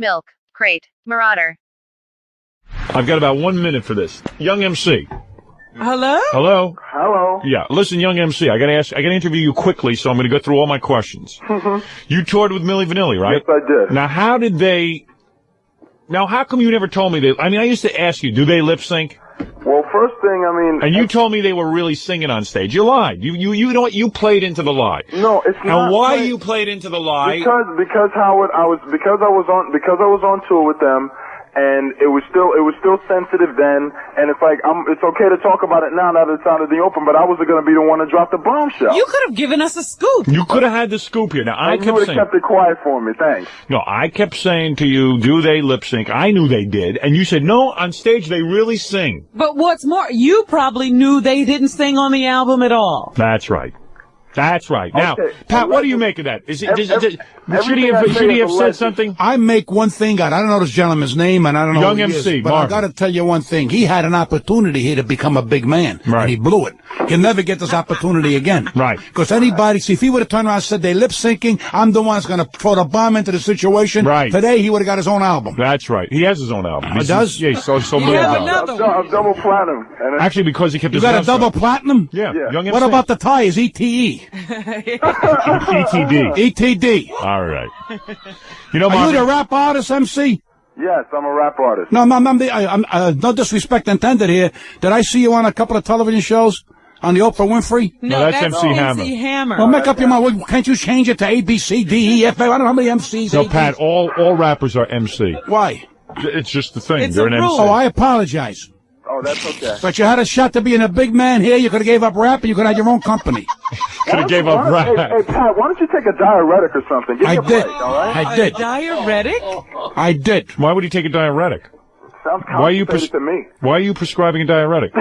Milk Crate Marauder. I've got about 1 minute for this. Young MC. Hello? Hello? Hello. Yeah, listen, Young MC, I gotta interview you quickly, so I'm gonna go through all my questions. You toured with Milli Vanilli, right? Yes, I did. Now, how come you never told me I used to ask you, do they lip sync? Well, first thing, And you told me they were really singing on stage. You lied. You know what? You played into the lie. No, it's not. And why you played into the lie? Because Howard, I was on tour with them. And it was still sensitive then, and it's like it's okay to talk about it now that it's out of the open. But I wasn't going to be the one to drop the bombshell. You could have given us a scoop. You could have had the scoop here. Now you would have kept it quiet for me. Thanks. No, I kept saying to you, do they lip sync? I knew they did, and you said no. On stage, they really sing. But what's more, you probably knew they didn't sing on the album at all. That's right. That's right. Now, Okay. Pat, what do you make of that? Should he have said something? I make one thing out. I don't know this gentleman's name, and I don't know Young who he MC, is, but Marvin. I got to tell you one thing. He had an opportunity here to become a big man, Right. and he blew it. He'll never get this opportunity again. Right. Because anybody, see, if he would have turned around and said they lip syncing, I'm the one that's going to throw the bomb into the situation. Right. Today, he would have got his own album. That's right. He has his own album. He does? Yeah, so You million have dollars. another one. I'm double platinum. And Actually, because he kept You his got a mouth double shut. platinum? Yeah. Yeah. Young MC. What about the tires? ETE. ETD? ETD. All right. You know, Are you Marvin, the rap artist, MC? yes, I'm a rap artist. No, I'm no disrespect intended here. Did I see you on a couple of television shows? On the Oprah Winfrey? No, that's MC Hammer. MC Hammer. Well, make up your mind. Well, can't you change it to A, B, C, D, E, F, A? I don't know how many MCs. no, ADs. Pat, all rappers are MC. Why? It's just the thing. It's They're a an rule. MC. Oh, I apologize. Oh, that's okay. But you had a shot to being a big man here. You could have gave up rap, and you could have had your own company. Could have gave up rap. Hey, Pat, why don't you take a diuretic or something? Give me I a did. break, all right? I did. Diuretic? I did. Why would he take a diuretic? Sounds Why are you complicated to me. Why are you prescribing a diuretic?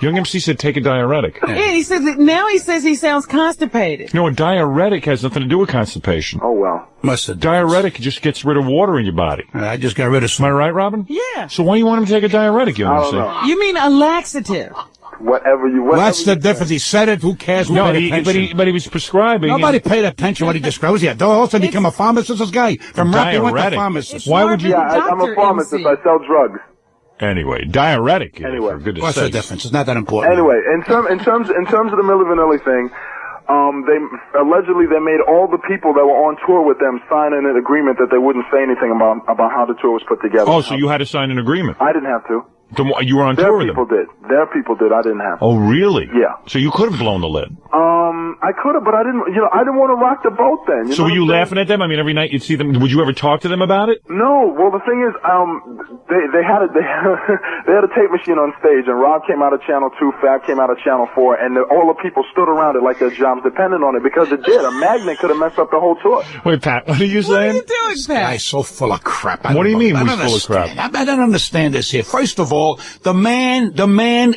Young MC said take a diuretic. Yeah, he says now he says he sounds constipated. No, a diuretic has nothing to do with constipation. Oh, well. Must have. Diuretic just gets rid of water in your body. I just got rid of Am some. I right, Robin? Yeah. So why do you want him to take a diuretic, Young I MC? don't know. You mean a laxative? Whatever you... Well, that's the difference. He said it. Who cares? Who No, paid attention? but he was prescribing. Nobody paid attention what he described. Yeah, also became a pharmacist, this guy. From rap, he went to Diuretic. pharmacist. Why would you? Yeah, I'm a Dr. pharmacist. MC. I sell drugs. Anyway, diuretic. Anyway. For goodness What's the sakes. difference? It's not that important. Anyway, in terms of the Milli Vanilli thing, they allegedly made all the people that were on tour with them sign an agreement that they wouldn't say anything about how the tour was put together. Oh, so you had to sign an agreement. I didn't have to. You were on Their tour with people them. did. Their people did. I didn't have to. Oh, really? Yeah. So you could have blown the lid. I could have, but I didn't. I didn't want to rock the boat then. So were you laughing at them? I mean, every night you'd see them. Would you ever talk to them about it? No. Well, the thing is, they had a tape machine on stage, and Rob came out of Channel 2, Fab came out of Channel 4, and all the people stood around it like their jobs depended on it because it did. A magnet could have messed up the whole tour. Wait, Pat, what are you What are saying? you doing, This Pat? guy's so full of crap. What do you mean I we're don't full of crap? understand. I don't understand this here. First of all, the man,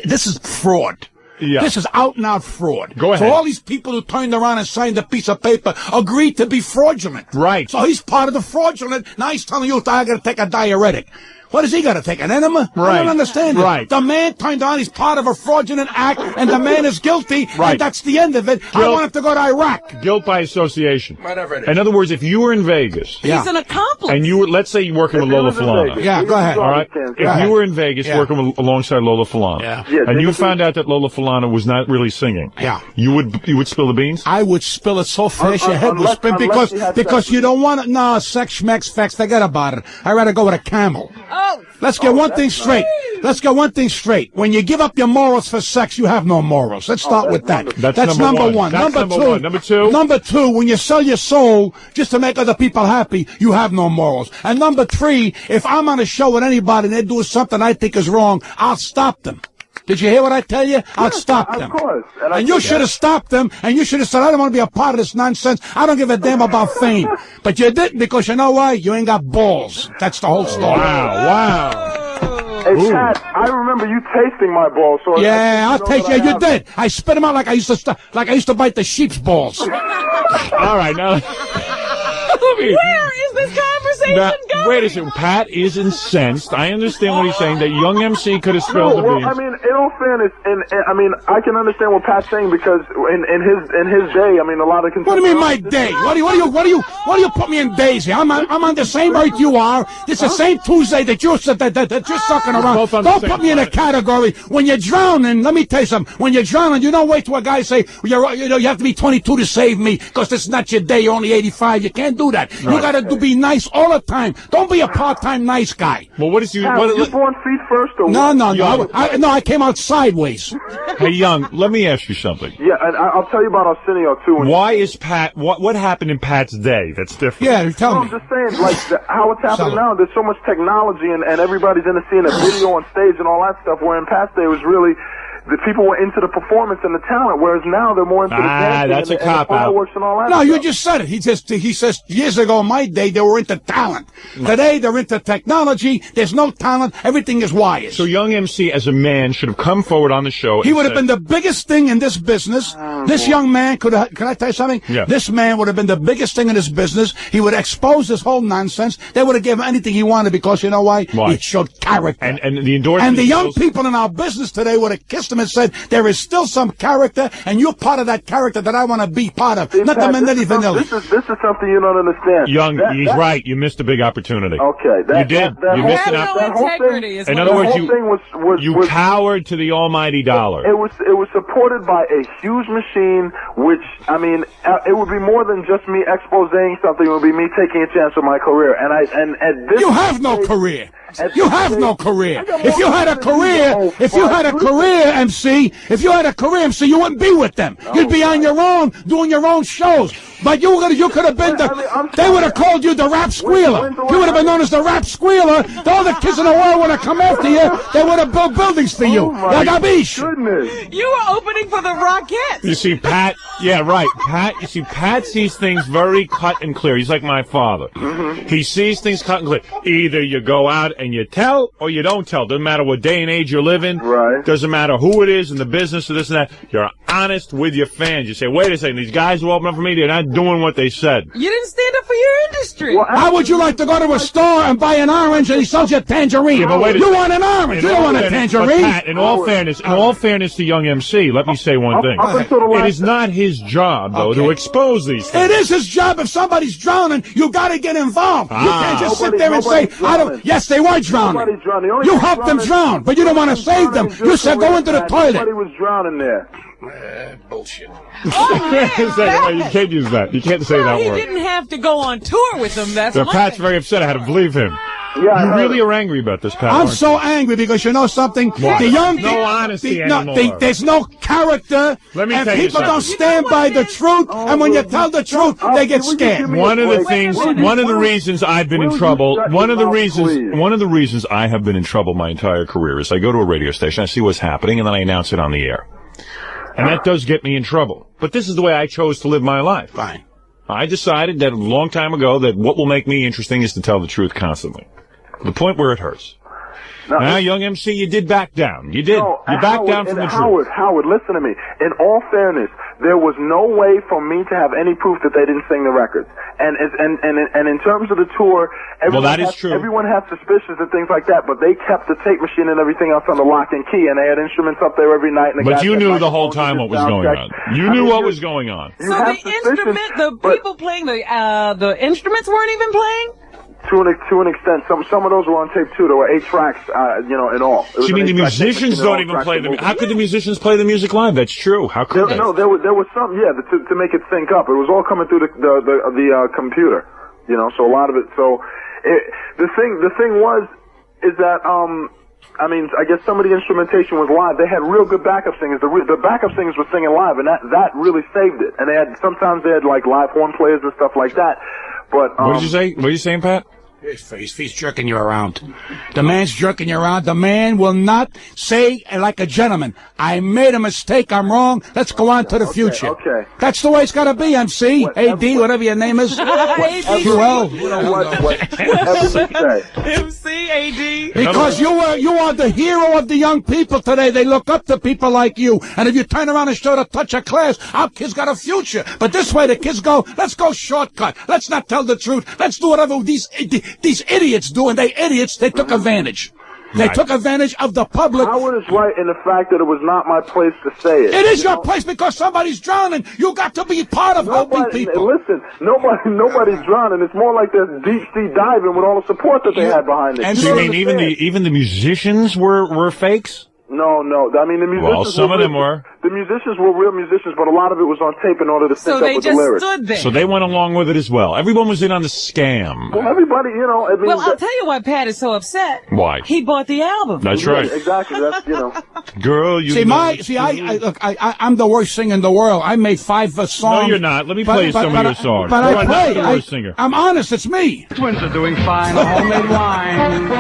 this is fraud. Yeah. This is out and out fraud. Go ahead. So all these people who turned around and signed a piece of paper agreed to be fraudulent. Right. So he's part of the fraudulent. Now he's telling you I got to take a diuretic. What does he got to take? An enema? I Right. don't understand it. Right. The man turned on. He's part of a fraudulent act, and the man is guilty. Right. And that's the end of it. I Guilt. want him to go to Iraq. Guilt by association. Whatever it is. In other words, if you were in Vegas, Yeah. He's an accomplice. and you were, let's say you're working with If he Lola was in Falana. Vegas, Yeah, he go was ahead. in All right. Vegas. If Yeah. you were in Vegas Yeah. working alongside Lola Falana, Yeah. Yeah, and you typically- found out that Lola Falana was not really singing, Yeah. you would spill the beans. I would spill it so fast your head would unless- spin unless he had because sex you with don't want it. No, sex, schmex, facts, forget about it. I'd rather go with a camel. Oh, Let's get one thing straight. Let's get one thing straight. When you give up your morals for sex, you have no morals. Let's start with that. That's number one. That's number one. Number two? Number two, when you sell your soul just to make other people happy, you have no morals. And number three, if I'm on a show with anybody and they do something I think is wrong, I'll stop them. Did you hear what I tell you? I'll stop of them. course. And I And you think should have stopped them, and you should have said, I don't want to be a part of this nonsense. I don't give a damn about fame. But you didn't, because you know why? You ain't got balls. That's the whole story. Wow. Hey, Pat, I remember you tasting my balls. So Yeah, I'll take you. you. You did. I spit them out like I used to bite the sheep's balls. All right, now. Let me- where is this conversation conversation going? Wait a second. Pat is incensed. I understand what he's saying, that young MC could have spilled the beans. I mean, in all fairness, and I mean, I can understand what Pat's saying because in his day, I mean, a lot of. What do you mean my day? What do you put me in days here? I'm on the same earth you are. This is the same Tuesday that you're sucking around. Don't put me in a category. When you're drowning, let me tell you something. When you're drowning, you don't wait till a guy say, you have to be 22 to save me because this is not your day. You're only 85. You can't do that. You got to be nice all the time. Don't be a part-time nice guy. Well, what is you? Pat, you born feet first or No. what? I came out sideways. Hey, Young, let me ask you something. Yeah, and I'll tell you about Arsenio too. Why is Pat? What happened in Pat's day that's different? Yeah, tell me. I'm just saying, like, how it's happening now, there's so much technology and everybody's into seeing a video on stage and all that stuff, where in past day it was really, the people were into the performance and the talent, whereas now they're more into the dancing that's and, a cop and the fireworks and all that No, stuff. you just said it. He says years ago in my day they were into talent. Today they're into technology. There's no talent. Everything is wires. So Young MC, as a man, should have come forward on the show. He would have been the biggest thing in this business. This young man can I tell you something? Yeah. This man would have been the biggest thing in this business. He would expose this whole nonsense. They would have given him anything he wanted because you know why? He showed character. And the endorsement. And the young people in our business today would have kissed him and said, there is still some character, and you're part of that character that I want to be part of. Not the Milli Vanilli. This is something you don't understand. Young, he's right. You missed a big opportunity. Okay. You did. You missed an integrity. In other words, you was cowered to the almighty dollar. It was supported by a huge machine, which, I mean, it would be more than just me exposing something. It would be me taking a chance with my career. And at this You have no career. You have no career. If you had a career, MC, you wouldn't be with them. You'd be on your own, doing your own shows. But you could have been they would have called you the rap squealer. You would have been known as the rap squealer. All the kids in the world would have come after you. They would have built buildings for you. Like a beach. Goodness. You were opening for the Rockettes. You see, Pat, yeah, right. Pat sees things very cut and clear. He's like my father. Mm-hmm. He sees things cut and clear. Either you go out and you tell or you don't tell. Doesn't matter what day and age you live in. Right. Doesn't matter who it is in the business or this and that. You're honest with your fans. You say, wait a second, these guys who open up for me, they're not doing what they said. You didn't stand up for your industry. Well, How would you like to go to a store and buy an orange and he sells you a tangerine? Yeah, but wait a You second. want an orange. You don't want a tangerine. But Pat, in all fairness to Young MC, let me say one thing. It is not his job, though, to expose these things. It is his job. If somebody's drowning, you got to get involved. You can't just sit there and say, I don't. Yes, they were drowning. You helped them drown, but you don't want to save them. You said go into the toilet. Somebody was drowning there. Bullshit. You can't use that. You can't say that He word. didn't have to go on tour with them. That's one Pat's thing. very upset. I had to believe him. Yeah, You really are angry about this, Pat. I'm aren't so angry because you know something? What? The young No honesty anymore. there's no character, Let me and tell you people don't something. stand by the truth, and when you tell the truth, they get scared. One of the reasons I've been in trouble, one of the reasons I have been in trouble my entire career is I go to a radio station, I see what's happening, and then I announce it on the air. And that does get me in trouble. But this is the way I chose to live my life. Fine. I decided that a long time ago that what will make me interesting is to tell the truth constantly. To the point where it hurts. Now, Young MC, you did back down. You did. No, you backed down from the truth. Howard, listen to me. In all fairness, there was no way for me to have any proof that they didn't sing the records. And in terms of the tour, that is true. Everyone had suspicions and things like that, but they kept the tape machine and everything else on the lock and key, and they had instruments up there every night. And But you knew the whole time what was going on. You knew what was going on. So the people playing the instruments weren't even playing? To an extent, some of those were on tape too. There were 8 tracks, in all. So you mean the musicians don't even play the music? How could the musicians play the music live? That's true. How could they? No, there was some, to make it sync up. It was all coming through the computer, so a lot of it. So the thing is that I guess some of the instrumentation was live. They had real good backup singers. The backup singers were singing live, and that really saved it. And sometimes they had like live horn players and stuff like that. But what did you say? What are you saying, Pat? He's jerking you around. The man's jerking you around. The man will not say like a gentleman, I made a mistake, I'm wrong, let's go on to the future. Okay. That's the way it's got to be, MC, AD, whatever your name is. Well, you know whatever you say. MC, AD. Because you are the hero of the young people today. They look up to people like you. And if you turn around and show to touch a class, our kids got a future. But this way the kids go, let's go shortcut. Let's not tell the truth. Let's do whatever these these idiots do, and they took advantage. They took advantage of the public. Howard is right in the fact that it was not my place to say it. It is your place because somebody's drowning. You got to be part of helping people. Listen, nobody's drowning. It's more like they're deep sea diving with all the support that they had behind it. And so you mean even the musicians were fakes? No. I mean, the musicians. Well, some of them were. The musicians were real musicians, but a lot of it was on tape in order to sync up with the lyrics. So they just stood there. So they went along with it as well. Everyone was in on the scam. Well, everybody, I mean. Well, I'll tell you why Pat is so upset. Why? He bought the album. That's right. Exactly. That's, Girl, you. I'm the worst singer in the world. I made 5 songs. No, you're not. Let me play some of your songs. But I play. You're not the singer. I'm honest. It's me. Twins are doing fine. Homemade wine.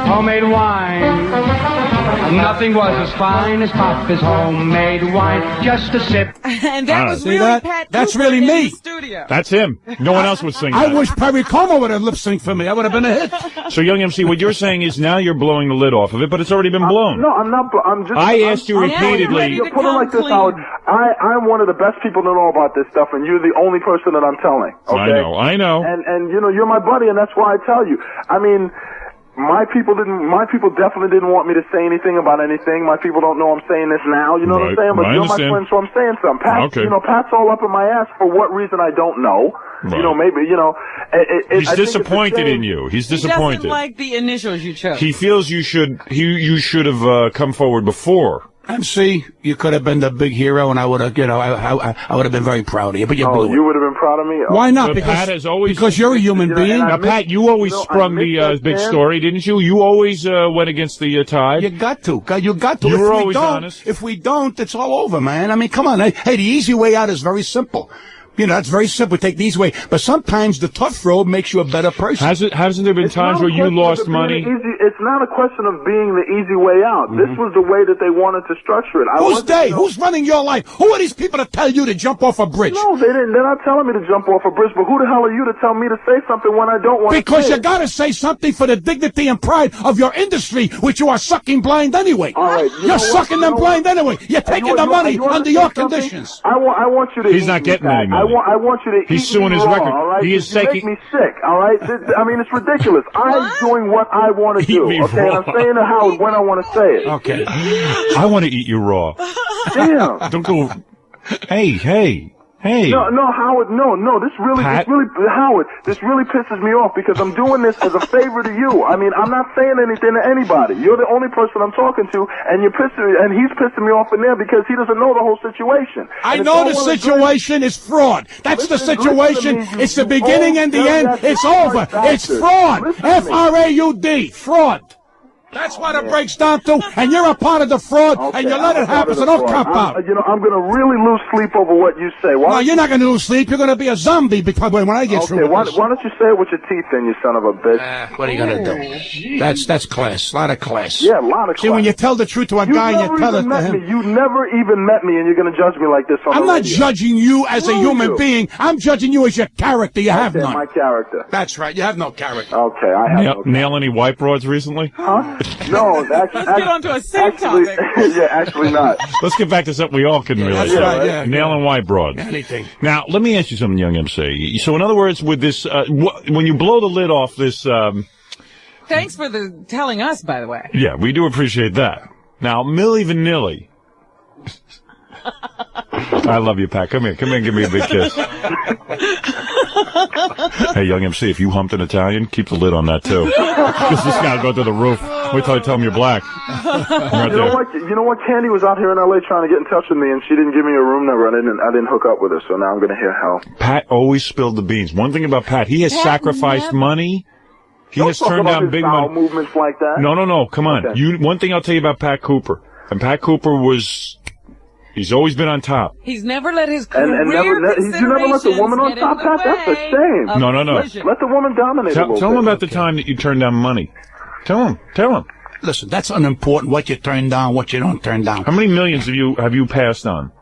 Homemade wine. Nothing was as fine as Papa's homemade wine. Just a sip. And that was really Pat. That's really me. Studio. That's him. No one else was singing. I wish Perry Como would have lip synced for me. I would have been a hit. So, Young MC, what you're saying is now you're blowing the lid off of it, but it's already been blown. No, I'm not. I'm just. I asked you repeatedly. Put it like this, Howard. I'm one of the best people to know about this stuff, and you're the only person that I'm telling. Okay? I know. And you're my buddy, and that's why I tell you. I mean. My people definitely didn't want me to say anything about anything. My people don't know I'm saying this now. You know what I'm saying? But you're my friend, so I'm saying something. Pat's all up in my ass for what reason I don't know. Right. Maybe, he's disappointed in you. He's disappointed. He doesn't like the initials you chose. He feels you should have come forward before. MC, you could have been the big hero, and I would have, I would have been very proud of you. But you blew it. You would have been proud of me? Why not? Because Pat has always, because you're a human being. Now, Pat, you always sprung the big story, didn't you? You always went against the tide. You got to. You got to. You were always honest. If we don't, it's all over, man. I mean, come on. Hey, the easy way out is very simple. It's very simple. Take the easy way. But sometimes the tough road makes you a better person. Hasn't there been times where you lost money? It's not a question of being the easy way out. This was the way that they wanted to structure it. Who's they? Who's running your life? Who are these people to tell you to jump off a bridge? No, they didn't. They're not telling me to jump off a bridge, but who the hell are you to tell me to say something when I don't want to say it? Because you gotta say something for the dignity and pride of your industry, which you are sucking blind anyway. All right. You're sucking them blind anyway. You're taking the money under your conditions. I want you to. He's not getting any money. I want you to. He's suing his record. All right? He is taking. You make me sick. All right. I mean, it's ridiculous. I'm doing what I want to do. Okay, and I'm saying to Howard when I want to say it. Okay. I want to eat you raw. Damn. Don't go. Hey. No, Howard, no, this really, Howard, this really pisses me off because I'm doing this as a favor to you. I mean, I'm not saying anything to anybody. You're the only person I'm talking to, and he's pissing me off in there because he doesn't know the whole situation. I know the situation is fraud. That's the situation. It's the beginning and the end. It's over. It's fraud. F-R-A-U-D. Fraud. That's what it breaks down to, and you're a part of the fraud, and you let it happen, so don't cop out. I'm going to really lose sleep over what you say. No, you're not going to lose sleep. You're going to be a zombie when I get through with this. Why don't you say it with your teeth then, you son of a bitch? What are you going to do? That's class. A lot of class. Yeah, a lot of class. See, when you tell the truth to a guy and you tell it to him. You never even met me, and you're going to judge me like this on the radio. I'm not judging you as a human being. I'm judging you as your character. You have none. My character. That's right. You have no character. Okay, I have no character. Nail any white broads recently? Huh? No, Let's get on to a safe topic. Yeah, actually not. Let's get back to something we all can relate to. Right, Nail and white broads. Anything. Now, let me ask you something, Young MC. So, in other words, with this, when you blow the lid off this... Thanks for telling us, by the way. Yeah, we do appreciate that. Now, Milli Vanilli. I love you, Pat. Come here and give me a big kiss. Hey, Young MC, if you humped an Italian, keep the lid on that, too. Because this guy will go through the roof. Wait till I tell him you're black. You know what? Candy was out here in L.A. trying to get in touch with me, and she didn't give me a room number, and I didn't hook up with her, so now I'm going to hear hell. Pat always spilled the beans. One thing about Pat, he has sacrificed money. He has turned down big money. Movements like that. No. Come on. Okay. One thing I'll tell you about Pat Cooper, and Pat Cooper he's always been on top. He's never let his career you never let the woman on top, Pat? That's a shame. No. Let the woman dominate. Tell him about the time that you turned down money. Tell him. Listen, that's unimportant. What you turn down, what you don't turn down. How many millions have you passed on?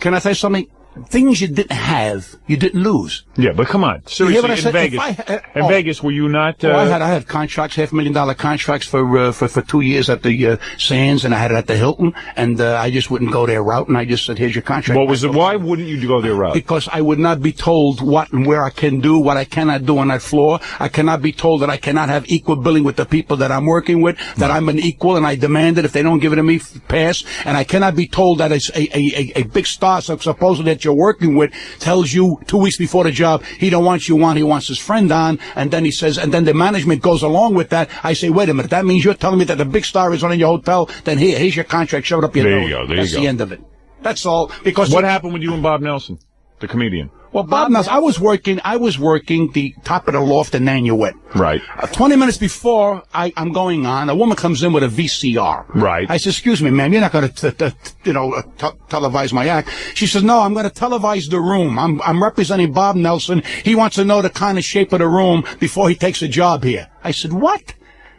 Can I say something? things you didn't have, you didn't lose. Yeah, but come on. Seriously, in Vegas. In Vegas, were you not... I had contracts, $500,000 contracts for 2 years at the Sands, and I had it at the Hilton, and I just wouldn't go their route, and I just said, here's your contract. What was it? Why wouldn't you go their route? Because I would not be told what and where I can do, what I cannot do on that floor. I cannot be told that I cannot have equal billing with the people that I'm working with, that I'm an equal, and I demand it. If they don't give it to me, pass. And I cannot be told that it's a big star, supposedly that you're working with, tells you 2 weeks before the job, he don't want you on, he wants his friend on, and then he says, and then the management goes along with that. I say, wait a minute, that means you're telling me that the big star is on in your hotel, then here's your contract, shove it up your nose. There you go, That's the end of it. That's all. Because what happened with you and Bob Nelson, the comedian? Well, Bob Nelson, I was working the top of the loft in Nanuet. Right. 20 minutes before I'm going on, a woman comes in with a VCR. Right. I said, excuse me, ma'am, you're not going to, televise my act. She says, no, I'm going to televise the room. I'm representing Bob Nelson. He wants to know the kind of shape of the room before he takes a job here. I said, what?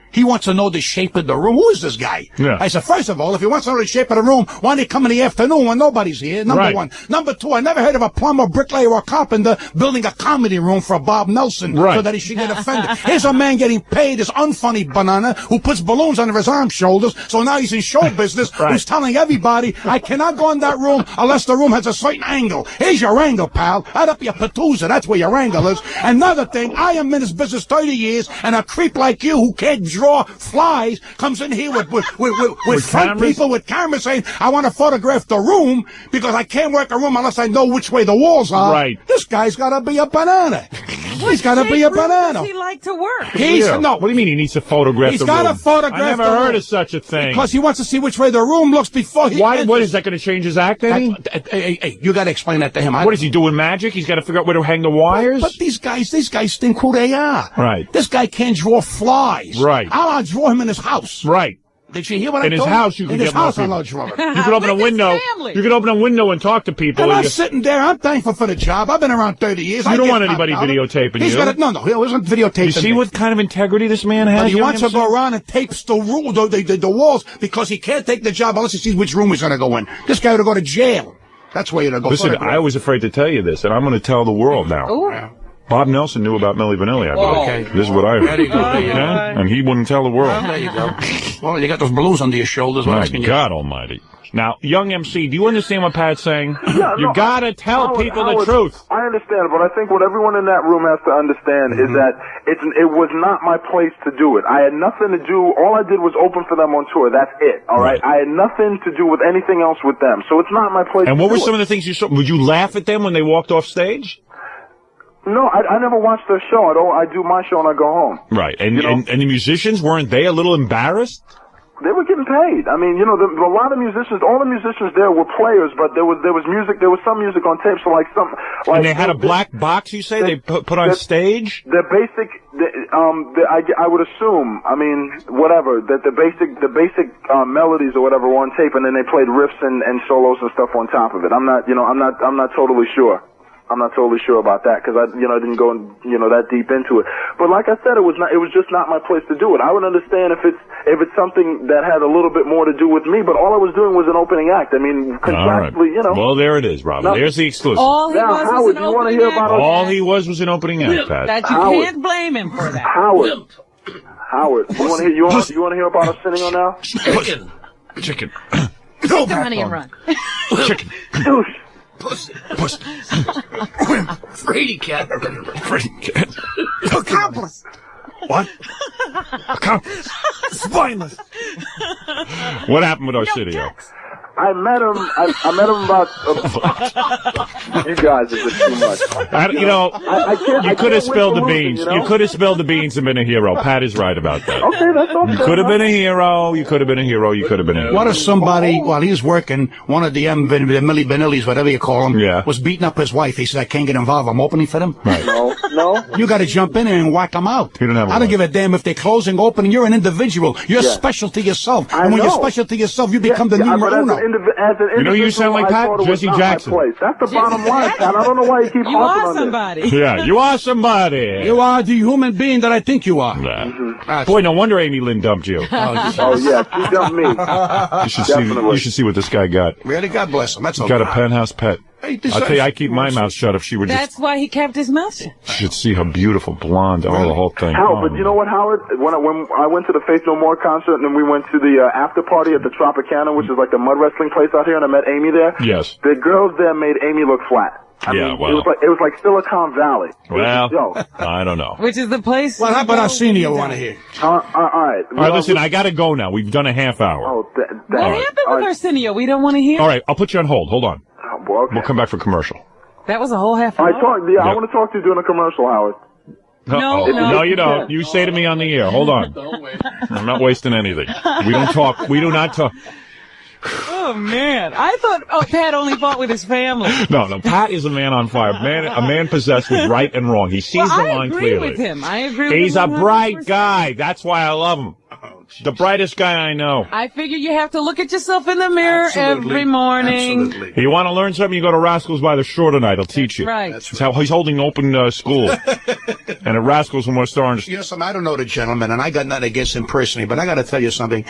He wants to know the shape of the room. Who is this guy? Yeah. I said, first of all, if he wants to know the shape of the room, why don't he come in the afternoon when nobody's here? Number one. Number two, I never heard of a plumber, bricklayer, or carpenter building a comedy room for Bob Nelson so that he should get offended. Here's a man getting paid, this unfunny banana, who puts balloons under his arm shoulders, so now he's in show business, who's telling everybody, I cannot go in that room unless the room has a certain angle. Here's your angle, pal. Add up your patooza. That's where your angle is. Another thing, I am in this business 30 years, and a creep like you who can't draw flies comes in here with front people with cameras saying, I want to photograph the room because I can't work a room unless I know which way the walls are. Right. This guy's got to be a banana. He's got to be a banana. Does he like to work? No. What do you mean he needs to photograph the room? He's got to photograph I never heard of such a thing. Because he wants to see which way the room looks before he enters. What, is that going to change his act, Eddie? Hey, you got to explain that to him. What is he doing, magic? He's got to figure out where to hang the wires? But these guys think who they are. Right. This guy can't draw flies. Right. I'll draw him in his house. Right. Did you hear what I told you? In his house, you can get more people. You can open a window. You can open a window and talk to people. And I'm sitting there. I'm thankful for the job. I've been around 30 years. You don't want anybody videotaping you. No, he wasn't videotaping. You see what kind of integrity this man has? But he wants to go around and tapes the walls because he can't take the job unless he sees which room he's going to go in. This guy ought to go to jail. That's where you're going to go. Listen, I was afraid to tell you this, and I'm going to tell the world now. Ooh. Bob Nelson knew about Milli Vanilli, I believe. Okay. This is what I heard. There you go. And he wouldn't tell the world. Well, there you go. Well, you got those balloons under your shoulders. My God almighty. Now, young MC, do you understand what Pat's saying? Yeah, you got to tell people the truth. I understand, but I think what everyone in that room has to understand is that it was not my place to do it. I had nothing to do. All I did was open for them on tour. That's it. All right? I had nothing to do with anything else with them. So it's not my place to do it. And what were some of the things you saw? Would you laugh at them when they walked off stage? No, I never watched their show. I do my show and I go home. Right. And the musicians, weren't they a little embarrassed? They were getting paid. I mean, a lot of musicians, all the musicians there were players, but there was music, there was some music on tape, so and they had a black box, you say, they put on stage? The basic, I would assume, I mean, whatever, that the basic melodies or whatever were on tape, and then they played riffs and solos and stuff on top of it. I'm not totally sure. I'm not totally sure about that because I didn't go that deep into it. But like I said, it was just not my place to do it. I would understand if it's something that had a little bit more to do with me. But all I was doing was an opening act. I mean, contractually, Well, there it is, Robin. There's the exclusive. All he was Howard, an opening act. All he was an opening act, Pat. That you can't blame him for that. Howard, you want to hear about us sitting on now? Chicken. Take the money and run. Chicken. Douche. Pussy. Frady cat. Accomplice. What? Accomplice. Spineless. What happened with Arcidio? I met him. I met him about. You guys are just too much. You could have spilled the beans. You could have spilled the beans and been a hero. Pat is right about that. Okay, that's okay. You could have been a hero. You could have been a hero. You could have been a hero. What if somebody, while he was working, one of the Milli Vanillis, whatever you call them, was beating up his wife? He said, I can't get involved. I'm opening for them. Right. No. You got to jump in there and whack them out. You don't have I don't give a damn if they're closing, opening. You're an individual. You're special to yourself. And when you're special to yourself, you become the numero uno. You sound like Pat? Jesse Jackson. That's the bottom line, Pat. I don't know why you keep You harping are on somebody. this. Yeah, you are somebody. You are the human being that I think you are. Boy, no wonder Amy Lynn dumped you. Oh, yeah, she dumped me. You should see what this guy got. Really, God bless him. That's okay. Got a penthouse pet. Hey, I'll tell you, I keep my mouth shut if she would That's why he kept his mouth shut. You should see her beautiful blonde, the whole thing. But you know what, Howard? When I went to the Faith No More concert and then we went to the after party at the Tropicana, which is like the mud wrestling place out here, and I met Amy there. Yes. The girls there made Amy look flat. I mean, it was like Silicon Valley. Well, I don't know. Which is the place. Well, how about Arsenio want to hear? All right. All right, listen, I got to go now. We've done a half hour. Oh, what happened with Arsenio? We don't want to hear. All right, I'll put you on hold. Hold on. Okay. We'll come back for commercial. That was a whole half All hour. right, I want to talk to you during a commercial, Howard. No, you don't. You say to me on the air. Hold on. I'm not wasting anything. We don't talk. We do not talk. Oh, man. I thought Pat only fought with his family. No. Pat is a man on fire. A man possessed with right and wrong. He sees the line clearly. I agree with him. I agree with him. He's a bright guy. That's why I love him. The brightest guy I know. I figure you have to look at yourself in the mirror every morning. Absolutely. You want to learn something, you go to Rascals by the Shore tonight. He'll teach you. Right. That's how he's holding open school. And at Rascals, when we're starting to... You know something, I don't know the gentleman, and I got nothing against him personally, but I got to tell you something.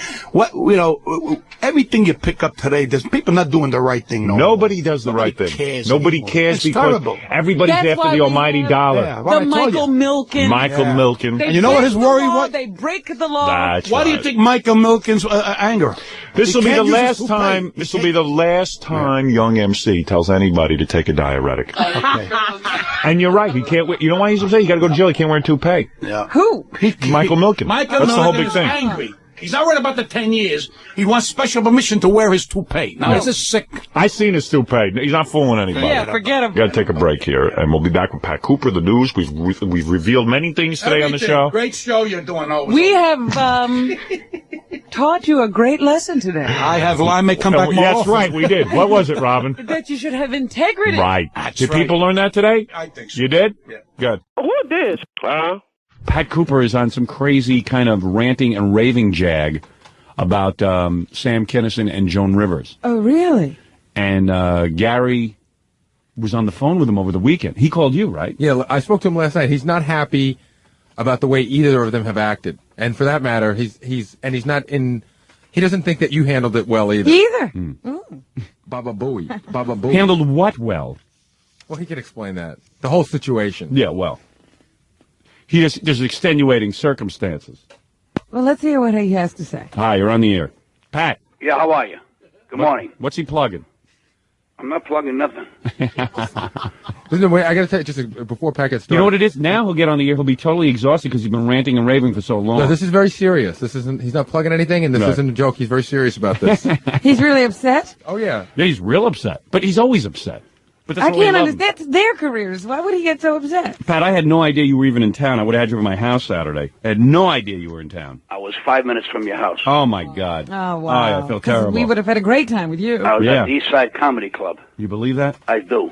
Everything you pick up today, there's people not doing the right thing. Nobody does the right thing. Nobody cares because terrible. Everybody's after the almighty dollar. Yeah, the Michael Milken. Milken. And you know what his worry was? They break the law. That's Why do you think Michael Milken's anger? This will be the last time. This will be the last time young MC tells anybody to take a diuretic. Okay. And you're right. He can't. You know why he's upset? He got to go to jail. He can't wear a toupee. Yeah. Who? Michael Milken. That's the whole big thing. Angry. He's not worried about the 10 years. He wants special permission to wear his toupee. Now, this is sick. I seen his toupee. He's not fooling anybody. Yeah, forget him. We got to take a break here, and we'll be back with Pat Cooper, the news. We've revealed many things today on the show. Great show you're doing. We have taught you a great lesson today. I have. Well, I may come back more That's often. right, we did. What was it, Robin? That you should have integrity. Right. That's Did right. people learn that today? I think so. You did? Yeah. Good. Who this? Pat Cooper is on some crazy kind of ranting and raving jag about Sam Kinison and Joan Rivers. Oh, really? And Gary was on the phone with him over the weekend. He called you, right? Yeah, I spoke to him last night. He's not happy about the way either of them have acted. And for that matter, he's not in. He doesn't think that you handled it well either. Baba Booey. Baba Booey. Handled what well? Well, he can explain that. The whole situation. Yeah, well. There's extenuating circumstances. Well, let's hear what he has to say. Hi, you're on the air. Pat. Yeah, how are you? Good morning. What's he plugging? I'm not plugging nothing. Listen, wait, I got to tell you, before Pat gets started. You know what it is? Now he'll get on the air. He'll be totally exhausted because he's been ranting and raving for so long. No, this is very serious. He's not plugging anything, and this isn't a joke. He's very serious about this. He's really upset? Oh, yeah. Yeah, he's real upset. But he's always upset. But that's I what we can't love understand. That's their careers. Why would he get so upset? Pat, I had no idea you were even in town. I would have had you at my house Saturday. I had no idea you were in town. I was 5 minutes from your house. Oh, my God. Oh, wow. I feel terrible. We would have had a great time with you. I was at the East Side Comedy Club. You believe that? I do.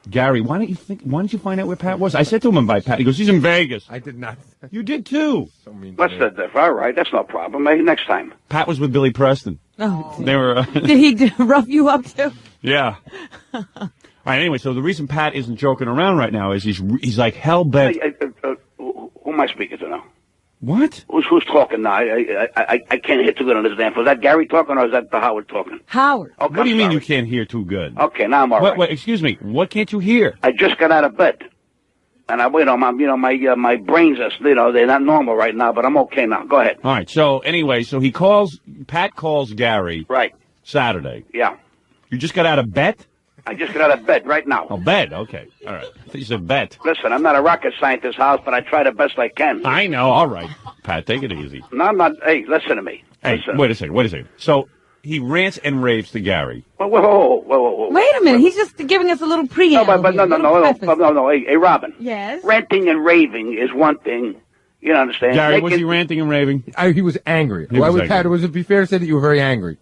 Gary, why don't you find out where Pat was? I said to him about Pat. He goes, he's in Vegas. I did not. You did, too. So mean. What's the difference? All right, that's no problem. Maybe next time. Pat was with Billy Preston. Oh, They were... did he rough you up, too? Yeah. All right, anyway, so the reason Pat isn't joking around right now is he's like hell-bent. Who am I speaking to now? What? Who's talking now? I can't hear too good on this damn phone. Is that Gary talking or is that the Howard talking? Howard. Okay, What do you mean sorry. you can't hear too good? Okay, now I'm all right. Wait, excuse me. What can't you hear? I just got out of bed. And my brains are, they're not normal right now, but I'm okay now. Go ahead. All right, so anyway, Pat calls Gary Right. Saturday. Yeah. You just got out of bed? I just got out of bed right now. Oh, bed, okay. All right. I thought you said bet. Listen, I'm not a rocket scientist, House, but I try the best I can. I know, all right. Pat, take it easy. No, I'm not. Hey, listen to me. Hey, Listen. wait a second. So he rants and raves to Gary. Whoa. Wait a minute. He's just giving us a little preamble. No. Hey, Robin. Yes? Ranting and raving is one thing. You don't understand? Gary, was he ranting and raving? He was angry. He was angry. Pat, would it be fair to say that you were very angry?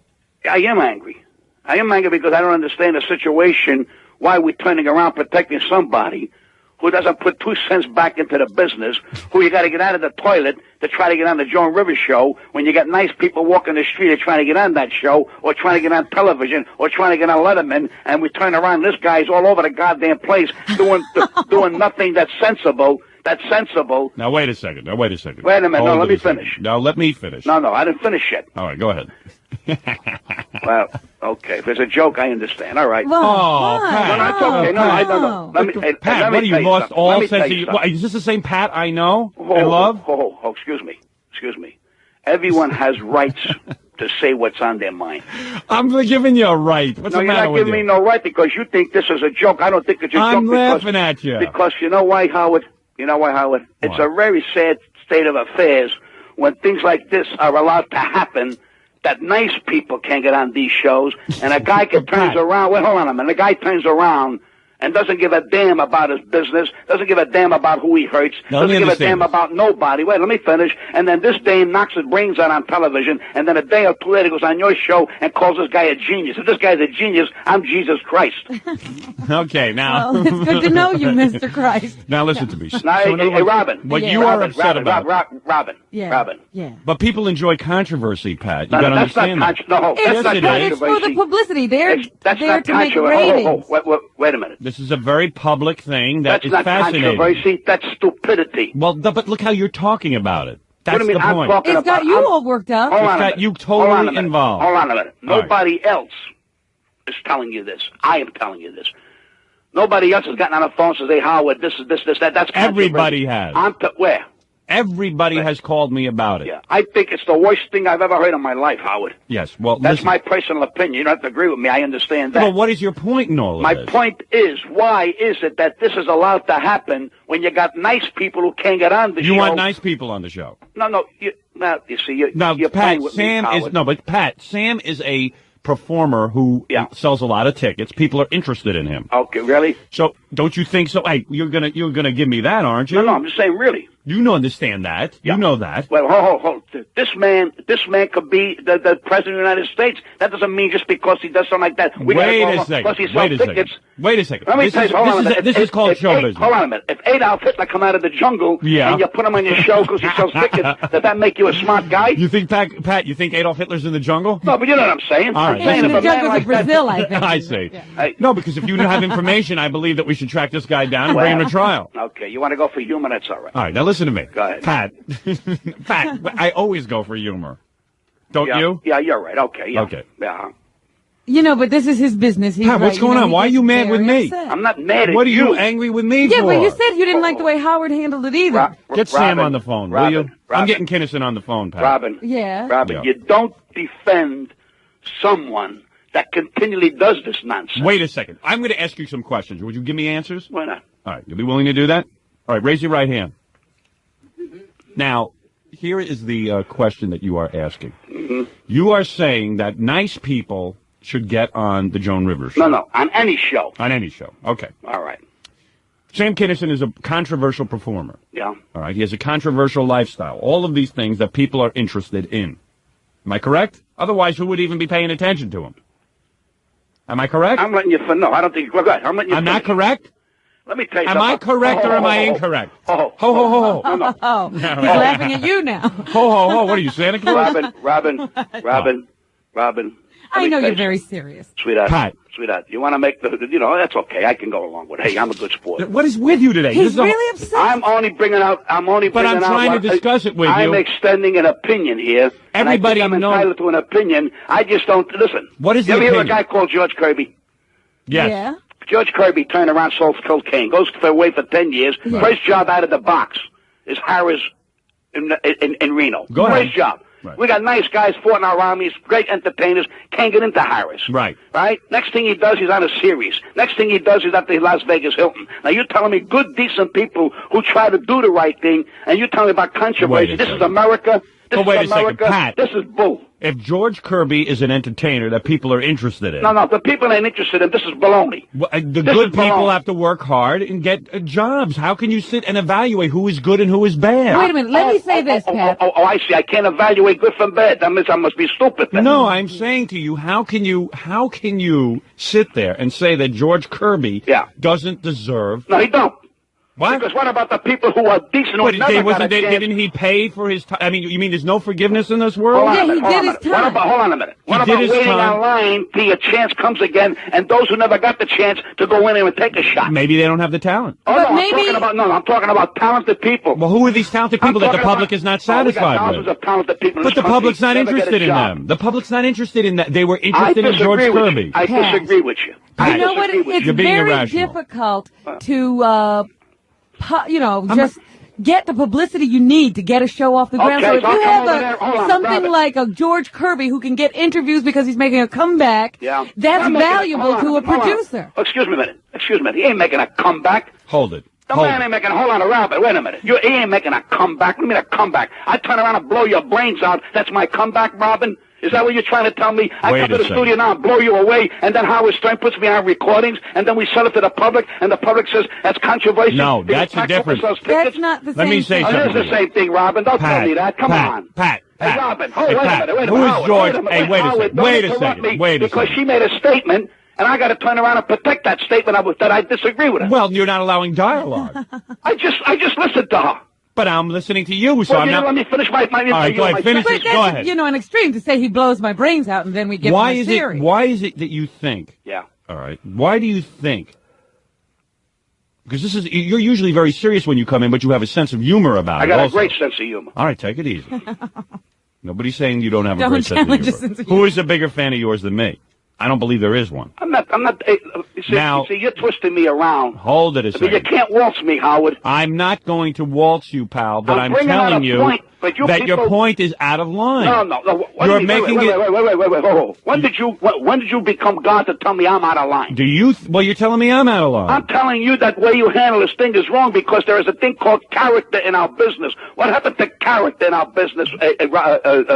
I am angry. I am angry because I don't understand the situation. Why we're turning around protecting somebody who doesn't put 2 cents back into the business, who you got to get out of the toilet to try to get on the Joan Rivers show, when you got nice people walking the street and trying to get on that show, or trying to get on television, or trying to get on Letterman, and we turn around, this guy's all over the goddamn place doing nothing that's sensible. Now, wait a second. Wait a minute. No, let me finish. No, let me finish. No, I didn't finish yet. All right, go ahead. Well, okay. If it's a joke, I understand. All right. Well, Pat. No, it's okay. No, I don't know. Pat, what, you lost all sense of... What, is this the same Pat I know and love? Excuse me. Everyone has rights to say what's on their mind. I'm giving you a right. What's the matter with you? No, you're not giving me no right because you think this is a joke. I don't think it's a joke. I'm laughing at you. Because you know why, Howard? It's a very sad state of affairs when things like this are allowed to happen, that nice people can't get on these shows, and a guy turns around. Wait, hold on a minute. A guy turns around and doesn't give a damn about his business, doesn't give a damn about who he hurts, doesn't give a damn about nobody. Wait, let me finish. And then this dame knocks his brains out on television, and then a day or two later goes on your show and calls this guy a genius. If this guy's a genius, I'm Jesus Christ. Okay, now. Well, it's good to know you, Mr. Christ. Now listen to me. Now, hey, Robin. What you are upset about. Robin. Yeah. Robin. Yeah. But people enjoy controversy, Pat. You got to understand that. That's not controversy. It's for the publicity. They're there to make ratings. Wait a minute. This is a very public thing that That's is not fascinating. Controversy. That's stupidity. Well, but look how you're talking about it. That's what do you mean, the point. It's got you all worked up. It's got you totally involved. Hold on a minute. Nobody else is telling you this. I am telling you this. Nobody else has gotten on the phone and says, hey, Howard, this, that. That's everybody has. Where? Everybody has called me about it. Yeah, I think it's the worst thing I've ever heard in my life, Howard. Yes, well, that's my personal opinion. You don't have to agree with me. I understand that. Well, what is your point in all of this? My point is, why is it that this is allowed to happen when you got nice people who can't get on the show? You want nice people on the show? No. You see, you're Pat, with Sam me, is but Pat, Sam is a performer who sells a lot of tickets. People are interested in him. Okay, really? So don't you think so? Hey, you're gonna give me that, aren't you? No, I'm just saying, really. You understand that. Yeah. You know that. Well, hold. This man could be the president of the United States. That doesn't mean just because he does something like that. Wait a second. Wait a second. Let me tell you, this is called show business. Hold on a minute. If Adolf Hitler come out of the jungle and you put him on your show because he sells tickets, does that make you a smart guy? You think, Pat, you think Adolf Hitler's in the jungle? No, but you know what I'm saying. All right. He's in the jungles of Brazil, I think. I see. Yeah. No, because if you have information, I believe that we should track this guy down and bring him to trial. Okay, you want to go for humor? That's all right. All right, now listen to me. Go ahead. Pat, I always go for humor. Don't you? Yeah, you're right. Okay. Yeah. Okay. Yeah. You know, but this is his business. Pat, what's going on? Why are you mad with me? I'm not mad at you. What are you angry with me for? Yeah, but you said you didn't like the way Howard handled it either. Get Sam on the phone, will you? I'm getting Kinison on the phone, Pat. Robin. Yeah. Robin, you don't defend someone that continually does this nonsense. Wait a second. I'm going to ask you some questions. Would you give me answers? Why not? All right. You'll be willing to do that? All right. Raise your right hand. Now, here is the question that you are asking. Mm-hmm. You are saying that nice people should get on the Joan Rivers show. No, on any show. On any show. Okay. All right. Sam Kinison is a controversial performer. Yeah. All right. He has a controversial lifestyle. All of these things that people are interested in. Am I correct? Otherwise, who would even be paying attention to him? Am I correct? I'm letting you no, I don't think you're correct. I'm letting you I'm not correct? Let me tell you something. Am I correct or am I incorrect? Ho. Oh, he's laughing at you now. Ho. What are you, Santa Claus? Robin. I know you're very serious. Sweetheart. Pat. Sweetheart, you want to make that's okay. I can go along with it. Hey, I'm a good sport. What is with you today? He's really upset. I'm only bringing out. But I'm trying to discuss it with you. I'm extending an opinion here. Everybody I'm knows. entitled to an opinion. I just don't listen. What is the opinion? You ever hear a guy called George Kirby? Yes. Yeah. George Kirby turned around, sold cocaine, goes away for 10 years. Right. First job out of the box is Harris in Reno. Go ahead. First job. Right. We got nice guys, fought in our armies, great entertainers, can't get into Harris. Right. Next thing he does, he's on a series. Next thing he does, he's at the Las Vegas Hilton. Now you're telling me good, decent people who try to do the right thing, and you're telling me about controversy. This is America. Wait a second, Pat. This is bull. If George Kirby is an entertainer that people are interested in. No, the people ain't interested in. This is baloney. The good people have to work hard and get jobs. How can you sit and evaluate who is good and who is bad? Wait a minute. Let me say this, Pat. I see. I can't evaluate good from bad. That means I must be stupid then. No, I'm saying to you, how can you sit there and say that George Kirby doesn't deserve? No, he don't. What? Because what about the people who are decent who never got a chance? Didn't he pay for his time? I mean, you mean there's no forgiveness in this world? Yeah, he did his time. Hold on a minute. What about waiting online till your chance comes again, and those who never got the chance to go in there and take a shot? Maybe they don't have the talent. Oh, no, I'm talking about talented people. Well, who are these talented people that the public is not satisfied thousands with? Of talented people but the public's not interested in them. The public's not interested in that. They were interested in George Kirby. I disagree with you. You know what? It's very difficult to, just get the publicity you need to get a show off the ground. So if you have something like a George Kirby who can get interviews because he's making a comeback, that's valuable to a producer. Excuse me a minute. He ain't making a comeback. Hold it. The man ain't making hold on a rabbit. Wait a minute. He ain't making a comeback. What do you mean a comeback? I turn around and blow your brains out. That's my comeback, Robin? Is that what you're trying to tell me? I come to the studio now and blow you away, and then Howard Stern puts me on recordings, and then we sell it to the public, and the public says that's controversial. No, that's the difference. That's not the same thing. Let me say something. It is the same thing, Robin. Don't tell me that. Come on. Pat. Hey, Robin. Wait a minute. Who is George? Hey, wait a second. Because she made a statement, and I got to turn around and protect that statement that I disagree with her. Well, you're not allowing dialogue. I just listened to her. But I'm listening to you, so I'm not... Let me finish my all right, go ahead, finish it. Go ahead. An extreme to say he blows my brains out and then we give him a series. Why is it that you think... Yeah. All right. Why do you think... Because you're usually very serious when you come in, but you have a sense of humor about it. I got a great sense of humor. All right, take it easy. Nobody's saying you don't have a great sense of humor. Who is a bigger fan of yours than me? I don't believe there is one. I'm not. You see, you're twisting me around. Hold it a second. You can't waltz me, Howard. I'm not going to waltz you, pal, but I'm telling you that your point is out of line. No. You're making it. Wait. When did you become God to tell me I'm out of line? Well, you're telling me I'm out of line. I'm telling you that way you handle this thing is wrong because there is a thing called character in our business. What happened to character in our business,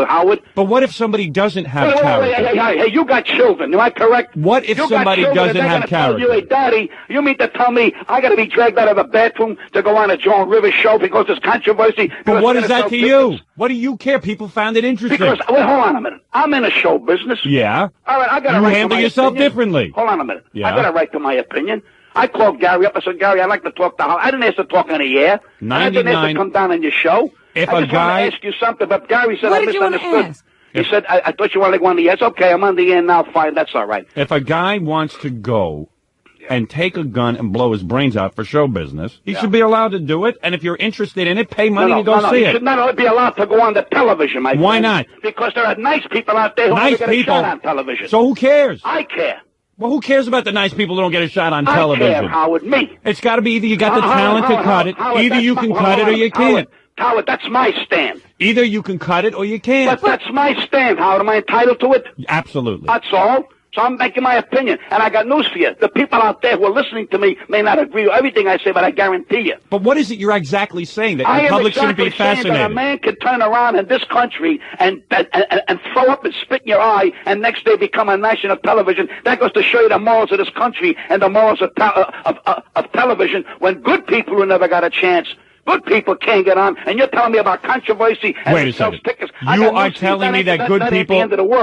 Howard? But what if somebody doesn't have character? Hey, you got children. Am I correct? What if somebody doesn't have character? You, hey, Daddy, you mean to tell me I got to be dragged out of the bathroom to go on a Joan Rivers show because there's controversy? But what is that to you? What do you care? People found it interesting. Because, hold on a minute. I'm in a show business. Yeah. All right, I got You a right to my handle yourself opinion. differently. Hold on a minute. Yeah. I got a right to my opinion. I called Gary up. I said, Gary, I'd like to talk to Howard. I didn't ask to talk on the air. I didn't ask to come down on your show. If I just wanted to ask you something, but Gary said I misunderstood. He said, I thought you wanted to go on the air. It's okay, I'm on the air now, fine, that's all right. If a guy wants to go and take a gun and blow his brains out for show business, he should be allowed to do it, and if you're interested in it, pay money to go see it. He should not be allowed to go on the television, my friend. Why not? Because there are nice people out there who never get a shot on television. So who cares? I care. Well, who cares about the nice people who don't get a shot on television? I care, Howard, me. It's got to be either you got the talent to cut it, either you can cut it or you can't. Howard, that's my stand. Either you can cut it or you can't. But that's my stand, Howard. Am I entitled to it? Absolutely. That's all. So I'm making my opinion. And I got news for you. The people out there who are listening to me may not agree with everything I say, but I guarantee you. But what is it you're exactly saying? That the public shouldn't be fascinated? That a man can turn around in this country and throw up and spit in your eye and next day become on national television. That goes to show you the morals of this country and the morals of television when good people who never got a chance. Good people can't get on, and you're telling me about controversy and wait a second. You are telling me that good people.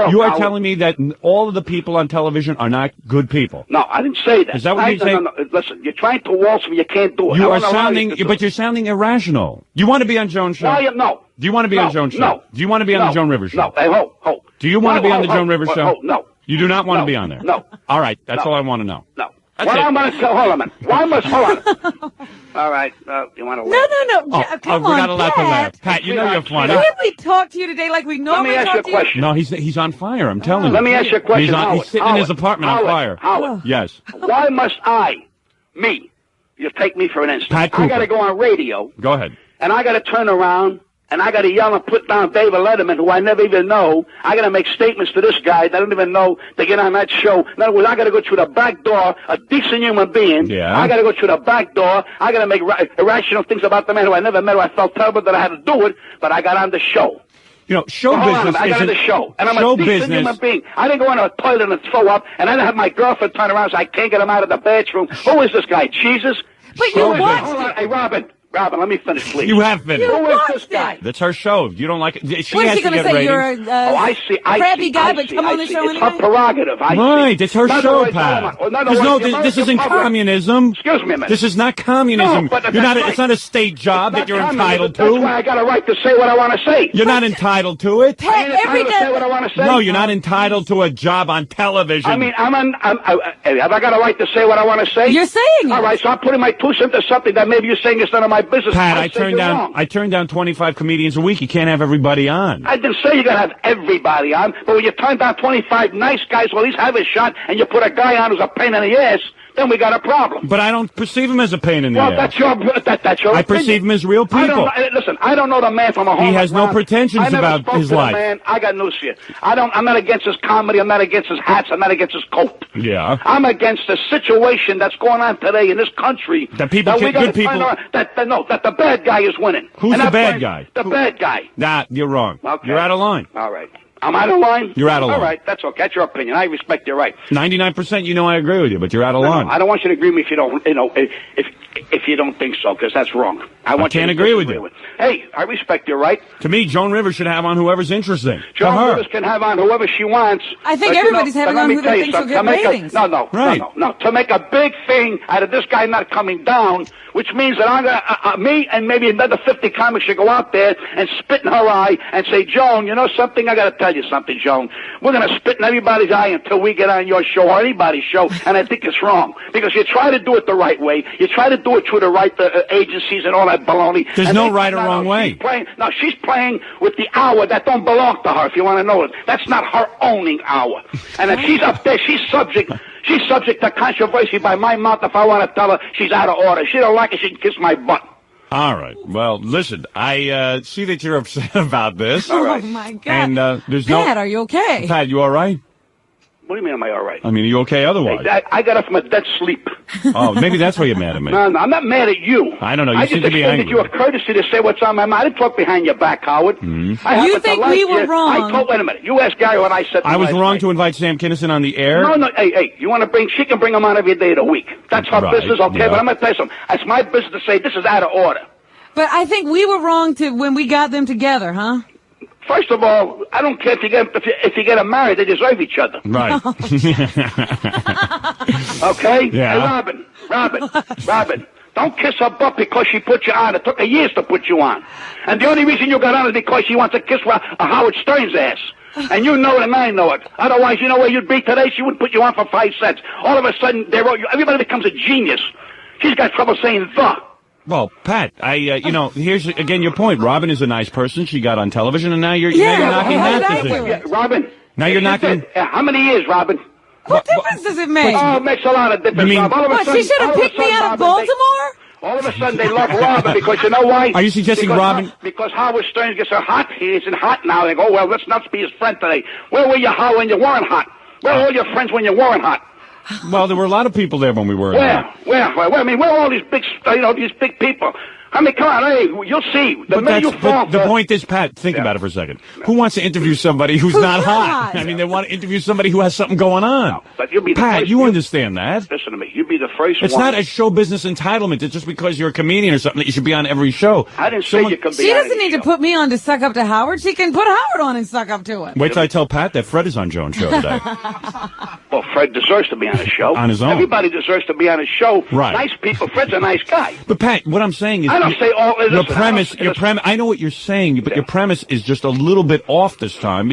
You are telling me that all of the people on television are not good people. No, I didn't say that. Is that what you're saying? No. Listen, you're trying to waltz me. You can't do it. You are sounding, but you're sounding irrational. You want to be on Joan's show? No. Do you want to be on Joan's show? No. Do you want to be on the Joan Rivers show? No. Hey, ho. Do you want to be on the Joan Rivers show? No. You do not want to be on there? No. All right. That's all I want to know. No. Hold on a minute. Hold on. All right. You want to laugh? No. Come on, we're not allowed to laugh. Pat, you know you're funny. Can't we talk to you today like we normally talk to you? Let me ask you a question. No, he's on fire. I'm telling you. Let me ask you a question. He's sitting in his apartment on fire. Howard. Yes. Why must you take me for an instance. Pat Cooper. I got to go on radio. Go ahead. And I got to turn around. And I got to yell and put down David Letterman, who I never even know. I got to make statements to this guy that I don't even know to get on that show. In other words, I got to go through the back door, a decent human being. Yeah. I got to go through the back door. I got to make irrational things about the man who I never met, who I felt terrible that I had to do it, but I got on the show. You know, show business I got on the show. And I'm a decent human being. I didn't go into a toilet and throw up, and I didn't have my girlfriend turn around so I can't get him out of the bathroom. Who is this guy, Jesus? But you watched Hold on. Hey, Robin. Robin, let me finish, please. You have finished. Who is this guy? That's her show. If you don't like it, she What is has she to going to get say? ratings. You're a I see. crappy guy, but come on the show It's anyway? her prerogative. Right, it's her show, Pat. This isn't communism. Excuse me a minute. This is not communism. No, but You're not. that's It's not a state job that you're entitled to. That's why I got a right to say what I want to say. You're not entitled to it. Pat, every to say day. what I want to say. No, you're not entitled to a job on television. I mean, have I got a right to say what I want to say? You're saying it. All right, so I'm putting my 2 cents into something that maybe you're saying is none of my business. Pat, I turned turned down 25 comedians a week. You can't have everybody on. I didn't say you're going to have everybody on, but when you turn down 25 nice guys, well, at least have a shot, and you put a guy on who's a pain in the ass, then we got a problem. But I don't perceive him as a pain in the ass. That's your I perceive him as real people. Listen, I don't know the man from a home. He has no pretensions about his life. Man, I got news for you. I'm not against his comedy. I'm not against his hats. I'm not against his coat. Yeah. I'm against the situation that's going on today in this country. That people, good people. That the bad guy is winning. Who's the bad guy? The bad guy. Nah, you're wrong. Okay. You're out of line. All right. Am I out of line? You're out of line. All right, that's okay. That's your opinion. I respect your right. 99%, you know I agree with you, but you're out of line. No, I don't want you to agree with me if you don't, if you don't think so, because that's wrong. I can't agree with you. Hey, I respect your right. To me, Joan Rivers should have on whoever's interesting. Joan Rivers can have on whoever she wants. I think everybody's having on who they think will get ratings. No. To make a big thing out of this guy not coming down, which means that I'm gonna, me and maybe another 50 comics should go out there and spit in her eye and say, Joan, you know something? I got to tell you something, Joan. We're going to spit in everybody's eye until we get on your show or anybody's show, and I think it's wrong. Because you try to do it the right way. You try to do it through the right agencies and all that baloney. There's no right or wrong way. She's playing with the hour that don't belong to her, if you want to know it. That's not her owning hour. And if she's up there, she's subject to controversy by my mouth if I want to tell her she's out of order. She don't like it, she can kiss my butt. All right. Well, listen, I see that you're upset about this. All right. Oh, my God. And there's Pat, are you okay? Pat, you all right? What do you mean, am I all right? I mean, are you okay otherwise? I got up from a dead sleep. Oh, maybe that's why you're mad at me. No, I'm not mad at you. I don't know. You seem to be angry. I just extended you a courtesy to say what's on my mind. I didn't talk behind your back, Howard. Mm-hmm. You think we were wrong? Wait a minute. You asked Gary what I said. I was wrong to invite Sam Kinison on the air? No. Hey, you want to bring, she can bring him on every day of the week. That's her business, okay? Yeah. But I'm going to tell you something. It's my business to say this is out of order. But I think we were wrong when we got them together, huh? First of all, I don't care if you get them married; they deserve each other. Right. Okay. Yeah. Hey, Robin, don't kiss her butt because she put you on. It took her years to put you on, and the only reason you got on is because she wants to kiss a Howard Stern's ass. And you know it, and I know it. Otherwise, you know where you'd be today. She wouldn't put you on for 5 cents. All of a sudden, everybody becomes a genius. She's got trouble saying the. Well, Pat, here's again your point. Robin is a nice person. She got on television, and now you're knocking that decision. Yeah, Robin. Now you're knocking. How many years, Robin? What difference does it make? Oh, it makes a lot of difference. She should have picked me out of Baltimore? All of a sudden, they love Robin because you know why? Are you suggesting Robin? Because Howard Stern gets her hot. He isn't hot now. They go, well, let's not be his friend today. Where were you, Howard, when you weren't hot? Where were all your friends when you weren't hot? Well, there were a lot of people there when we were. Where? I mean, where are all these big, these big people? I mean, come on, hey, you'll see. The point is, Pat, think about it for a second. Who wants to interview somebody who's not hot? I mean, they want to interview somebody who has something going on. No, but you'll be the Pat, first, you understand that. Listen to me. You'll be the first It's one. not a show business entitlement. It's just because you're a comedian or something that you should be on every show. I didn't say you could be She on doesn't need to put me on to suck up to Howard. She can put Howard on and suck up to him. Wait till I tell Pat that Fred is on Joan's show today. Well, Fred deserves to be on his show. On his own. Everybody deserves to be on his show. Right. Nice people. Fred's a nice guy. But Pat, what I'm saying is, I don't say all. Your premise. I know what you're saying, but your premise is just a little bit off this time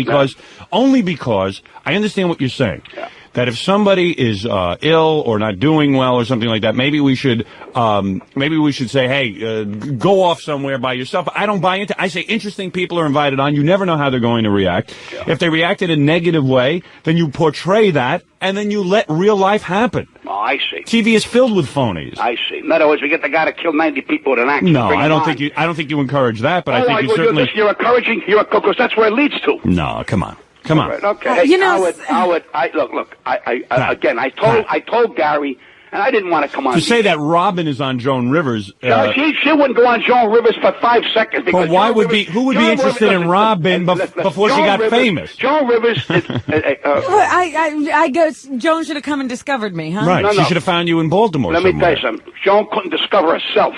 only because I understand what you're saying. Yeah. That if somebody is ill or not doing well or something like that, maybe we should say, hey, go off somewhere by yourself. I don't buy into. I say interesting people are invited on. You never know how they're going to react. Yeah. If they react in a negative way, then you portray that, and then you let real life happen. Oh, I see. TV is filled with phonies. I see. In other words, we get the guy to kill 90 people with an axe. No, I don't think you encourage that, but I think you certainly. You're encouraging. Because that's where it leads to. No, come on. Come on. Right, okay. Hey, Howard, look. I told Gary, and I didn't want to come on. To say that Robin is on Joan Rivers. She wouldn't go on Joan Rivers for 5 seconds. But who would be interested in Robin before she got famous? Joan Rivers is. I guess Joan should have come and discovered me, huh? Right. She should have found you in Baltimore. Let me tell you something. Joan couldn't discover herself.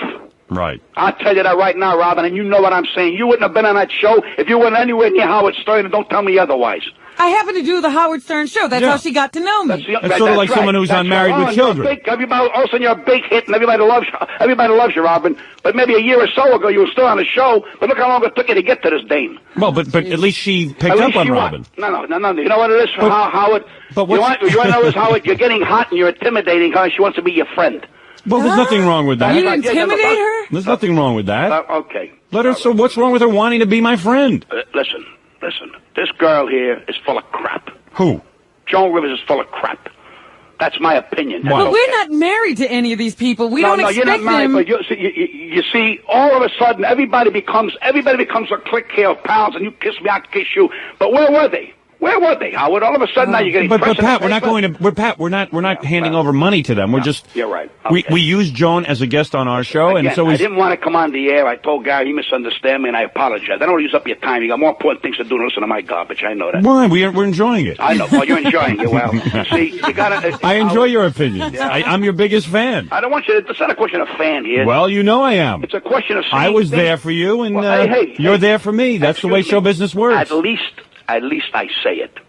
Right. I'll tell you that right now, Robin, and you know what I'm saying. You wouldn't have been on that show if you weren't anywhere near Howard Stern, and don't tell me otherwise. I happen to do the Howard Stern show. That's how she got to know me. It's sort of like someone who's on Married with Children. Everybody, all of a sudden you're a big hit, and everybody loves you, Robin. But maybe a year or so ago you were still on the show, but look how long it took you to get to this dame. Well, but at least she picked up on Robin. No. You know what it is, Howard? But you want to know this, Howard? You're getting hot and you're intimidating her, and she wants to be your friend. Well, there's nothing wrong with that. You intimidate her? There's nothing wrong with that. Okay. Let her. So what's wrong with her wanting to be my friend? Listen. This girl here is full of crap. Who? Joan Rivers is full of crap. That's my opinion. But we're not married to any of these people. We don't expect you're not married, them. but you see, all of a sudden, everybody becomes a clique here of pals, and you kiss me, I kiss you. But where were they? Where were they, Howard? All of a sudden now you're getting. But Pat, we're not going to. Pat, we're not handing over money to them. We're just. You're right. Okay. We used Joan as a guest on our show, Again, and so I didn't want to come on the air. I told Gary he misunderstood me, and I apologize. I don't want to use up your time. You got more important things to do than listen to my garbage. I know that. Why? We're enjoying it. I know. Well, you're enjoying it. Well, see, you gotta. I enjoy your opinions. Yeah. I'm your biggest fan. I don't want you to. It's not a question of fan here. Well, you know I am. It's a question of. I was there for you, and you're there for me. That's the way show business works. At least I say it.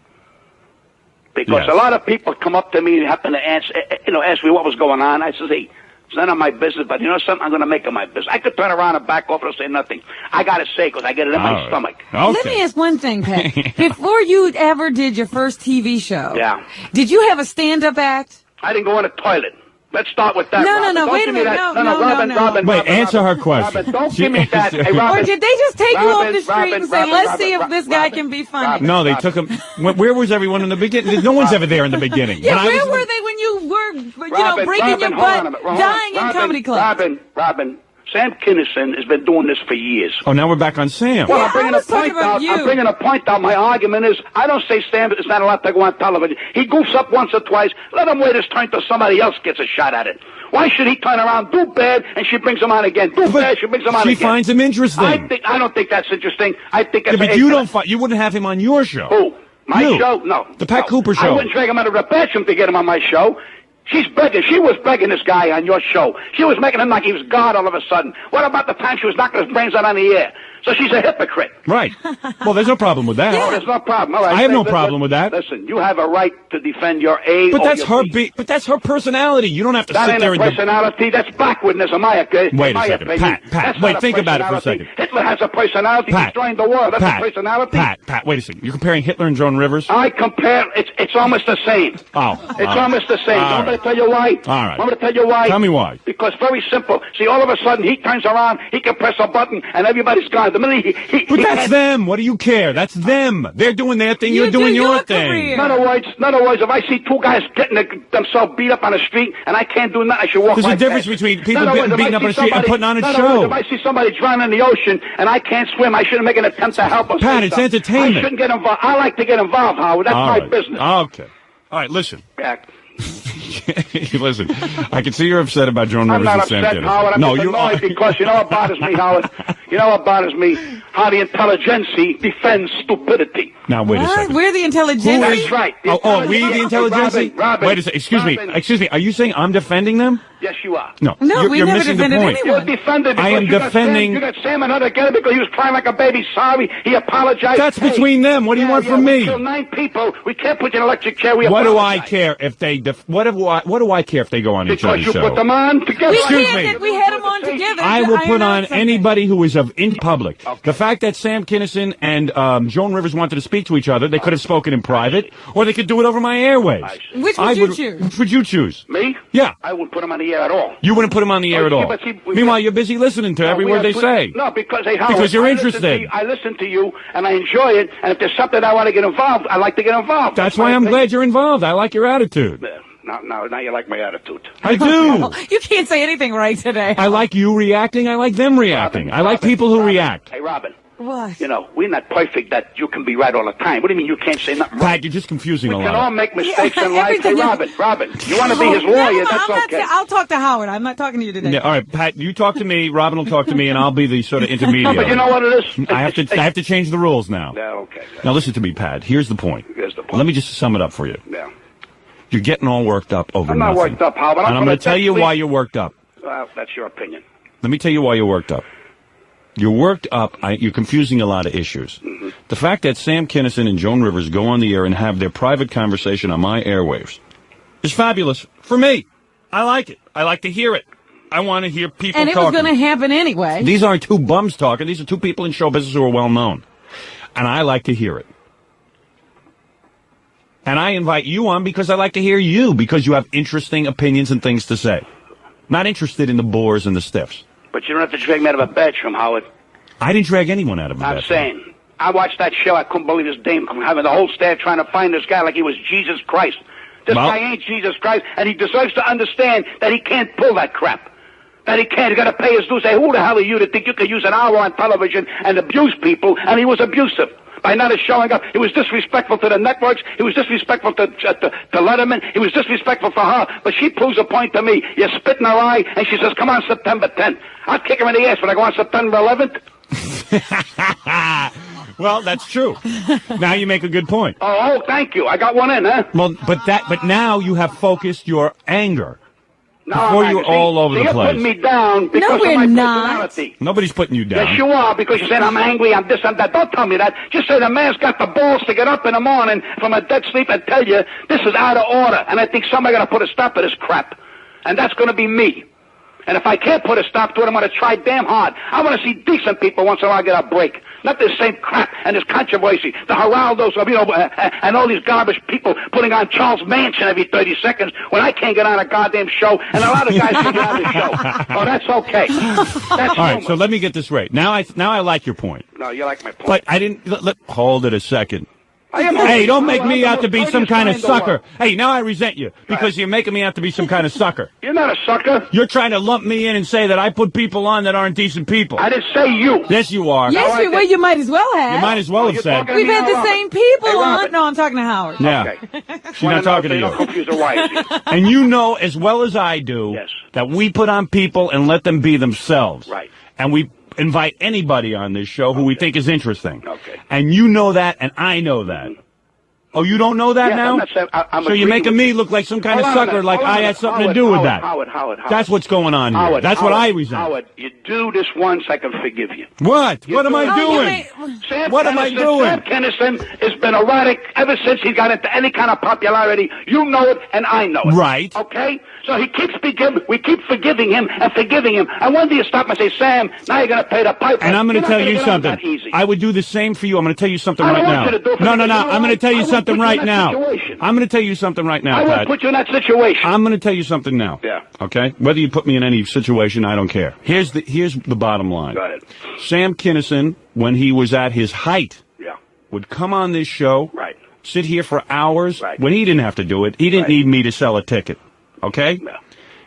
Because a lot of people come up to me and happen to ask me what was going on. I says, hey, it's none of my business, but you know something? I'm going to make it my business. I could turn around and back off and say nothing. I got to say because I get it in my stomach. Okay. Let me ask one thing, Pat. Before you ever did your first TV show, did you have a stand-up act? I didn't go in the toilet. Let's start with that. No, wait a minute. Robin, wait, answer her question. Robin, don't give me that. Hey, Robin, or did they just take you off the street and say, let's see if this guy can be funny? No, they took him. Where was everyone in the beginning? No one's ever there in the beginning. Yeah, where were they when you were, breaking your butt, dying in comedy clubs? Robin, Sam Kinison has been doing this for years. Oh, now we're back on Sam. Well, I'm bringing a point out. My argument is, I don't say Sam is not allowed to go on television. He goofs up once or twice. Let him wait his turn till somebody else gets a shot at it. Why should he turn around, do bad, and she brings him on again? Do bad, she brings him on again. She finds him interesting. I don't think that's interesting. I think that's but you wouldn't have him on your show. Who? My show? No. The Pat Cooper show. I wouldn't drag him out of the bathroom to get him on my show. She's begging. She was begging this guy on your show. She was making him like he was God all of a sudden. What about the time she was knocking his brains out on the air? So she's a hypocrite. Right. Well, there's no problem with that. No, there's no problem. All right. I have no problem with that. Listen, you have a right to defend your A. But that's her. But that's her personality. You don't have to sit there and. That ain't a personality. That's backwardness, in my opinion. Wait a second, Pat. Wait, think about it for a second. Hitler has a personality. Destroying the world. That's a personality. Pat. Wait a second. You're comparing Hitler and Joan Rivers? I compare. It's almost the same. Oh. It's almost the same. I'm going to tell you why. All right. I'm going to tell you why. Tell me why. Because very simple. See, all of a sudden he turns around. He can press a button, and everybody's gone. The minute But that's them. What do you care? That's them. They're doing their thing. You're doing your thing. In other words, if I see two guys getting themselves beat up on the street and I can't do nothing, I should walk There's right a difference between people getting beaten up on the street and putting on a show. If I see somebody drowning in the ocean and I can't swim, I shouldn't make an attempt to help them. Pat, it's entertainment. I shouldn't get involved. I like to get involved, Howard. That's my business. Okay. All right, listen. Back. Listen, I can see you're upset about Joan Rivers and Sam Kinison. Howard. I'm annoyed because you know what bothers me, Howard? You know what bothers me? How the intelligentsia defends stupidity. Now, wait a second. We're the intelligentsia? That's right. We the intelligentsia? Robin, wait a second. Excuse me. Are you saying I'm defending them? Yes, you are. No, we you're never missing the defended point. anyone. You're defended. I am defending. You got Sam and her together because he was crying like a baby. Sorry, he apologized. That's between them. What do you want from me? We killed 9 people. We can't put you in an electric chair. What do I care if they? What do I care if they go on each other's show? Because you put them on together. Excuse me. We had them on together. I will put on anybody who is in public. Okay. The fact that Sam Kinison and Joan Rivers wanted to speak to each other, they could have spoken in private, or they could do it over my airwaves. Which would you choose? Which would you choose? Me? Yeah. I wouldn't put them on the air at all. You wouldn't put them on the air at all. Meanwhile, you're busy listening to every word they say. No, because Howard, because you're interested. I listen to you and I enjoy it. And if there's something I want to get involved, I like to get involved. That's why I'm glad you're involved. I like your attitude. Now you like my attitude. I do. You can't say anything right today. I like you reacting. I like them reacting. I like people who react. Hey, Robin. What? You know, we're not perfect that you can be right all the time. What do you mean you can't say nothing right? Pat, you're just confusing a lot. We can all make mistakes in life. Hey, Robin, you want to be his lawyer, that's okay. I'll talk to Howard. I'm not talking to you today. Yeah, all right, Pat, you talk to me, Robin will talk to me, and I'll be the sort of intermediary. But you know what it is? I have to change the rules now. Yeah, okay. Now listen to me, Pat. Here's the point. Let me just sum it up for you. Yeah. You're getting all worked up over nothing. I'm not worked up, Howard. And I'm going to tell you why you're worked up. Well, that's your opinion. Let me tell you why you're worked up. You're worked up. You're confusing a lot of issues. Mm-hmm. The fact that Sam Kinison and Joan Rivers go on the air and have their private conversation on my airwaves is fabulous for me. I like it. I like to hear it. I want to hear people talking. And it was going to happen anyway. These aren't two bums talking. These are two people in show business who are well known. And I like to hear it. And I invite you on because I like to hear you, because you have interesting opinions and things to say. Not interested in the bores and the stiffs. But you don't have to drag me out of a bedroom, Howard. I didn't drag anyone out of my bedroom. I'm saying, I watched that show. I couldn't believe this dame having the whole staff trying to find this guy like he was Jesus Christ. This guy ain't Jesus Christ, and he deserves to understand that he can't pull that crap. That he can't. He's got to pay his dues. Say, who the hell are you to think you could use an hour on television and abuse people? And he was abusive. By not showing up, he was disrespectful to the networks. He was disrespectful to Letterman. He was disrespectful for her. But she proves a point to me. You spit in her eye, and she says, "Come on, September 10th." I'll kick her in the ass when I go on September 11th. Well, that's true. Now you make a good point. Oh, thank you. I got one in, huh? Well, but now you have focused your anger. No, Before you were all over the place. You're putting me down because of my personality. Nobody's putting you down. Yes, you are, because you said I'm angry, I'm this, I'm that. Don't tell me that. Just say the man's got the balls to get up in the morning from a dead sleep and tell you this is out of order, and I think somebody got to put a stop to this crap. And that's going to be me. And if I can't put a stop to it, I'm going to try damn hard. I want to see decent people once in a while get a break. Not this same crap and this controversy. The Geraldos, and all these garbage people putting on Charles Manson every 30 seconds when I can't get on a goddamn show, and a lot of guys can get on the show. Oh, that's okay. That's all right, so let me get this right. Now I like your point. No, you like my point. But I didn't... Hold it a second. Hey, don't make me out to be some kind of sucker. Hey, now I resent you because you're making me out to be some kind of sucker. You're not a sucker. You're trying to lump me in and say that I put people on that aren't decent people. I didn't say you. Yes, you are. Yes, you might as well have. You might as well have said. We've had the same people on. No, I'm talking to Howard. Yeah. Okay. She's not talking to you. Don't confuse her wife. And you know as well as I do that we put on people and let them be themselves. Right. And we invite anybody on this show who we think is interesting. Okay. And you know that, and I know that. Oh, you don't know that now? So you're making me look like some kind of sucker, like I had something to do with that. Howard. That's what's going on here. That's what I resent. Howard, you do this once, I can forgive you. What? What am I doing? What am I doing? Sam Kinison has been erratic ever since he got into any kind of popularity. You know it, and I know it. Right. Okay? So we keep forgiving him and forgiving him. And when do you stop and say, Sam, now you're going to pay the piper? And I'm going to tell you something. I would do the same for you. I'm going to tell you something right now. No. I'm going to tell you something right now. I'm going to tell you something right now, Pat. I won't put you in that situation. I'm going to tell you something now. Yeah. Okay? Whether you put me in any situation, I don't care. Here's the bottom line. Go ahead. Sam Kinison, when he was at his height, would come on this show, sit here for hours, when he didn't have to do it. He didn't need me to sell a ticket. Okay? Yeah.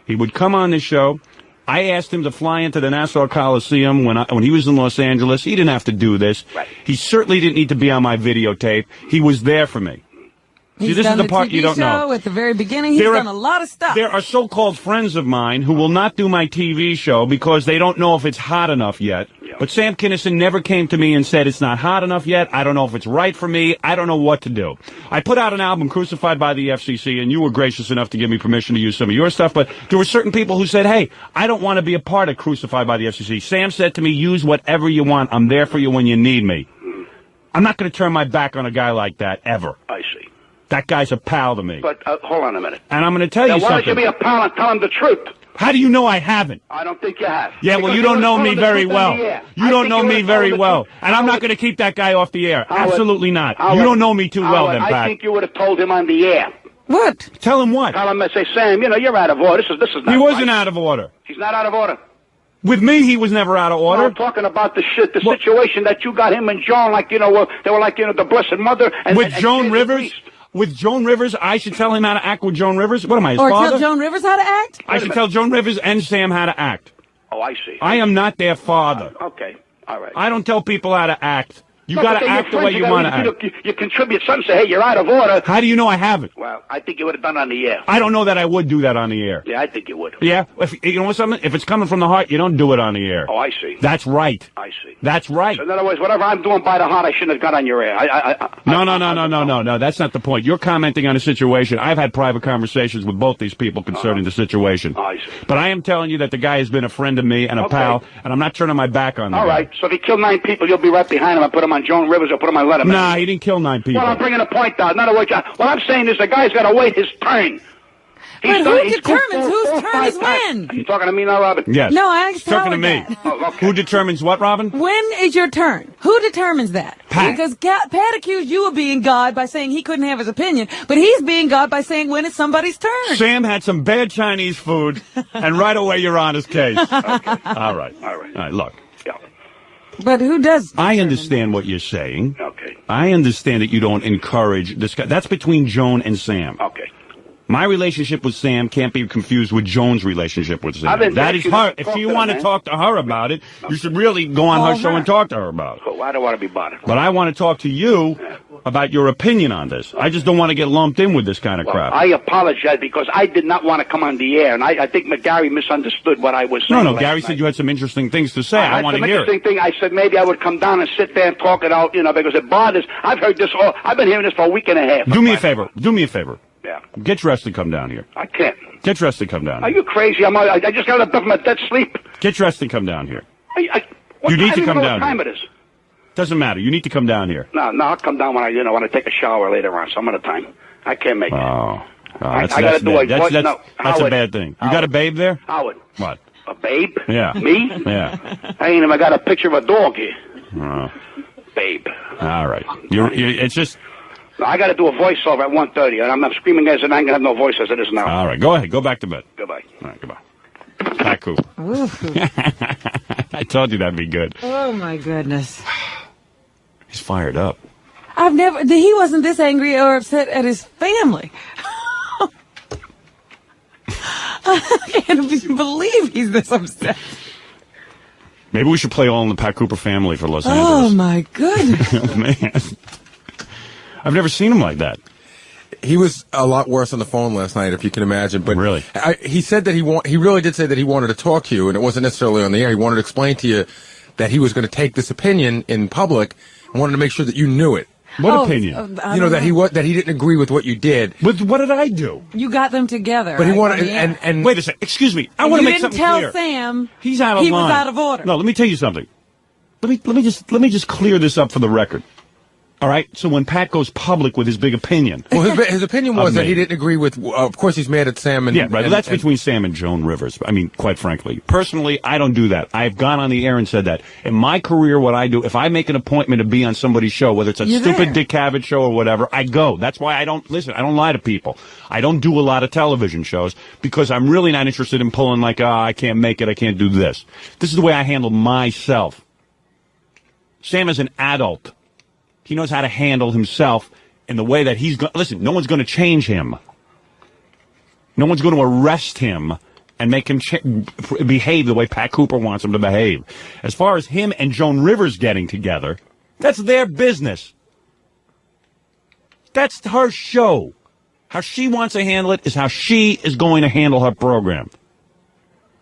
He would come on this show. I asked him to fly into the Nassau Coliseum when he was in Los Angeles. He didn't have to do this. Right. He certainly didn't need to be on my videotape. He was there for me. See, this is the part you don't know. At the very beginning, he's done a lot of stuff. There are so-called friends of mine who will not do my TV show because they don't know if it's hot enough yet. Yeah. But Sam Kinison never came to me and said, it's not hot enough yet. I don't know if it's right for me. I don't know what to do. I put out an album, Crucified by the FCC, and you were gracious enough to give me permission to use some of your stuff. But there were certain people who said, hey, I don't want to be a part of Crucified by the FCC. Sam said to me, use whatever you want. I'm there for you when you need me. I'm not going to turn my back on a guy like that, ever. I see. That guy's a pal to me. But hold on a minute. And I'm going to tell you something. Why don't you be a pal and tell him the truth? How do you know I haven't? I don't think you have. Yeah, well, you don't know me very well. You don't know me very well. And I'm not going to keep that guy off the air. Absolutely not. You don't know me too well then, Pat. I think you would have told him on the air. What? Tell him what? Tell him, say, Sam, you're out of order. This is not He wasn't out of order. He's not out of order. With me, he was never out of order. No, I'm talking about the situation that you got him and Joan, like, they were like, the Blessed Mother. With Joan Rivers? With Joan Rivers, I should tell him how to act with Joan Rivers? What am I, his father? Or tell Joan Rivers how to act? I should tell Joan Rivers and Sam how to act. Oh, I see. I am not their father. Okay. All right. I don't tell people how to act. You got to act the way you want to act. You contribute something, say, hey, you're out of order. How do you know I haven't? Well, I think you would have done it on the air. I don't know that I would do that on the air. Yeah, I think you would. Yeah? You know something? If it's coming from the heart, you don't do it on the air. Oh, I see. That's right. I see. That's right. So in other words, whatever I'm doing by the heart, I shouldn't have got on your air. No. That's not the point. You're commenting on a situation. I've had private conversations with both these people concerning the situation. I see. But I am telling you that the guy has been a friend of me and a pal, and I'm not turning my back on him. All right. So if he killed 9 people, you'll be right behind him and put him on Joan Rivers or put him on Letterman. Nah, he didn't kill 9 people. Well, I'm bringing a point out. In other words, what I'm saying is the guy's got to wait his turn. But who determines whose turn is when? Are you talking to me now, Robin? Yes. No, I asked talking to me. Oh, okay. Who determines what, Robin? When is your turn? Who determines that? Pat. Because Pat accused you of being God by saying he couldn't have his opinion, but he's being God by saying when it's somebody's turn. Sam had some bad Chinese food, and right away you're on his case. Okay. All right. All right. Look. Yeah. But who does? I understand what you're saying. Okay. I understand that you don't encourage this guy. That's between Joan and Sam. Okay. My relationship with Sam can't be confused with Joan's relationship with Sam. That is her. If you want to talk to her about it, you should really go on her show and talk to her about it. Well, I don't want to be bothered. But I want to talk to you about your opinion on this. I just don't want to get lumped in with this kind of crap. I apologize because I did not want to come on the air, and I think Gary misunderstood what I was saying. No, Gary said you had some interesting things to say. I want to hear it. Interesting thing. I said maybe I would come down and sit there and talk it out, because it bothers. I've heard this all. I've been hearing this for a week and a half. Do me a favor. Do me a favor. Yeah. Get dressed and come down here. I can't. Get dressed and come down here. Are you crazy? I just got up from my dead sleep. Get dressed and come down here. You need to come down what time here. it is. Doesn't matter. You need to come down here. No, I'll come down when I take a shower later on, some other time. I can't make it. Oh. That's a bad thing. You got a babe there? Howard. What? A babe? Yeah. Me? Yeah. I ain't even got a picture of a dog here. Oh. Babe. All right. It's just... I got to do a voiceover at 1:30, and I'm screaming as and I ain't going to have no voice as it is now. All right. Go ahead. Go back to bed. Goodbye. All right. Goodbye. Pat Coop. I told you that'd be good. Oh, my goodness. He's fired up. He wasn't this angry or upset at his family. I can't believe he's this upset. Maybe we should play All in the Pat Cooper Family for Los Angeles. Oh, my goodness. Oh, man. I've never seen him like that. He was a lot worse on the phone last night, if you can imagine. But really, he said that he really did say that he wanted to talk to you, and it wasn't necessarily on the air. He wanted to explain to you that he was going to take this opinion in public and wanted to make sure that you knew it. What opinion? That he didn't agree with what you did. With what did I do? You got them together. But he wanted and wait a second. Excuse me. I want to make something clear. You didn't tell Sam he's out of line. He was out of order. No, let me tell you something. Let me just clear this up for the record. All right. So when Pat goes public with his big opinion, well, his opinion was that he didn't agree with. Of course, he's mad at Sam. And, yeah, right. That's between Sam and Joan Rivers. I mean, quite frankly, personally, I don't do that. I've gone on the air and said that in my career, what I do, if I make an appointment to be on somebody's show, whether it's a stupid Dick Cavett show or whatever, I go. That's why I don't listen. I don't lie to people. I don't do a lot of television shows because I'm really not interested in pulling like, I can't make it. I can't do this. This is the way I handle myself. Sam is an adult. He knows how to handle himself in the way that he's going. Listen, no one's going to change him. No one's going to arrest him and make him behave the way Pat Cooper wants him to behave. As far as him and Joan Rivers getting together, that's their business. That's her show. How she wants to handle it is how she is going to handle her program.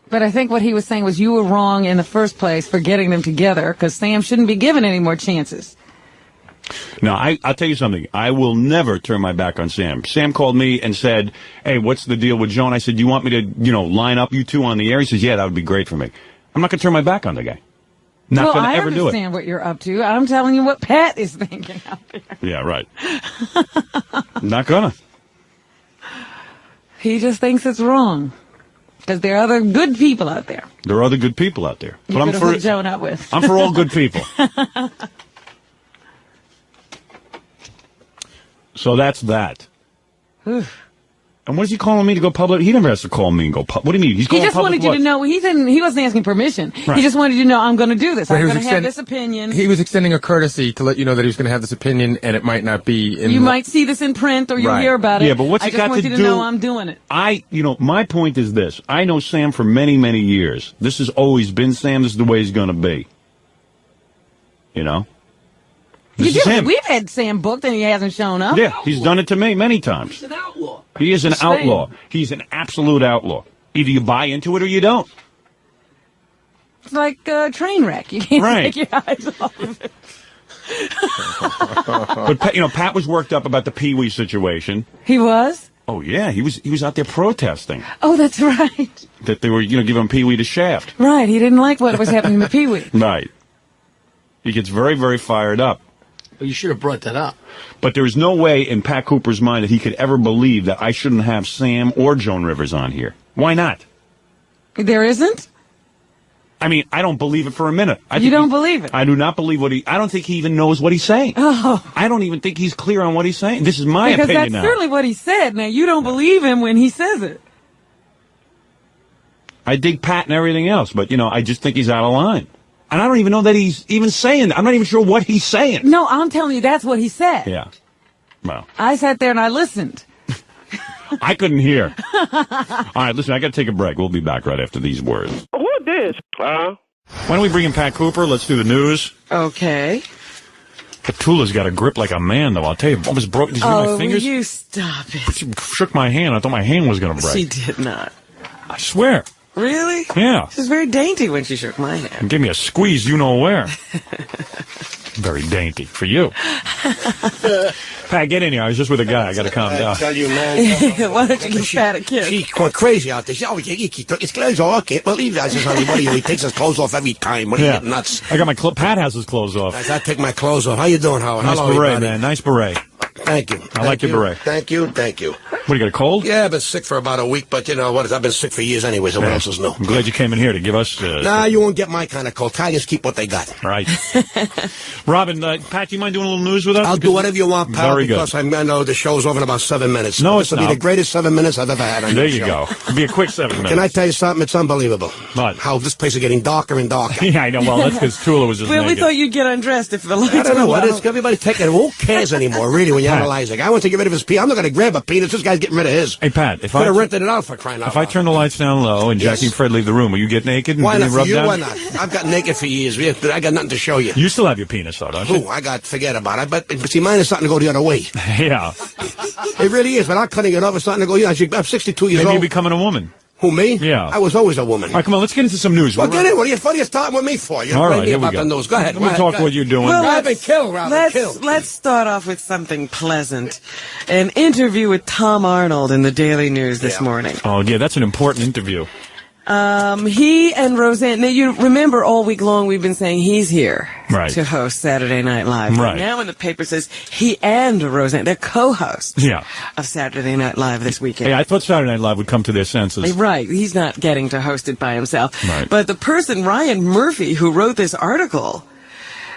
But I think what he was saying was you were wrong in the first place for getting them together because Sam shouldn't be given any more chances. No, I'll tell you something. I will never turn my back on Sam. Sam called me and said, hey, what's the deal with Joan? I said, do you want me to, line up you two on the air? He says, yeah, that would be great for me. I'm not going to turn my back on the guy. Not going to ever do it. I understand what you're up to. I'm telling you what Pat is thinking out there. Yeah, right. Not gonna. He just thinks it's wrong. Because there are other good people out there. There are other good people out there. But I'm for Joan up with. I'm for all good people. So that's that. And what is he calling me to go public? He never has to call me and go public. What do you mean? He's going public. He just wanted you to know. He wasn't asking permission. Right. He just wanted you to know I'm going to do this. I'm going to have this opinion. He was extending a courtesy to let you know that he was going to have this opinion, and it might not be in. You might see this in print, or you'll hear about it. Yeah, but what's it got to do? I just want you to know I'm doing it. My point is this. I know Sam for many, many years. This has always been Sam. This is the way he's going to be. We've had Sam booked and he hasn't shown up. Yeah, he's done it to me many times. He's an outlaw. He is an outlaw. He's an absolute outlaw. Either you buy into it or you don't. It's like a train wreck. You can't take your eyes off of it. But Pat was worked up about the Pee Wee situation. He was? Oh yeah, he was out there protesting. Oh, that's right. That they were giving Pee Wee the shaft. Right, he didn't like what was happening to Pee Wee. Right. He gets very, very fired up. Well, you should have brought that up. But there is no way in Pat Cooper's mind that he could ever believe that I shouldn't have Sam or Joan Rivers on here. Why not? There isn't? I mean, I don't believe it for a minute. You don't believe it? I do not believe I don't think he even knows what he's saying. Oh. I don't even think he's clear on what he's saying. This is my opinion now. Because that's certainly what he said. Now, you don't believe him when he says it. I dig Pat and everything else, but, I just think he's out of line. And I don't even know that he's even saying that. I'm not even sure what he's saying. No, I'm telling you, that's what he said. Yeah. Well. I sat there and I listened. I couldn't hear. All right, listen, I got to take a break. We'll be back right after these words. Who this? Why don't we bring in Pat Cooper? Let's do the news. Okay. Catula's got a grip like a man, though. I'll tell you, almost broke. Did you see my fingers? You stop it. She shook my hand. I thought my hand was going to break. She did not. I swear. Really? Yeah. She was very dainty when she shook my hand. And give me a squeeze, you know where. Very dainty for you. Pat, get in here. I was just with a guy. I got to calm down. I tell you, man. Why don't you give Pat a kiss? She went crazy out there. She always he took his clothes off. I can't believe that. I said, honey, what are you? He takes his clothes off every time. What are you getting nuts? I got my Pat has his clothes off. I take my clothes off. How you doing, Howard? Nice Hello, beret, everybody. man. Nice beret. Thank you. I like your beret. Thank you. What, you got a cold? Yeah, I've been sick for about a week, but you know what? I've been sick for years anyway, so what else is new? I'm glad you came in here to give us... Nah, you won't get my kind of cold. Italians keep what they got. All right. Robin, Pat, do you mind doing a little news with us? I'll do whatever you want, pal, Very because good. I know the show's over in about 7 minutes. No, this it's will not. be the greatest 7 minutes I've ever had on There your you show. go. It'll be a quick 7 minutes. Can I tell you something? It's unbelievable. What? How this place is getting darker and darker. Yeah, I know. Well, that's because Tula was just Well, we naked. thought you'd get undressed if the lights I don't know went what out. it's. Everybody taking it. Who cares anymore, really, when you analyze it? I want to get rid of his penis. I'm not going to grab a penis. This guy's getting rid of his. Hey, Pat, if Could I have rented it out for crying out If I loud. turn the lights down low and Jackie and Fred leave the room, will you get naked and Why give not me for rub you? down? Why not? I've got naked for years. I got nothing to show you. You still have your penis, though, don't you? Who? Forget about it. But see, mine is starting to go the other way. Yeah. It really is. Without cutting it off, it's starting to go. I'm 62 years Maybe old. you're becoming a woman. Who, me? Yeah. I was always a woman. All right, come on, let's get into some news. Well, get in. What are you talking with me for? You're All right, me here we about go. the news. Go ahead. Let me talk what you're doing. Well, I've been killed, Robin. Killed. Let's start off with something pleasant. An interview with Tom Arnold in the Daily News this morning. Oh, yeah, that's an important interview. He and Roseanne, now you remember all week long we've been saying he's here to host Saturday Night Live. Right. Now in the paper says he and Roseanne, they're co-hosts of Saturday Night Live this weekend. Hey, I thought Saturday Night Live would come to their senses. Right. He's not getting to host it by himself. Right. But the person, Ryan Murphy, who wrote this article,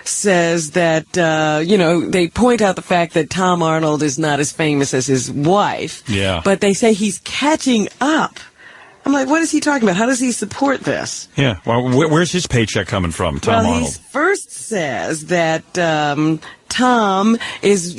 says that, they point out the fact that Tom Arnold is not as famous as his wife. Yeah. But they say he's catching up. I'm like, what is he talking about? How does he support this? Yeah. Well, where's his paycheck coming from, Tom Arnold? He first says that Tom is,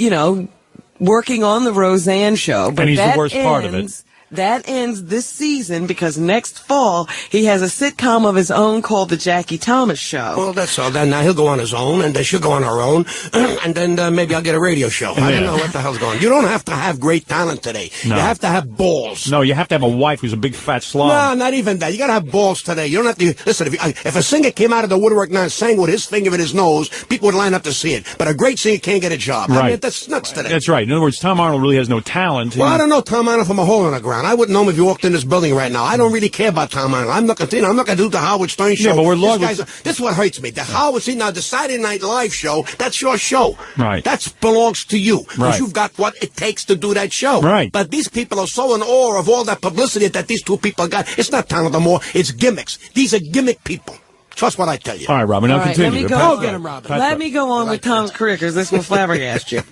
working on the Roseanne show. But and he's the worst part of it. That ends this season because next fall he has a sitcom of his own called The Jackie Thomas Show. Well, that's all. Then now he'll go on his own, and she'll go on her own, and then maybe I'll get a radio show. I don't know what the hell's going on. You don't have to have great talent today. No. You have to have balls. No, you have to have a wife who's a big fat slob. No, not even that. You got to have balls today. You don't have to. Listen, if a singer came out of the woodwork now and sang with his finger in his nose, people would line up to see it. But a great singer can't get a job. Right. I mean, that's nuts today. That's right. In other words, Tom Arnold really has no talent. Well, I don't know Tom Arnold from a hole in the ground. I wouldn't know him if you walked in this building right now. I don't really care about Tom Arnold. I'm not going to do the Howard Stern show. Yeah, but we're this is what hurts me. The Howard, the Saturday Night Live show, that's your show. Right. That belongs to you. Because Right. you've got what it takes to do that show. Right. But these people are so in awe of all that publicity that these two people got. It's not talent anymore. It's gimmicks. These are gimmick people. Trust what I tell you. All right, Robin, now continue. Let me go Go on. get him, Robin. Let me go on with Tom's career because this will flabbergast you.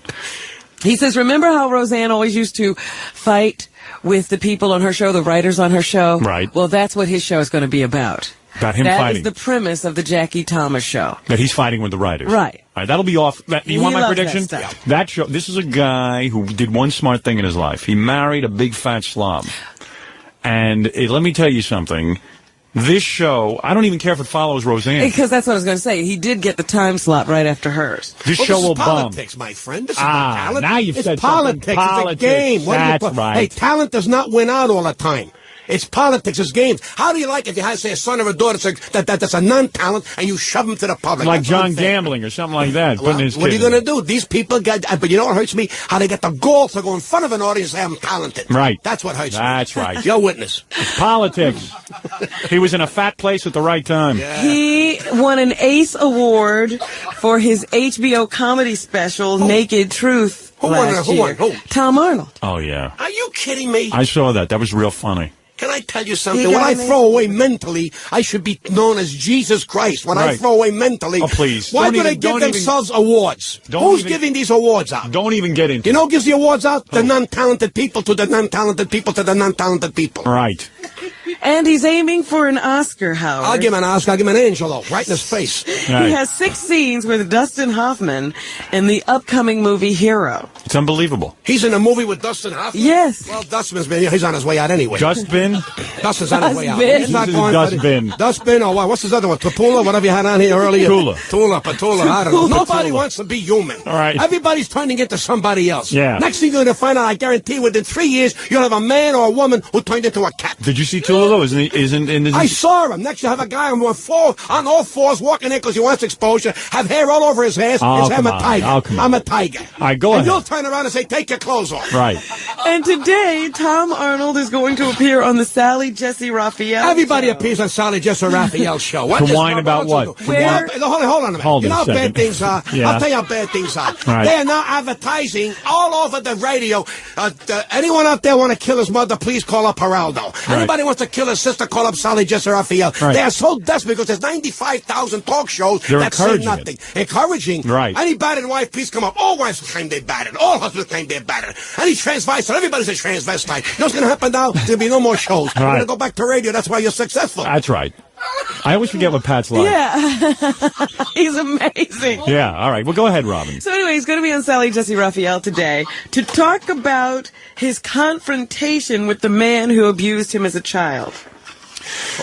He says, remember how Roseanne always used to fight with the people on her show, the writers on her show? Right. Well, that's what his show is going to be about. About him That fighting. is the premise of the Jackie Thomas Show. That he's fighting with the writers. Right. All right, that'll be off. You want my loves prediction? that stuff. That show. This is a guy who did one smart thing in his life. He married a big fat slob. And let me tell you something. This show, I don't even care if it follows Roseanne. Because that's what I was going to say. He did get the time slot right after hers. This show will bomb. Politics, my friend. This is not talent. Now you've said politics. Politics. It's a game. That's right. Hey, talent does not win out all the time. It's politics. It's games. How do you like if you have, say, a son or a daughter that's a non-talent and you shove them to the public? Like that's John unfair. Gambling or something like that. Well, what are you going to do? These people got, but you know what hurts me? How they get the gall to go in front of an audience and say I'm talented. Right. That's what hurts me. That's right. You're witness. It's politics. He was in a fat place at the right time. Yeah. He won an ACE Award for his HBO comedy special, Naked Truth, last year. Who? Tom Arnold. Oh, yeah. Are you kidding me? I saw that. That was real funny. Can I tell you something? When I throw away mentally, I should be known as Jesus Christ. When I throw away mentally, please. Why do they give themselves awards? Who's giving these awards out? Don't even get into it. You know who gives the awards out? The non-talented people to the non-talented people to the non-talented people. Right. And he's aiming for an Oscar, Howard. I'll give him an Oscar. I'll give him an Angelo right in his face. Right. He has 6 scenes with Dustin Hoffman in the upcoming movie Hero. It's unbelievable. He's in a movie with Dustin Hoffman? Yes. Well, he's on his way out anyway. Dustbin? Dustin's on his way out. Dustbin. He's not This is going Dustbin. Dustbin or what? What's his other one? Papula? Whatever you had on here earlier. Patula. I don't know. Nobody wants to be human. All right. Everybody's turning into somebody else. Yeah. Next thing you're going to find out, I guarantee within 3 years, you'll have a man or a woman who turned into a cat. Did you see Tulalo? I saw him. Next, you have a guy on all fours walking in because he wants exposure, have hair all over his ass, and say, I'm a tiger. I'm a tiger. All right, go ahead. And you'll turn around and say, take your clothes off. Right. And today, Tom Arnold is going to appear on the Sally Jesse Raphael Everybody show. appears on Sally Jesse Raphael's show. What To whine about what? Hold on a minute. Hold you know on a how bad second. things are? Yeah. I'll tell you how bad things are. Right. They are now advertising all over the radio. Anyone out there want to kill his mother, please call up Geraldo. Right. Anybody wants to kill his sister, call up Sally Jesse Raphael. Right. They are so desperate because there's 95,000 talk shows They're that say encouraging nothing. it. Encouraging. Right. Any battered wife, please come up. All wives claim they're battered. All husbands claim they're battered. Any transvestite, everybody's a transvestite. You know what's going to happen now? There'll be no more shows. We're Right. going to go back to radio. That's why you're successful. That's right. I always forget what Pat's like. Yeah. He's amazing. Yeah, all right. Well, go ahead, Robin. So anyway, he's going to be on Sally Jesse Raphael today to talk about his confrontation with the man who abused him as a child.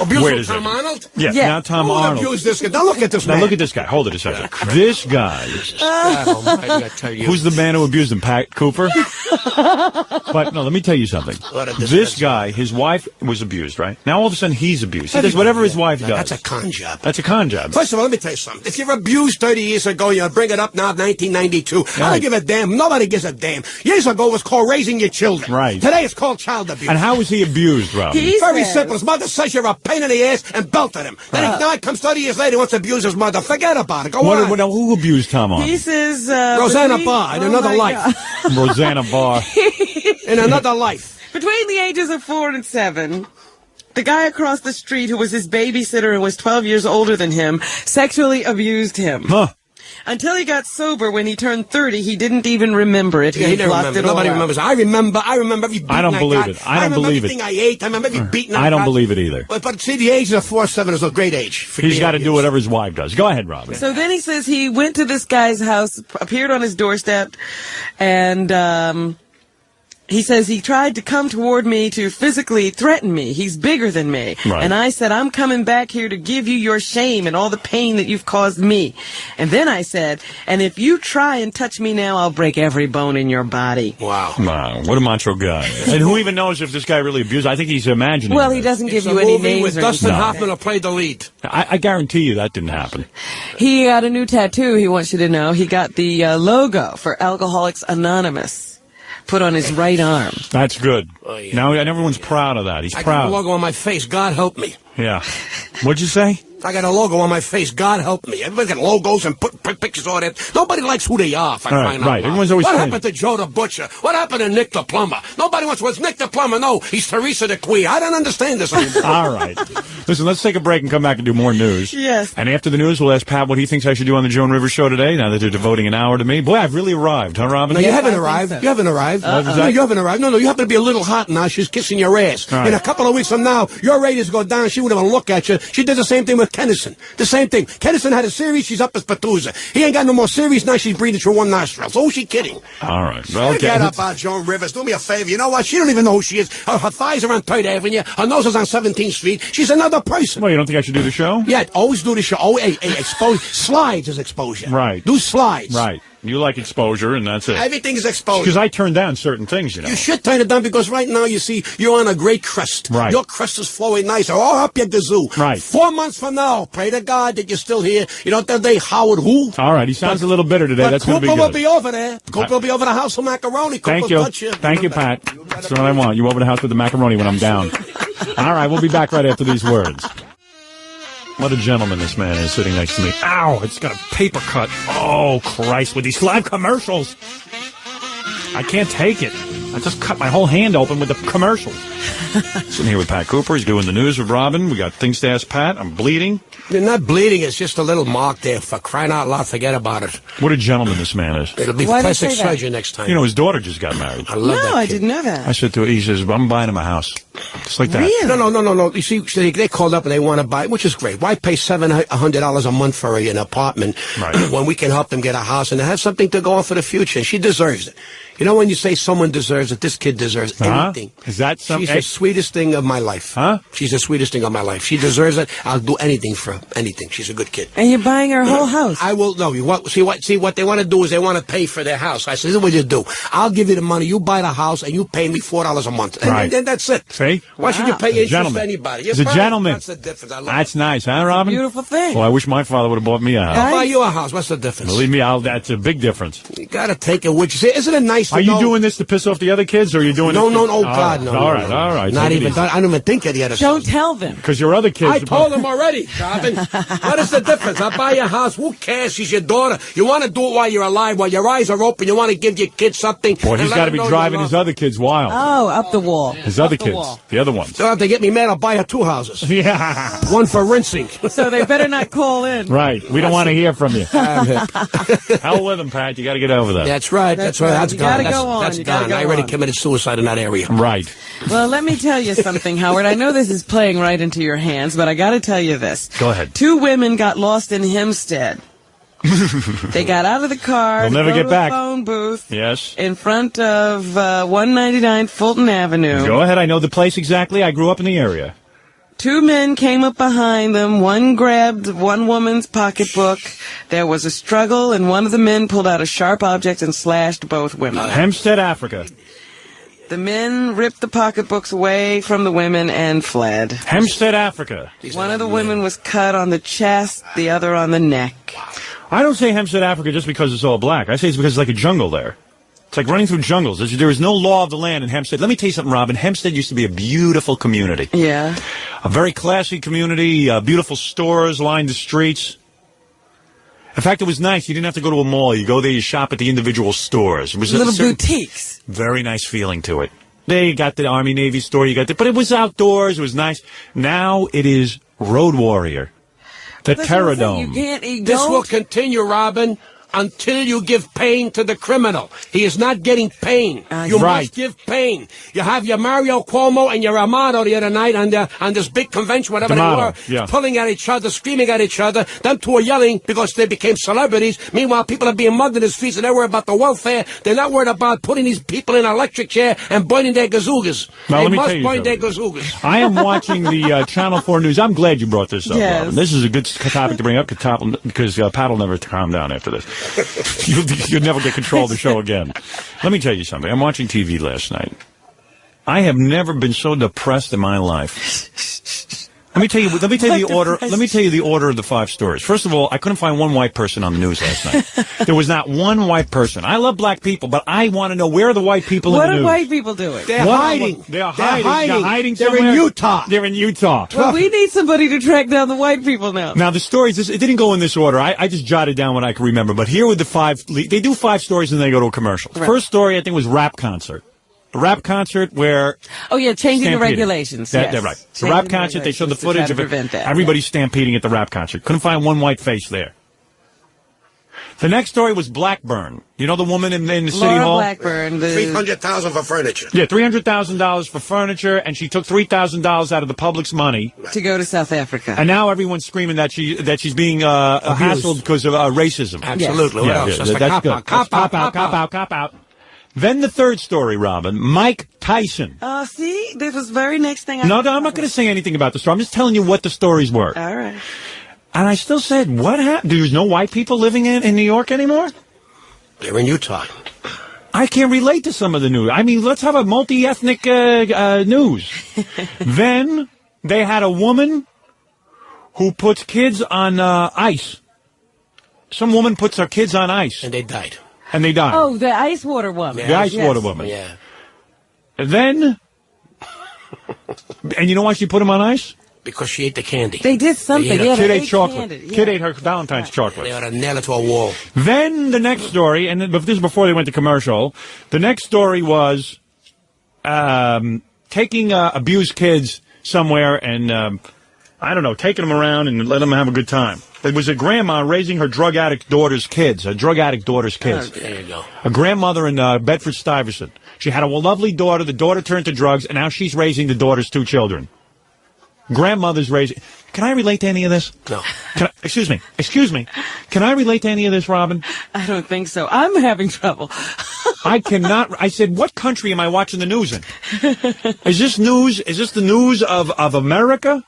Wait a Tom second. Arnold? Yeah, Yeah. now Tom Who Arnold. abused this guy? Now look at this Now man. look at this guy. Hold it a second. This guy. Who's the man who abused him? Pat Cooper? But no, let me tell you something. This guy, his wife was abused, right? Now all of a sudden he's abused. He does whatever his wife does. That's a con job. That's a con job. First of all, let me tell you something. If you're abused 30 years ago, you bring it up now, 1992. I don't give a damn. Nobody gives a damn. Years ago, it was called raising your children. Right. Today, it's called child abuse. And how was he abused, Robin? Very simple. His mother says you're a pain in the ass and belted him. Then he now he comes 30 years later, he wants to abuse his mother. Forget about it. Go on. Who abused Tom Arnold? He says... Rosanna Barr in another life. Rosanna Barr. In another life. Between the ages of 4 and 7, the guy across the street who was his babysitter and was 12 years older than him sexually abused him. Huh. Until he got sober when he turned 30, he didn't even remember it. Yeah, He he never blocked remembers. it all Nobody out. remembers. I remember every beating I don't believe got. it. I don't remember believe it. everything I ate. I remember every beating I don't got. believe it either. But see, the age of 4-7 is a great age. For He's being got to do abused. whatever his wife does. Go ahead, Robin. So then he says he went to this guy's house, appeared on his doorstep, and he says he tried to come toward me to physically threaten me. He's bigger than me. Right. And I said, I'm coming back here to give you your shame and all the pain that you've caused me. And then I said, and if you try and touch me now, I'll break every bone in your body. Wow. Wow, what a macho guy. And who even knows if this guy really abused? I think he's imagining. Well, he it. doesn't give It's you a any movie names with or Dustin anything. Hoffman will play the lead. I guarantee you that didn't happen. He got a new tattoo, he wants you to know. He got the logo for Alcoholics Anonymous put on his right arm. That's good. Oh, yeah. Now, and everyone's proud of that. He's I got proud. a logo on my face. God help me. Yeah. What'd you say? I got a logo on my face. God help me. Everybody's got logos and put pictures on it. Nobody likes who they are. If I All right, find out right. loud. Everyone's always What saying- happened to Joe the Butcher? What happened to Nick the Plumber? Nobody wants what's Nick the Plumber. No, he's Teresa the Queen. I don't understand this anymore. All right. Listen, let's take a break and come back and do more news. Yes. And after the news, we'll ask Pat what he thinks I should do on the Joan Rivers show today, now that they're devoting an hour to me. Boy, I've really arrived, huh, Robin? No, you haven't I think arrived. so. You haven't arrived. Is No, that- you haven't arrived. No, you happen to be a little hot now. She's kissing your ass. All right. In a couple of weeks from now, your ratings go down. She wouldn't even look at you. She did the same thing with with Kinison. The same thing. Kinison had a series, she's up as producer. He ain't got no more series, now she's breathing through one nostril. So who's she kidding? All right. Well, Get up on Joan Rivers. Do me a favor. You know what? She don't even know who she is. Her thighs are on 3rd Avenue. Her nose is on 17th Street. She's another person. Well, you don't think I should do the show? Yeah, always do the show. Oh, hey, expose. Slides is exposure. Right. Do slides. Right. You like exposure, and that's it. Everything is exposure. Because I turn down certain things, you know. You should turn it down because right now, you see, you're on a great crest. Right. Your crest is flowing nice. Oh, up your gazoo. Right. 4 months from now, pray to God that you're still here. You know that day, Howard who? All right. He sounds a little bitter today. But That's going to be Cooper good. will be over there. Cooper will be over the house with macaroni. Thank you. Thank you, Pat. That's what I want. You over the house with the macaroni when I'm down. All right. We'll be back right after these words. What a gentleman this man is sitting next to me. Ow, it's got a paper cut. Oh, Christ, with these live commercials. I can't take it. I just cut my whole hand open with the commercials. Sitting here with Pat Cooper. He's doing the news with Robin. We got things to ask Pat. I'm bleeding. You're not bleeding. It's just a little mark there. For crying out loud, forget about it. What a gentleman this man is. It'll be plastic surgery next time. You know, his daughter just got married. I love that kid. I didn't know that. I said to her, he says, I'm buying him a house. Just like that. Really? No. You see, they called up and they want to buy, which is great. Why pay $700 a month for an apartment when we can help them get a house and have something to go on for the future? And she deserves it. You know when you say someone deserves it, this kid deserves anything. Is that something? She's the sweetest thing of my life. Huh? She's the sweetest thing of my life. She deserves it. I'll do anything for her. Anything. She's a good kid. And you're buying her whole house. I will. No, see what they want to do is they want to pay for their house. I said, this is what you do. I'll give you the money. You buy the house and you pay me $4 a month. And then that's it. See? Why should you pay interest to anybody? He's a gentleman. That's the difference. I love That's nice, huh, Robin? Beautiful thing. Well, I wish my father would have bought me a house. I'll buy you a house. What's the difference? Believe me, that's a big difference. You gotta take it with you. Isn't it nice to know? Are you doing this to piss off the other kids, or are you doing No, it? oh, God, no. All right. Not even. I don't even think of the other Don't tell them. Because your other kids. I told them already, Robin. What is the difference? I'll buy you a house. Who cares? She's your daughter. You want to do it while you're alive, while your eyes are open. You want to give your kids something. Boy, he's got to be driving his other kids wild. Oh, up the wall. His other kids. The other ones. So if they get me mad, I'll buy her 2 houses. Yeah. One for rinsing. So they better not call in. Right. We don't want to hear from you. Hell with them, Pat. You got to get over that. That's right. That's right. That's gone. That's gone. I already committed suicide in that area. Right. Well, let me tell you something, Howard. I know this is playing right into your hands, but I got to tell you this. Go ahead. 2 women got lost in Hempstead. They got out of the car. They'll never to go get to back. The phone booth. Yes. In front of 199 Fulton Avenue. Go ahead. I know the place exactly. I grew up in the area. 2 men came up behind them. One grabbed one woman's pocketbook. There was a struggle, and one of the men pulled out a sharp object and slashed both women. Hempstead, Africa. The men ripped the pocketbooks away from the women and fled. Hempstead, Africa. One of the women was cut on the chest, the other on the neck. I don't say Hempstead, Africa just because it's all black. I say it's because it's like a jungle there. It's like running through jungles. There is no law of the land in Hempstead. Let me tell you something, Robin. Hempstead used to be a beautiful community. Yeah. A very classy community, beautiful stores lined the streets. In fact, it was nice. You didn't have to go to a mall. You go there, you shop at the individual stores. It was little boutiques. Very nice feeling to it. They got the Army Navy store, but it was outdoors. It was nice. Now it is Road Warrior. The Terror Dome. This will continue, Robin, until you give pain to the criminal. He is not getting pain. You must give pain. You have your Mario Cuomo and your Amato the other night on this big convention, whatever they were, pulling at each other, screaming at each other. Them 2 are yelling because they became celebrities. Meanwhile, people are being mugged in the streets and they're worried about the welfare. They're not worried about putting these people in an electric chair and burning their gazoogas. Now, they must burn their gazoogas. I am watching the Channel 4 News. I'm glad you brought this up, Robin. This is a good topic to bring up because Pat will never calm down after this. You'll never get control of the show again. Let me tell you something. I'm watching TV last night. I have never been so depressed in my life. Let me tell you the order. Let me tell you the order of the 5 stories. First of all, I couldn't find one white person on the news last night. There was not one white person. I love black people, but I want to know where are the white people in the news. What are white people doing? They're hiding. They're hiding somewhere. They're in Utah. They're in Utah. Well, we need somebody to track down the white people now. Now, the stories, it didn't go in this order. I just jotted down what I can remember. But here were the 5. They do 5 stories and then they go to a commercial. Right. First story, I think, was rap concert. A rap concert where... Oh, yeah, changing the regulations. They're right. The rap concert, they showed the footage of it. Everybody stampeding at the rap concert. Couldn't find one white face there. The next story was Blackburn. You know the woman in the City Laura Hall? Blackburn. $300,000 for furniture. Yeah, $300,000 for furniture, and she took $3,000 out of the public's money to go to South Africa. And now everyone's screaming that she's being hassled because of racism. Absolutely. Yes. Yeah, that's good. Cop out. Then the third story, Robin. Mike Tyson. See, this was very next thing. No, I'm not going to say anything about the story. I'm just telling you what the stories were. All right. And I still said, what happened? There's no white people living in New York anymore? They're in Utah. I can't relate to some of the news. I mean, let's have a multi-ethnic news. Then they had a woman who puts kids on ice. Some woman puts her kids on ice. And they died. Oh, the ice water woman. The ice water woman. Yeah. And then, and you know why she put him on ice? Because she ate the candy. They did something. Kid ate chocolate. Kid ate her Valentine's chocolate. They ought to nail it to a wall. Then the next story, and this is before they went to commercial, the next story was taking abused kids somewhere and, I don't know, taking them around and letting them have a good time. There was a grandma raising her drug addict daughter's kids. Oh, there you go. A grandmother in Bedford-Stuyvesant. She had a lovely daughter. The daughter turned to drugs, and now she's raising the daughter's 2 children. Grandmother's raising. Can I relate to any of this? No. Excuse me. Can I relate to any of this, Robin? I don't think so. I'm having trouble. I cannot. I said, what country am I watching the news in? Is this news? Is this the news of America?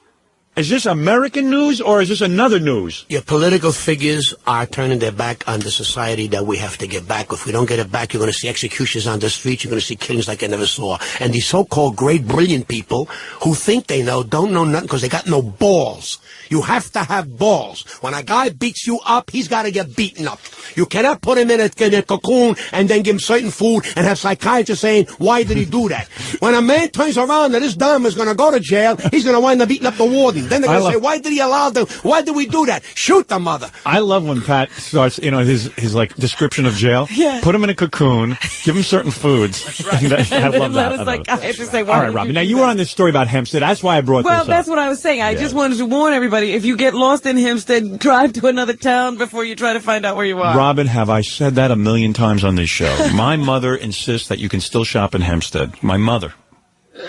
Is this American news or is this another news? Your political figures are turning their back on the society that we have to get back. If we don't get it back, you're going to see executions on the streets. You're going to see killings like I never saw. And these so-called great, brilliant people who think they know, don't know nothing because they got no balls. You have to have balls. When a guy beats you up, he's got to get beaten up. You cannot put him in a cocoon and then give him certain food and have psychiatrists saying, why did he do that? When a man turns around and this dumb is going to go to jail, he's going to wind up beating up the warden. Then they're going to say, why did he allow them? Why did we do that? Shoot the mother. I love when Pat starts, his like description of jail. Yeah. Put him in a cocoon, give him certain foods. That's right. I love that. I have to say, all right, Robin. Now you were on this story about Hempstead. That's why I brought this up. Well, that's what I was saying. I just wanted to warn everybody: if you get lost in Hempstead, drive to another town before you try to find out where you are. Robin, have I said that 1,000,000 times on this show? My mother insists that you can still shop in Hempstead. My mother.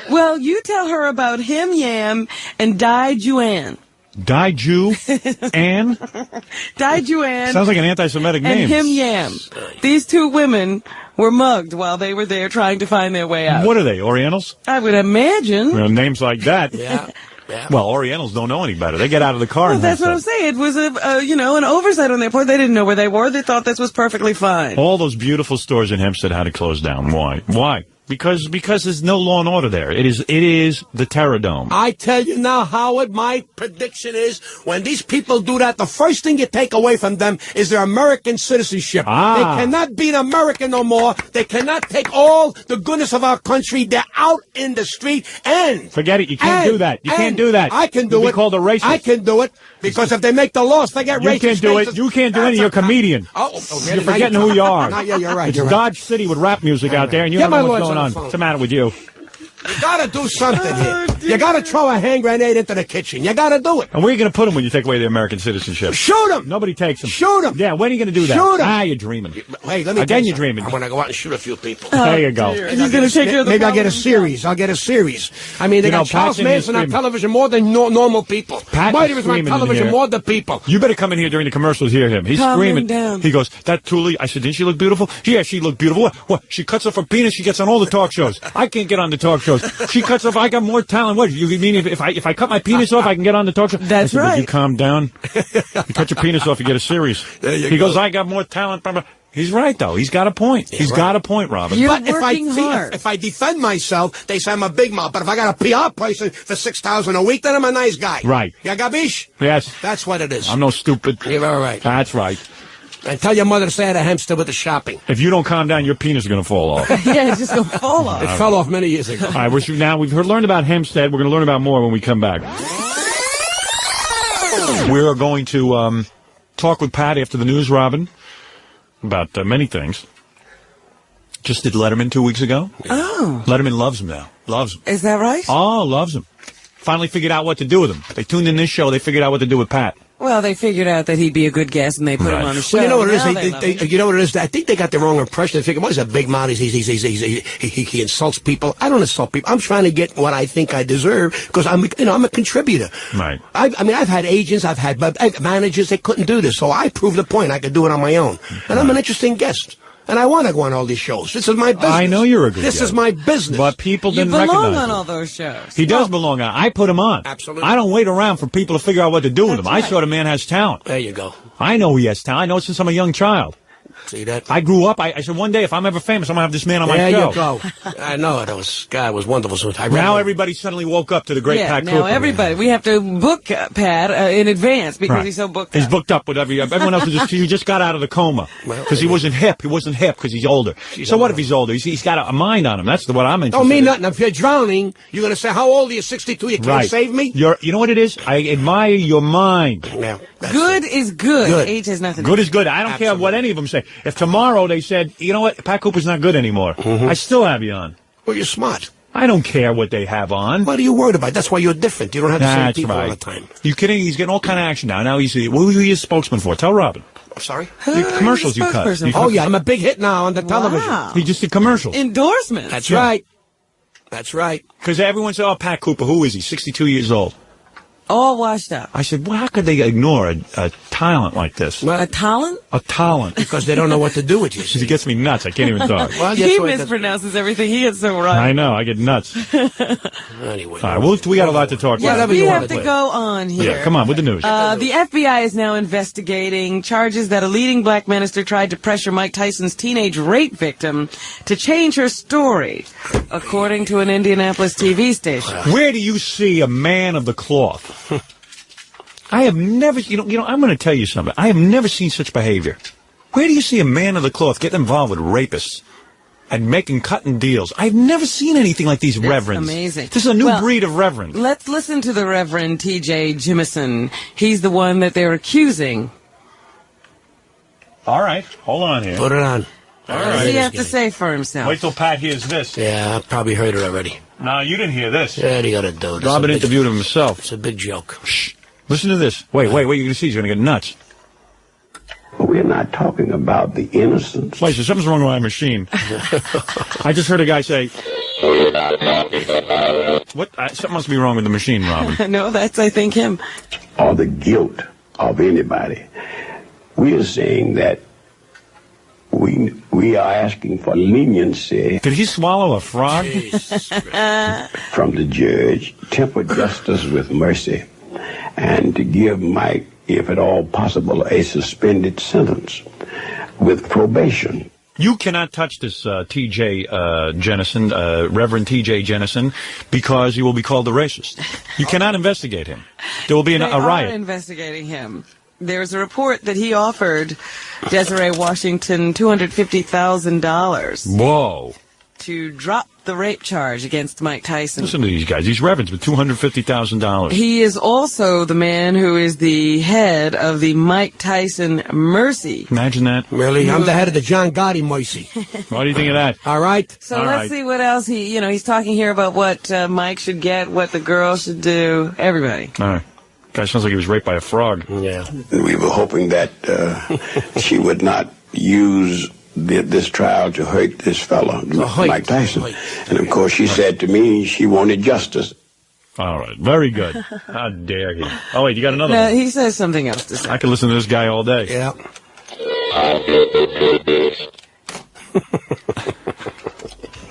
Well, you tell her about Him Yam and Dai Juan. Dai Ju Ann? Dai Juan. Sounds like an anti-Semitic name. And Him Yam. These 2 women were mugged while they were there trying to find their way out. What are they, Orientals? I would imagine. Well, names like that. Yeah. Well, Orientals don't know any better. They get out of the car. Well, that's what I'm saying. It was an oversight on their part. They didn't know where they were. They thought this was perfectly fine. All those beautiful stores in Hempstead had to close down. Why? Because there's no law and order there. It is the Terror Dome. I tell you now, Howard, my prediction is when these people do that, the first thing you take away from them is their American citizenship. They cannot be an American no more. They cannot take all the goodness of our country. They're out in the street and... Forget it. You can't do that. You can't do that. I can do it. You'll be called a racist. I can do it because if they make the laws, they get racist. You can't do it. You can't do it. You're a comedian. You're forgetting who you are. Yeah, you're right. It's Dodge City with rap music out there, and you don't know what's going on. What's the matter with you? You gotta do something here. You gotta throw a hand grenade into the kitchen. You gotta do it. And where are you gonna put them when you take away their American citizenship? Shoot them. Nobody takes them. Shoot them. Yeah, when are you gonna do that? Shoot them. You're dreaming. Hey, let me again. You're dreaming. I'm gonna go out and shoot a few people. There you go. You're gonna take care of the maybe I'll get a series. I mean, they got Charles Manson on television more than normal people. White was on television more than people. You better come in here during the commercials. Hear him. He's screaming. Down. He goes, "That Thule." I said, "Didn't she look beautiful?" Yeah, she looked beautiful. What? She cuts off her penis. She gets on all the talk shows. I can't get on the talk shows. She cuts off. I got more talent. What? You mean if I cut my penis off, I can get on the talk show? That's right. Would you calm down? You cut your penis off, you get a series. He goes, "I got more talent." He's right, though. He's got a point. He's got a point, Robin. But if I defend myself, they say I'm a big mouth. But if I got a PR person for $6,000 a week, then I'm a nice guy. Right. Ya gabish? Yes. That's what it is. I'm no stupid. You're all right. That's right. And tell your mother to stay at a Hempstead with the shopping. If you don't calm down, your penis is going to fall off. Yeah, it's just going to fall off. It fell off many years ago. All right, we've learned about Hempstead. We're going to learn about more when we come back. We're going to talk with Pat after the news, Robin, about many things. Just did Letterman 2 weeks ago. Oh. Letterman loves him now. Loves him. Is that right? Oh, loves him. Finally figured out what to do with him. They tuned in this show. They figured out what to do with Pat. Well, they figured out that he'd be a good guest, and they put him on the show. Well, you know what it is? Now You know what it is? I think they got the wrong impression. They figure, well, he's a big mouth. He insults people. I don't insult people. I'm trying to get what I think I deserve because I'm a contributor. Right. I mean, I've had agents, I've had managers that couldn't do this, so I proved the point. I could do it on my own, and I'm an interesting guest. And I want to go on all these shows. This is my business. I know you're a good guy. This is my business. But people didn't you belong recognize on him. all those shows. He does belong on. I put him on. Absolutely. I don't wait around for people to figure out what to do with him. Right. I saw the man has talent. There you go. I know he has talent. I know it since I'm a young child. See that? I grew up. I said one day if I'm ever famous, I'm gonna have this man on my show. There you go. I know it. God was wonderful. So now everybody suddenly woke up to the great Pat now Cooper. everybody. We have to book Pat in advance because he's so booked He's up. booked up with everyone else. He just got out of the coma because he wasn't hip. He wasn't hip because he's older. So what if he's older? He's got a mind on him. That's what I'm interested in. Don't mean nothing. If you're drowning, you're going to say, how old are you? 62? You can't save me? You know what it is? I admire your mind. Yeah, good is good. Age has nothing to do Good is good. I don't care what any of them say. If tomorrow they said, you know what, Pat Cooper's not good anymore, I still have you on. Well, you're smart. I don't care what they have on. What are you worried about? That's why you're different. You don't have the same That's people right. all the time. You kidding? He's getting all kind of action now. Now he's what was he a spokesman for? Tell Robin. I'm sorry? The commercials you cut. Oh, yeah, I'm a big hit now on the television. He just did commercials. Endorsements. That's right. That's right. Because everyone said, oh, Pat Cooper, who is he? 62 years old. All washed up. I said, well, how could they ignore a talent like this? A talent? A talent. Because they don't know what to do with you. He gets me nuts. I can't even talk. Well, He mispronounces everything. He gets so right. I know. I get nuts. Anyway. All right, we got a lot to talk about. We have to go on here. Yeah, come on, with the news. The FBI is now investigating charges that a leading black minister tried to pressure Mike Tyson's teenage rape victim to change her story, according to an Indianapolis TV station. Where do you see a man of the cloth? I have never, I'm going to tell you something. I have never seen such behavior. Where do you see a man of the cloth get involved with rapists and cutting deals? I've never seen anything like these reverends. Amazing. This is a new breed of reverend. Let's listen to the Reverend T.J. Jimison. He's the one that they're accusing. All right, hold on here. Put it on. What does he have to say for himself? Wait till Pat hears this. Yeah, I probably heard it already. No, you didn't hear this. Yeah, he got to do it. Robin interviewed him himself. It's a big joke. Shh. Listen to this. Wait, you're going to see. He's going to get nuts. We're not talking about the innocence. Wait, so something's wrong with my machine. I just heard a guy say... What? Something must be wrong with the machine, Robin. No, that's, I think, him. Or the guilt of anybody. We are saying that we are asking for leniency. Did he swallow a frog? From the judge, temper justice with mercy, and to give Mike, if at all possible, a suspended sentence with probation. You cannot touch this T.J. Jennison, Reverend T.J. Jennison, because you will be called a racist. You cannot investigate him. There will be a riot. They are investigating him. There's a report that he offered Desiree Washington $250,000. Whoa. To drop the rape charge against Mike Tyson. Listen to these guys. These reverends with $250,000. He is also the man who is the head of the Mike Tyson Mercy. Imagine that. Really? I'm the head of the John Gotti Mercy. What do you think of that? All right. So let's see what else he's talking here about what Mike should get, what the girl should do, everybody. All right. Guy sounds like he was raped by a frog. Yeah. We were hoping that she would not use this trial to hurt this fellow, Mike Tyson. And of course, she said to me she wanted justice. All right. Very good. How dare he? Oh, wait, you got another one? He says something else to say. I could listen to this guy all day. Yeah.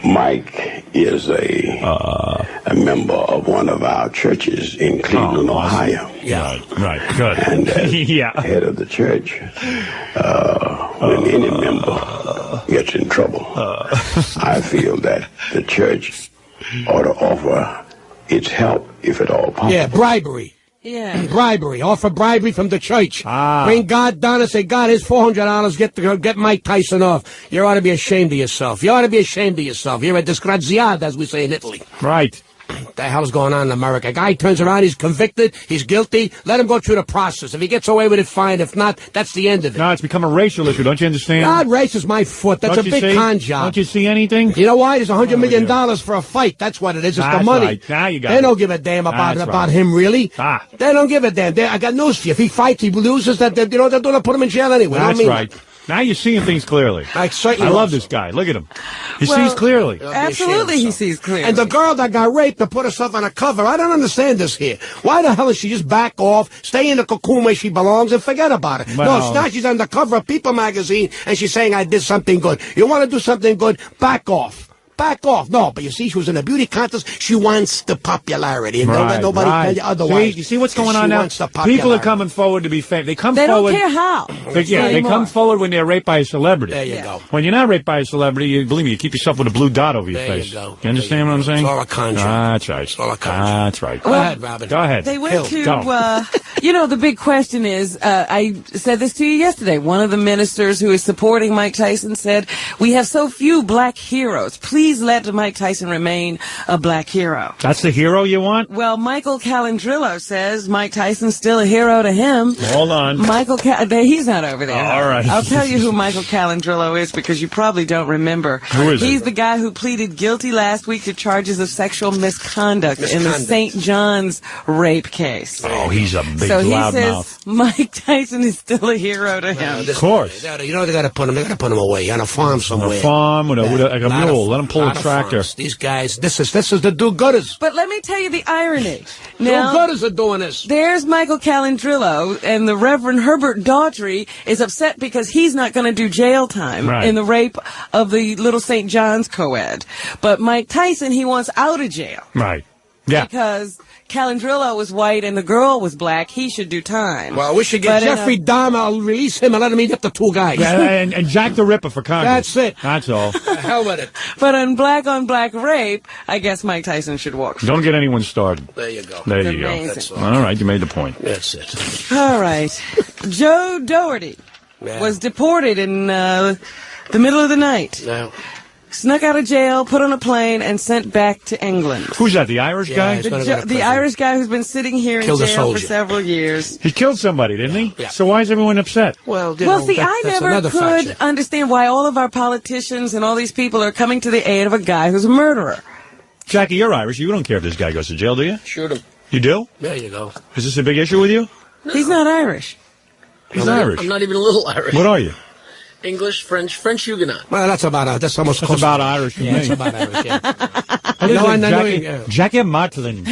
Mike is a member of one of our churches in Cleveland, Ohio. Yeah, right, good. And as yeah. head of the church, when any member gets in trouble, I feel that the church ought to offer its help, if at all possible. Yeah, bribery. Yeah. Bribery. Offer bribery from the church. Bring God down and say, God, here's $400. Get Mike Tyson off. You ought to be ashamed of yourself. You ought to be ashamed of yourself. You're a disgraziata, as we say in Italy. Right. The hell's going on in America? A guy turns around, he's convicted, he's guilty. Let him go through the process. If he gets away with it, fine. If not, that's the end of it. No, it's become a racial issue. Don't you understand? God, race is my foot. That's a big con job. Don't you see anything? You know why? There's $100 million for a fight. That's what it is. It's the money. Right. Now you got They don't give a damn about him, really. They don't give a damn. I got news for you. If he fights, he loses. They're going to put him in jail anyway. That's right. Now you're seeing things clearly. I love this guy. Look at him. He sees clearly. Absolutely, he sees clearly. And the girl that got raped to put herself on a cover, I don't understand this here. Why the hell does she just back off, stay in the cocoon where she belongs, and forget about it? Well, No, now she's on the cover of People magazine, and she's saying, I did something good. You want to do something good? Back off. Back off. No, but you see, she was in a beauty contest. She wants the popularity. And don't let nobody tell you otherwise. You see what's going on now? People are coming forward to be famous. They come forward. They don't care how. They come forward when they're raped by a celebrity. There you go. When you're not raped by a celebrity, believe me, you keep yourself with a blue dot over your face. There you go. You understand what I'm saying? It's all a con job. That's right. It's all a con job. That's right. Go ahead, Robin. Go ahead. They went to, the big question is, I said this to you yesterday. One of the ministers who is supporting Mike Tyson said, we have so few black heroes. Please let Mike Tyson remain a black hero. That's the hero you want? Well, Michael Calandrillo says Mike Tyson's still a hero to him. Hold on. He's not over there. All right. I'll tell you who Michael Calandrillo is because you probably don't remember. Who is He's the guy who pleaded guilty last week to charges of sexual misconduct in the St. John's rape case. Oh, he's a big So he loud says mouth. Mike Tyson is still a hero to him. Of course. You know they got to put him away on a farm somewhere. On a farm with a mule. Let him pull a tractor. These guys, this is the do-gooders. But let me tell you the irony. Now, do-gooders are doing this. There's Michael Calandrillo, and the Reverend Herbert Daughtry is upset because he's not going to do jail time in the rape of the little St. John's co-ed. But Mike Tyson, he wants out of jail. Right. Yeah. Because Calandrillo was white and the girl was black. He should do time. Well, we should get Jeffrey Dahmer. I'll release him and let him eat up the two guys. Yeah, and Jack the Ripper for Congress. That's it. That's all. The hell with it. But on black rape, I guess Mike Tyson should walk. Don't get anyone started. There you go. There you go. That's all right, you made the point. That's it. All right. Joe Doherty was deported in the middle of the night. No. Snuck out of jail, put on a plane, and sent back to England. Who's that, the Irish guy? The Irish guy who's been sitting here in jail for several years. He killed somebody, didn't he? Yeah. So why is everyone upset? Well, see, I never could understand why all of our politicians and all these people are coming to the aid of a guy who's a murderer. Jackie, you're Irish. You don't care if this guy goes to jail, do you? Shoot him. You do? There you go. Is this a big issue with you? No. He's not Irish. He's Irish. I'm not even a little Irish. What are you? English, French Huguenot. Well, that's almost close. About Irish to me. That's about Irish, yeah. Jackie Martlin.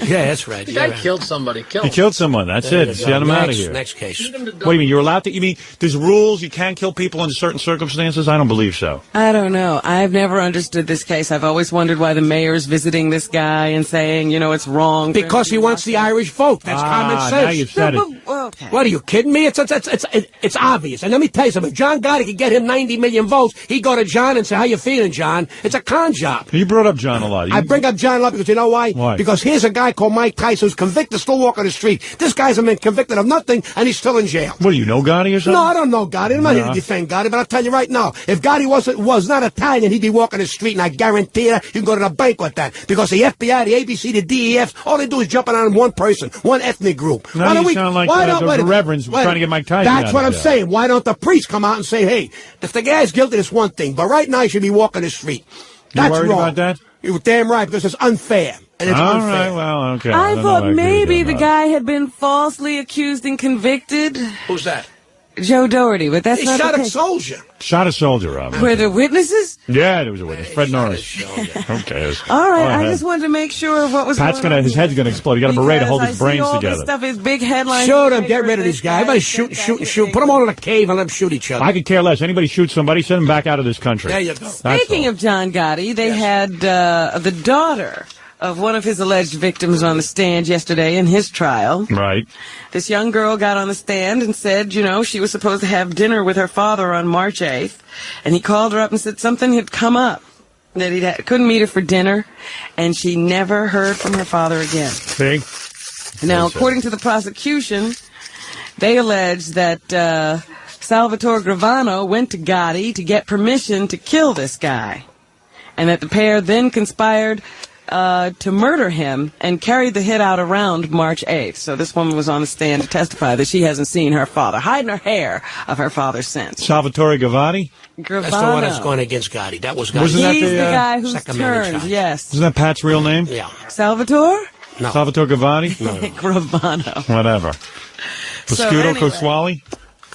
Yeah, that's right. The guy killed somebody. He killed someone. That's it. Get him out of here. Next case. What do you mean? You're allowed to? You mean there's rules? You can't kill people under certain circumstances? I don't believe so. I don't know. I've never understood this case. I've always wondered why the mayor's visiting this guy and saying, it's wrong. Because he wants the Irish vote. That's common sense. Now you've said it. Okay. What, are you kidding me? It's obvious. And let me tell you something. If John Gotti could get him 90 million votes, he'd go to John and say, how you feeling, John? It's a con job. You brought up John a lot. I bring up John a lot because you know why? Why? Because here's a guy called Mike Tyson who's convicted, still walking the street. This guy's been convicted of nothing, and he's still in jail. What, do you know Gotti or something? No, I don't know Gotti. I'm not here to defend Gotti, but I'll tell you right now, if Gotti was not Italian, he'd be walking the street, and I guarantee you can go to the bank with that. Because the FBI, the ABC, the DEF, all they do is jumping on one person, one ethnic group. Now you sound like the reverends trying to get Mike Tyson That's what I'm saying. Why don't the priests come out and say, hey, if the guy's guilty, it's one thing, but right now he should be walking the street. That's you worried wrong. About that? You're damn right, because it's unfair. And it's all unfair. Right, well, okay. I thought maybe the guy had been falsely accused and convicted. Who's that? Joe Doherty, but that's he not shot the a case. soldier. Shot a soldier, Robin. Were there witnesses? Yeah, there was a witness. Fred Norris. Who cares? All right, I just wanted to make sure of what was going on. His head's going to explode. You got a beret to hold his brains together. This stuff is big headlines. Shoot him. Get rid of these guys. Everybody shoot. Put them all in a cave and let them shoot each other. I could care less. Anybody shoots somebody, send them back out of this country. There you go. Speaking of John Gotti, they had the daughter of one of his alleged victims on the stand yesterday in his trial. Right. This young girl got on the stand and said, she was supposed to have dinner with her father on March 8th, and he called her up and said something had come up, that he couldn't meet her for dinner, and she never heard from her father again. See? Now, according to the prosecution, they allege that Salvatore Gravano went to Gotti to get permission to kill this guy, and that the pair then conspired to murder him and carried the hit out around March 8th. So this woman was on the stand to testify that she hasn't seen her father, hiding her hair of her father since. Salvatore Gavati? That's the one that's going against Gotti. That was Gotti. Wasn't that He's the guy who's second turned, yes. Isn't that Pat's real name? Yeah. Salvatore? No. Salvatore Gavati? No. Gravano. Whatever. Pasquale anyway. Pasquale?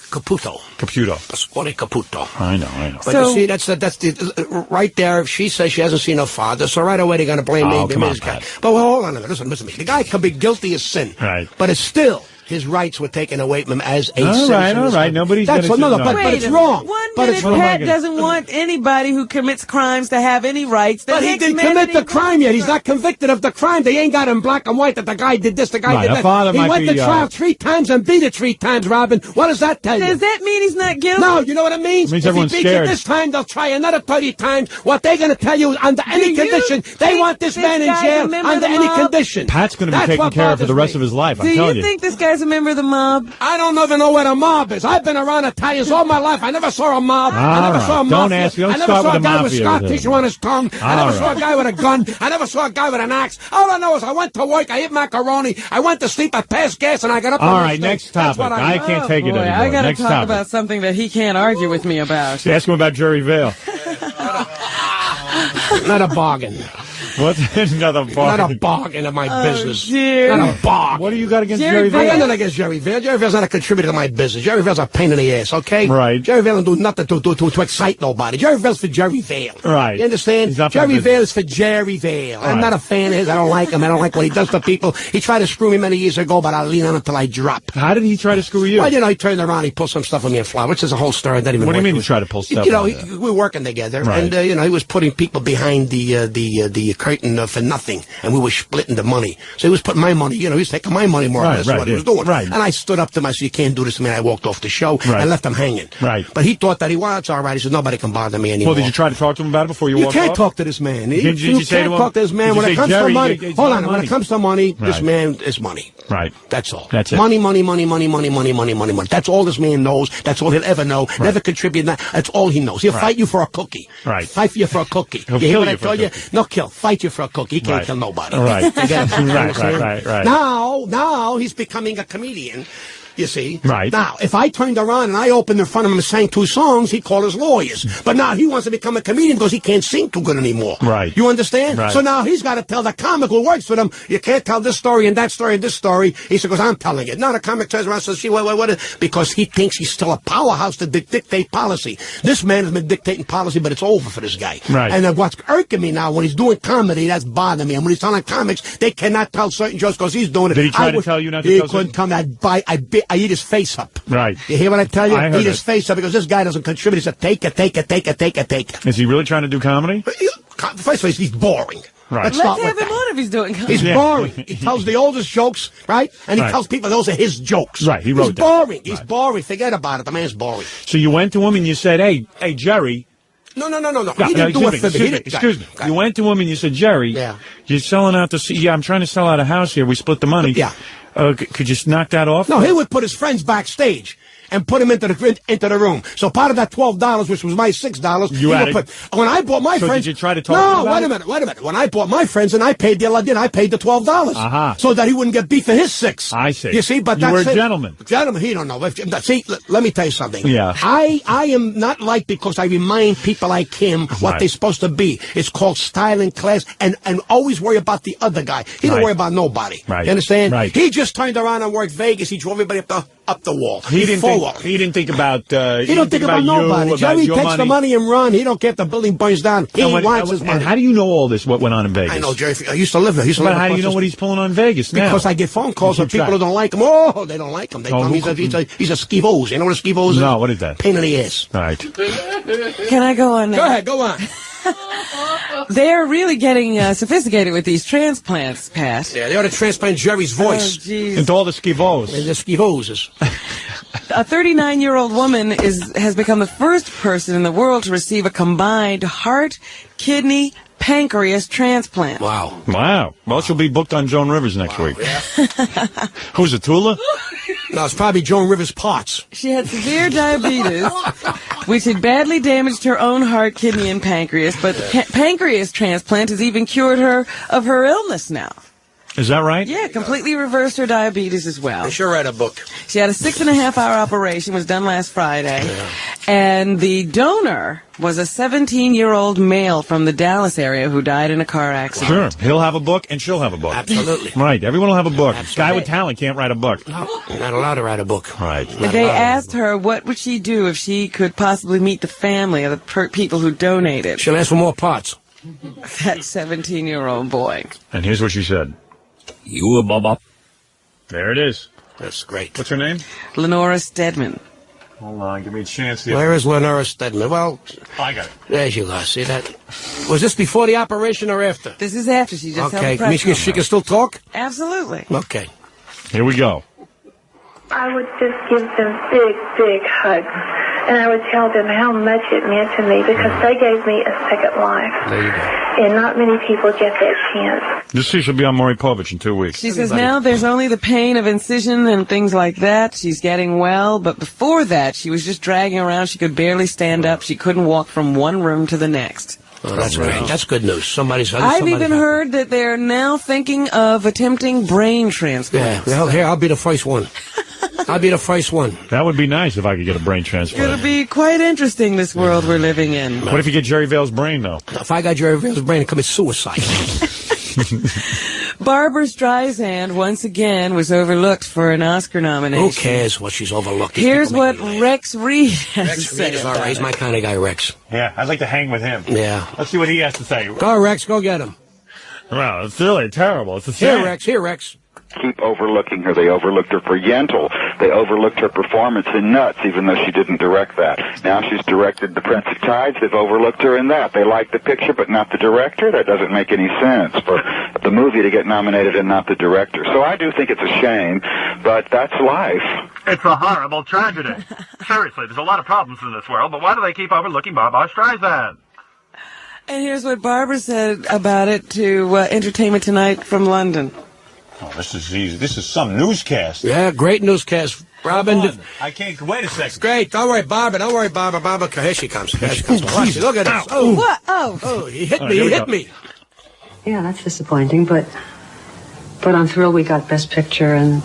Caputo. Pasquale Caputo. I know. But you see, that's the right there. If she says she hasn't seen her father, so right away they're going to blame me. Come on, this guy. Pat. But hold on a minute. Listen. The guy can be guilty of sin. Right. But it's still his rights were taken away from him as a All citizen. right. Nobody's That's gonna what, say but it's wrong. But it's Pat doesn't want anybody who commits crimes to have any rights. But he didn't commit the crime yet. He's not convicted of the crime. They ain't got in black and white that the guy did this, the guy did that. He went to trial 3 times and beat it 3 times, Robin. What does that tell you? Does that mean he's not guilty? No, you know what it means? It means if everyone's he beats scared. it this time, they'll try another 30 times. What they're going to tell you is under any condition, they want this man in jail under any condition. Pat's going to be taken care of for the rest of his life, I'm telling you. Do you think this guy's a member of the mob? I don't even know what a mob is. I've been around Italians all my life. I never saw a mob. I never saw a Don't mafia. ask me. Don't I never start saw with a the guy with mafia. scar tissue on his tongue. I never saw a guy with a gun. I never saw a guy with an axe. All I know is I went to work, I ate macaroni, I went to sleep, I passed gas, and I got up. All right, next topic. I can't take it anymore. I got to Next talk topic. about something that he can't argue with me about. Ask him about Jerry Vale. Not a bargain. What's another bargain? Not a bargain of my business. Dear. Not a bargain. What do you got against Jerry Vale? I got nothing against Jerry Vale. Jerry Vale's not a contributor to my business. Jerry Vale's a pain in the ass, okay? Right. Jerry Vale don't do nothing to excite nobody. Jerry Vale's for Jerry Vale. Right. You understand? He's not for Jerry business. Vale is for Jerry Vale. I'm Right. not a fan of his. I don't like him. I don't like what he does to people. He tried to screw me many years ago, but I'll lean on him until I drop. How did he try to screw you? Well, you know, he turned around, he pulled some stuff on me in Flower, which is a whole story. What do you mean he tried to pull stuff You know, on you? we were working together, Right. and, you know, he was putting people behind the curtain for nothing, and we were splitting the money. So he was putting my money, you know, he was taking my money more or less, what he was doing. Right. And I stood up to him, I said, you can't do this to me, and I walked off the show, and left him hanging. Right. But he thought that it's all right. He said, nobody can bother me anymore. Well, did you try to talk to him about it before you walked off? You can't talk to this man. Did you say can't to him? talk to this man. Did you When it say, comes Jerry, to money, it's hold my on. When money. it comes to money, this Right. man is money. Right. That's all. That's it. Money. That's all this man knows. That's all he'll ever know. Right. Never contribute. That's all he knows. He'll fight you for a cookie. Right. Fight for you for a cookie. He'll you hear kill what you I for a told you? cookie. No, kill. Fight you for a cookie. He can't Right. kill nobody. Right. You get it? Right. Now he's becoming a comedian. You see? Right. Now, if I turned around and I opened in front of him and sang 2 songs, he'd call his lawyers. But now he wants to become a comedian because he can't sing too good anymore. Right. You understand? Right. So now he's got to tell the comic who works with him, you can't tell this story and that story and this story. He said, because I'm telling it. Now the comic turns around and says, see, what is, because he thinks he's still a powerhouse to dictate policy. This man has been dictating policy, but it's over for this guy. Right. And what's irking me now, when he's doing comedy, that's bothering me. And when he's telling comics, they cannot tell certain jokes because he's doing it. Did he try to tell you not to he tell couldn't certain- tell me. I eat his face up. Right. You hear what I tell you? I heard Eat his it. face up because this guy doesn't contribute. He said, take it. Is he really trying to do comedy? First of all, he's boring. Right. Let's Let's start have with him that. on if he's doing comedy. He's boring. He tells the oldest jokes, right? And he Right. tells people those are his jokes. Right, he wrote He's that. boring. He's boring. Forget about it. The man's boring. So you went to him and you said, hey, Jerry. No. No, He didn't do it for me. Excuse me. You went to him and you said, Jerry, you're selling out I'm trying to sell out a house here. We split the money. Yeah. Could you knock that off? No, he would put his friends backstage and put him into the room. So part of that $12, which was my $6, You he had would it. put. When I bought my So friends, did you try to talk to him No, about wait a minute. When I bought my friends and I paid the $12, so that he wouldn't get beef for his $6. I see. You see, but You that's were a it. gentleman. Gentlemen, he don't know. See, let me tell you something. Yeah. I am not liked because I remind people like him what Right. they're supposed to be. It's called style and class, and always worry about the other guy. He don't Right. worry about nobody. Right. You understand? Right. He just turned around and worked Vegas. He drove everybody up the wall. He didn't think about. He don't think about nobody. You, Jerry about your takes the money and run. He don't care if the building burns down. He wants his money. And how do you know all this? What went on in Vegas? I know, Jerry. I used to live there. But how do you know what he's pulling on Vegas now? Because I get phone calls from people who don't like him. Oh, they don't like him. They tell me he's a skivos. You know what a skivos is? No, what is that? Pain in the ass. Right. Can I go on now? Go ahead, go on. They're really getting sophisticated with these transplants, Pat. Yeah, they ought to transplant Jerry's voice. Oh, jeez. Into all the skivos. The skivos. A 39-year-old woman has become the first person in the world to receive a combined heart, kidney, pancreas transplant. Wow. Well, she'll be booked on Joan Rivers next week. Who's it, Tula? No, it's probably Joan Rivers' parts. She had severe diabetes which had badly damaged her own heart, kidney, and pancreas. But the pancreas transplant has even cured her of her illness now. Is that right? Yeah, completely reversed her diabetes as well. I sure read a book. She had a 6.5-hour operation, was done last Friday. Yeah. And the donor was a 17-year-old male from the Dallas area who died in a car accident. Sure. He'll have a book, and she'll have a book. Absolutely. Right. Everyone will have a book. Absolutely. Guy with talent can't write a book. No, you're not allowed to write a book. Right. They asked her what would she do if she could possibly meet the family of the people who donated. She'll ask for more parts. That 17-year-old boy. And here's what she said. You a bubba. There it is. That's great. What's her name? Lenora Stedman. Hold on, give me a chance. Where is Lenora Stedman? Well, I got it. There you go. See that? Was this before the operation or after? This is after. She just held the press conference. She can still talk? Absolutely. Okay. Here we go. I would just give them big, big hugs. And I would tell them how much it meant to me because they gave me a second life. There you go. And not many people get that chance. This she'll be on Maury Povich in 2 weeks. She says now there's only the pain of incision and things like that. She's getting well, but before that, she was just dragging around. She could barely stand up. She couldn't walk from one room to the next. Oh, that's great. That's good news. I've even heard that they're now thinking of attempting brain transplants. Yeah, well, here, I'll be the first one. I'll be the first one. That would be nice if I could get a brain transplant. It'll be quite interesting, this world we're living in. What if you get Jerry Vale's brain, though? If I got Jerry Vale's brain, I'd commit suicide. Barbara Streisand, once again, was overlooked for an Oscar nomination. Who cares what she's overlooked? Here's what Rex Reed has to say. Rex is all right. He's my kind of guy, Rex. Yeah, I'd like to hang with him. Yeah. Let's see what he has to say. Go, Rex. Go get him. Well, it's really terrible. It's a shame. Here, Rex. Keep overlooking her. They overlooked her for Yentl. They overlooked her performance in Nuts, even though she didn't direct that. Now she's directed The Prince of Tides. They've overlooked her in that. They like the picture, but not the director. That doesn't make any sense for the movie to get nominated and not the director. So I do think it's a shame, but that's life. It's a horrible tragedy. Seriously, there's a lot of problems in this world, but why do they keep overlooking Barbara Streisand? And here's what Barbara said about it to Entertainment Tonight from London. Oh, this is easy. This is some newscast. Yeah, great newscast. Robin. I can't. Wait a second. Great. Don't worry, Barbara. Don't worry, Barbara. Barbara. Here she comes. Here she comes. Watch it. Look at this. Oh. What? Oh. Oh, he hit me. He hit me. Yeah, that's disappointing, but I'm thrilled we got Best Picture and,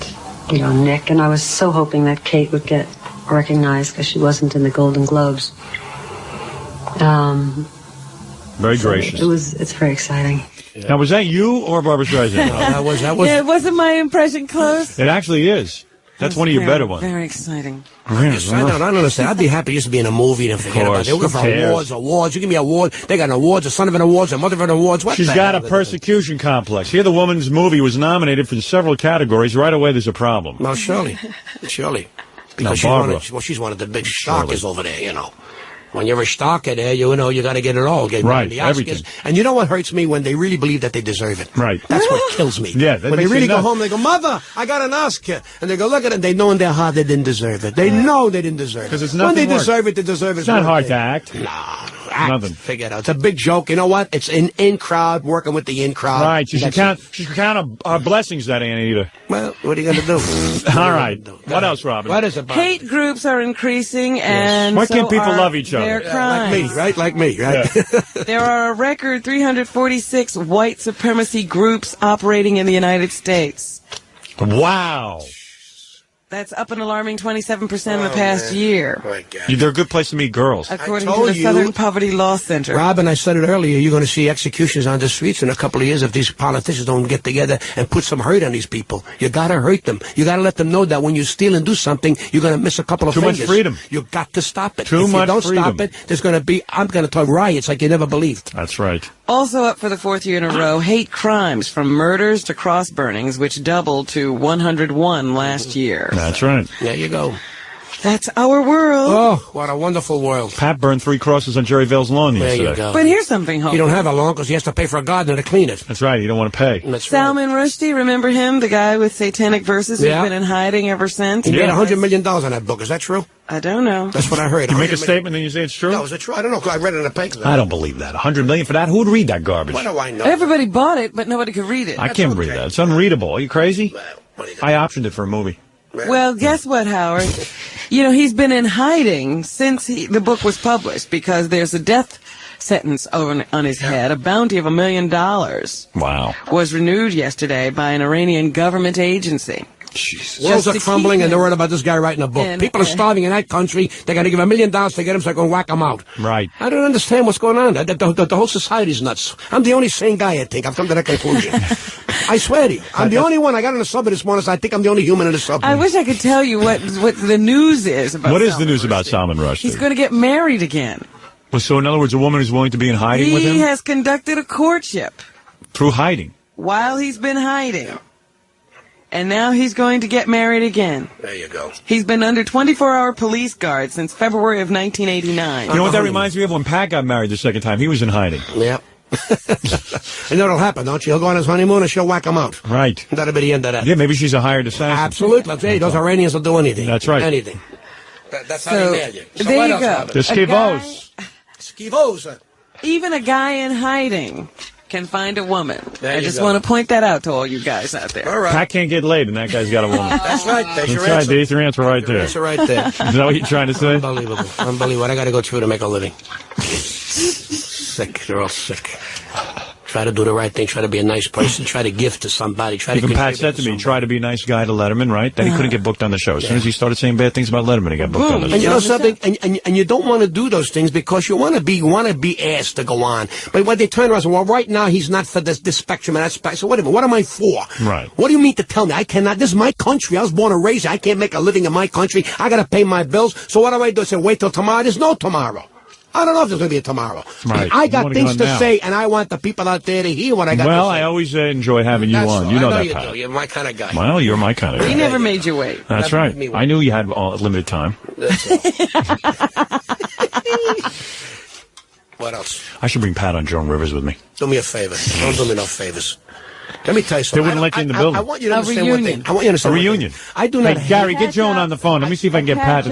Nick, and I was so hoping that Kate would get recognized because she wasn't in the Golden Globes. Very gracious. It's very exciting. Yeah. Now, was that you or Barbara Streisand? No, that was. Yeah, wasn't my impression close? It actually is. That's one of your better ones. Very exciting. I don't understand. I'd be happy just to be in a movie and forget about it. They look for awards. You give me awards. They got awards. The son of an awards. The mother of an awards. What? She's got a persecution complex. Here, the woman's movie was nominated for several categories. Right away, there's a problem. Well, surely. Because she's one of the big stalkers over there, When you're a stalker there, you got to get it all. Right, the everything. And you know what hurts me? When they really believe that they deserve it. Right. That's what kills me. Yeah. When they really go home, they go, Mother, I got an Oscar. And they go, look at it. They know in their heart they didn't deserve it. They know they didn't deserve it. Because it's When nothing they deserve it, they deserve it. It's not hard to act. Nothing. Figure it out. It's a big joke. You know what? It's an in-crowd, working with the in-crowd. Right. She should count our blessings, that Anita. Well, what are you going to do? All right. What else, Robin? What is it about? Hate groups are increasing, and why can't people love each other? Their crimes. Like me, right? Yeah. There are a record 346 white supremacy groups operating in the United States. Wow. That's up an alarming 27% in the past year. My God. They're a good place to meet girls. According to the Southern Poverty Law Center. Robin, I said it earlier, you're going to see executions on the streets in a couple of years if these politicians don't get together and put some hurt on these people. You got to hurt them. You got to let them know that when you steal and do something, you're going to miss a couple of fingers. Too much freedom. You got to stop it. If you don't stop it, there's going to be, I'm going to talk riots like you never believed. That's right. Also up for the fourth year in a row, hate crimes from murders to cross burnings, which doubled to 101 last year. That's right. There you go. That's our world. Oh, what a wonderful world. Pat burned 3 crosses on Jerry Vale's lawn yesterday. There you go. But here's something hopeful. You don't have a lawn because he has to pay for a gardener to clean it. That's right. You don't want to pay. That's Salman Rushdie, remember him? The guy with Satanic Verses who's been in hiding ever since? He made $100 million on that book. Is that true? I don't know. That's what I heard. You make a statement and you say it's true? No, is it true? I don't know. I read it in the paper. I don't believe that. $100 million for that? Who would read that garbage? What do I know? Everybody bought it, but nobody could read it. I can't read that. It's unreadable. Are you crazy? I optioned it for a movie. Well, guess what, Howard? You know, he's been in hiding since the book was published because there's a death sentence on his head. A bounty of $1 million. Wow. Was renewed yesterday by an Iranian government agency. Jesus. Worlds are crumbling, and they're worried about this guy writing a book. People are starving in that country. They're going to give $1 million to get him so they can whack him out. Right. I don't understand what's going on. The whole society's nuts. I'm the only sane guy, I think. I've come to that conclusion. I swear to you. I'm the only one. I got in the subway this morning, so I think I'm the only human in the subway. I wish I could tell you what the news is about What is the news about Salman Rushdie? He's going to get married again. Well, so in other words, a woman is willing to be in hiding with him? He has conducted a courtship. Through hiding? While he's been hiding. And now he's going to get married again. There you go. He's been under 24-hour police guard since February of 1989. You know what that reminds me of? When Pat got married the second time, he was in hiding. Yep. You know what'll happen, don't you? He'll go on his honeymoon and she'll whack him out. Right. That'll be the end of that. Yeah, maybe she's a hired assassin. Absolutely. Hey, those Iranians will do anything. That's right. Anything. That's how they nail you. So there what you else go. happened? The skivos. Skivos. Even a guy in hiding can find a woman. There I you just go. want to point that out to all you guys out there. All right. Pat can't get laid, and that guy's got a woman. That's right. There's your That's right. answer. There's your answer right there. That's right there. Is that what you're trying to say? Unbelievable. Unbelievable. What I got to go through to make a living. Sick. They're all sick. Try to do the right thing. Try to be a nice person. Try to give to somebody. Try Even to Pat said to me, try to be a nice guy to Letterman, right? Then he couldn't get booked on the show. As soon as he started saying bad things about Letterman, he got booked on the show. And you know something? And you don't want to do those things because you want to be asked to go on. But when they turn around and say, well, right now he's not for this spectrum and that spectrum. So whatever. What am I for? Right. What do you mean to tell me? I cannot. This is my country. I was born and raised here. I can't make a living in my country. I got to pay my bills. So what do? I say, wait till tomorrow? There's no tomorrow. I don't know if there's going to be a tomorrow. Right. I got You things wanna to go on now. say, and I want the people out there to hear what I got to say. Well, I always enjoy having you on. You know I know that, you Pat. do. You're my kind of guy. Well, you're my kind of guy. He never made you wait. That's right. I knew you had limited time. What else? I should bring Pat on Joan Rivers with me. Do me a favor. Don't do me no favors. Let me tell you something. They wouldn't let you in the building. I want you to understand one thing. I want you to understand A one thing. reunion. I do not Hey, Gary, get Joan on the phone. Let me see if I can get Pat.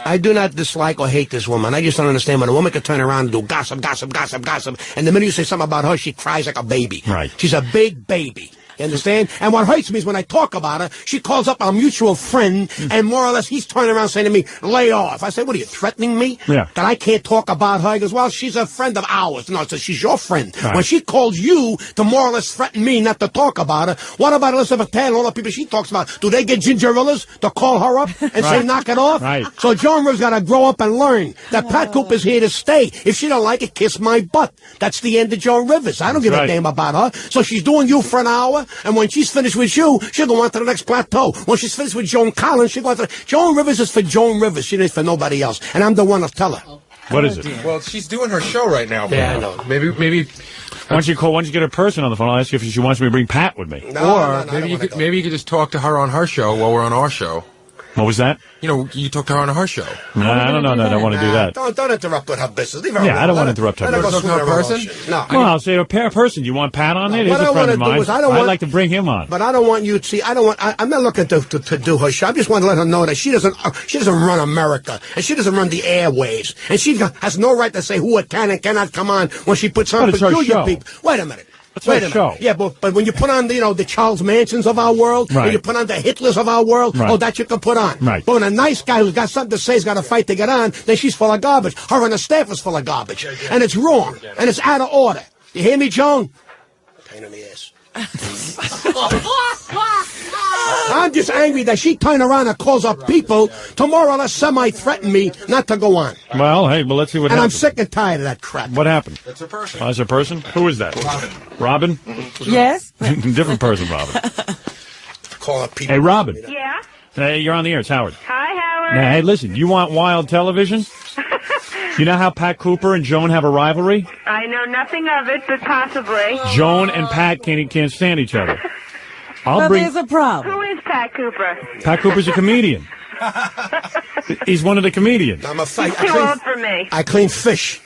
I do not dislike or hate this woman. I just don't understand when a woman can turn around and do gossip, and the minute you say something about her, she cries like a baby. Right. She's a big baby. You understand? And what hurts me is when I talk about her, she calls up our mutual friend, and more or less he's turning around saying to me, lay off. I say, what are you, threatening me? Yeah. That I can't talk about her? He goes, well, she's a friend of ours. No, I said, she's your friend. Right. When she calls you to more or less threaten me not to talk about her, what about Elizabeth Taylor and all the people she talks about? Do they get gingerillas to call her up and say, Right. knock it off? Right. So Joan Rivers got to grow up and learn that Pat Cooper's here to stay. If she don't like it, kiss my butt. That's the end of Joan Rivers. I don't give a right. damn about her. So she's doing you for an hour, and when she's finished with you, she'll go on to the next plateau. When she's finished with Joan Collins, she'll go on to Joan Rivers is for Joan Rivers. She ain't for nobody else. And I'm the one to tell her. What is it? Well, she's doing her show right now. Yeah, I know. Maybe. Why don't you call? Why don't you get her person on the phone? I'll ask you if she wants me to bring Pat with me. No, maybe you could just talk to her on her show while we're on our show. What was that? You know, you talk to her on her show. No, I don't know. No, I don't want to do that. Don't interrupt with her business. Leave her alone. Yeah, I don't want to interrupt her. Let her go business. screw her emotion. No. Well, I'll say a person. You want Pat on there? He's what a I friend of wanna do mine. is I don't I'd want- like to bring him on. But I don't want you to see. I'm not looking to do her show. I just want to let her know that she doesn't run America, and she doesn't run the airwaves, and she has no right to say who can and cannot come on when she puts on But it's her peculiar show. people. Wait a minute. It's Wait her a minute. show. Yeah, but when you put on the Charles Mansons of our world, Right. when you put on the Hitlers of our world, Right. oh, that you can put on. Right. But when a nice guy who's got something to say has got to fight to get on, then she's full of garbage. Her and the staff is full of garbage, and it's wrong, and it's out of order. You hear me, Joan? Pain in the ass. I'm just angry that she turned around and calls up people to more or less semi-threaten me not to go on. Well, hey, let's see what And I'm happens. sick and tired of that crap. What happened? That's a person. That's a person? Who is that? Robin? Yes? Different person, Robin. Call up people. Hey, Robin. Yeah? Hey, you're on the air. It's Howard. Hi, Howard. Now, hey, listen, you want wild television? You know how Pat Cooper and Joan have a rivalry? I know nothing of it, but possibly. Joan and Pat can't stand each other. Well, there's a problem. Who is Pat Cooper? Pat Cooper's a comedian. He's one of the comedians. I'm a He's too old for me. I clean fish.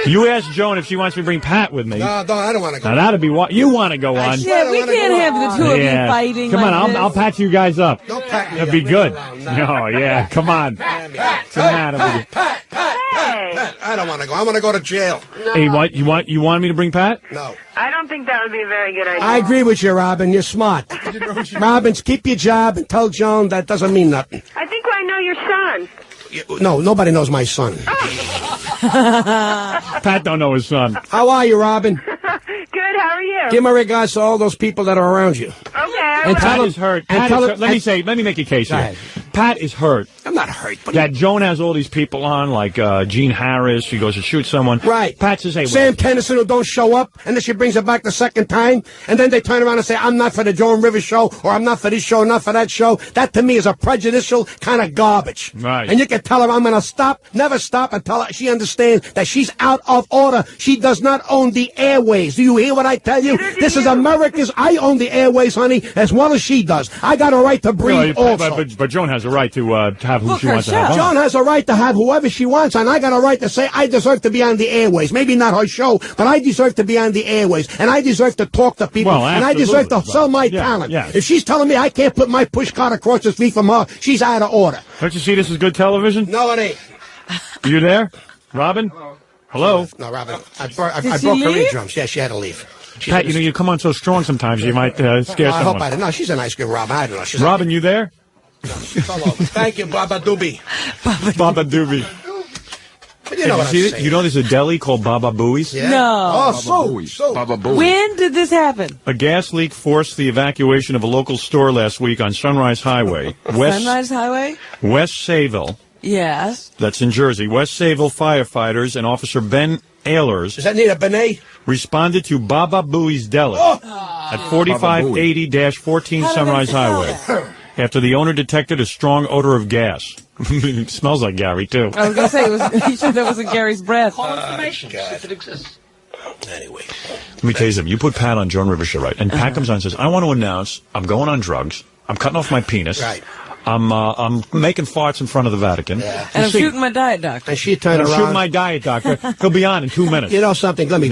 You asked Joan if she wants me to bring Pat with me. No, I don't want to go. Now that'd be what you want to go on. Yeah, we can't have the two of you fighting. Come like on, this. I'll patch you guys up. Don't pat me That'd up. be Leave good. me alone. No, yeah, come on. What's the matter with you? Pat, I don't want to go. I want to go to jail. No. Hey, you want me to bring Pat? No. I don't think that would be a very good idea. I agree with you, Robin. You're smart. Robbins, keep your job and tell Joan that doesn't mean nothing. I think I know your son. No, nobody knows my son. Pat don't know his son. How are you, Robin? Good, how are you? Give my regards to all those people that are around you. Okay. And Pat is hurt. Pat is hurt. Let me make a case here. Pat is hurt. I'm not hurt. But that Joan has all these people on, like Gene Harris. She goes to shoot someone. Right. Pat says, hey, Sam Kinison, who don't show up, and then she brings it back the second time, and then they turn around and say, I'm not for the Joan Rivers show, or I'm not for this show, not for that show. That, to me, is a prejudicial kind of garbage. Right. And you can tell her I'm going to stop, never stop, until she understands that she's out of order. She does not own the airways. Do you hear what I tell you? This is America's. I own the airways, honey, as well as she does. I got a right to breathe also. But Joan has a right to have who she wants to have on. Joan has a right to have whoever she wants, and I got a right to say I deserve to be on the airways. Maybe not her show, but I deserve to be on the airways, and I deserve to talk to people, and I deserve to sell my talent. Yeah. If she's telling me I can't put my push cart across the street from her, she's out of order. Don't you see this is good television? No, it ain't. You there? Robin? Hello? No, Robin. I broke her eardrums. Yeah, she had to leave. Pat, you come on so strong sometimes you might scare someone. I hope I didn't. No, she's a nice girl, Robin. I don't know. Robin, you there? Thank you, Baba Doobie. Baba Doobie. You know what I'm saying. You know there's a deli called Baba Booey's? Yeah. No. Oh, so. Baba Booey. When did this happen? A gas leak forced the evacuation of a local store last week on Sunrise Highway. Sunrise Highway? West Sayville. Yes. That's in Jersey. West Sayville firefighters and Officer Ben Ehlers. Does that need a benet? Responded to Baba Booey's Deli at 4580-14 Sunrise Highway. After the owner detected a strong odor of gas. It smells like Gary, too. I was going to say, you said that wasn't Gary's breath. Call information, if it exists. Anyway. Let me tell you something. You put Pat on Joan Rivers show, right? And Pat comes on and says, I want to announce I'm going on drugs. I'm cutting off my penis. Right. I'm making farts in front of the Vatican. Yeah. And I'm shooting my diet doctor. And she turned around. I'm shooting my diet doctor. He'll be on in 2 minutes. You know something? Let me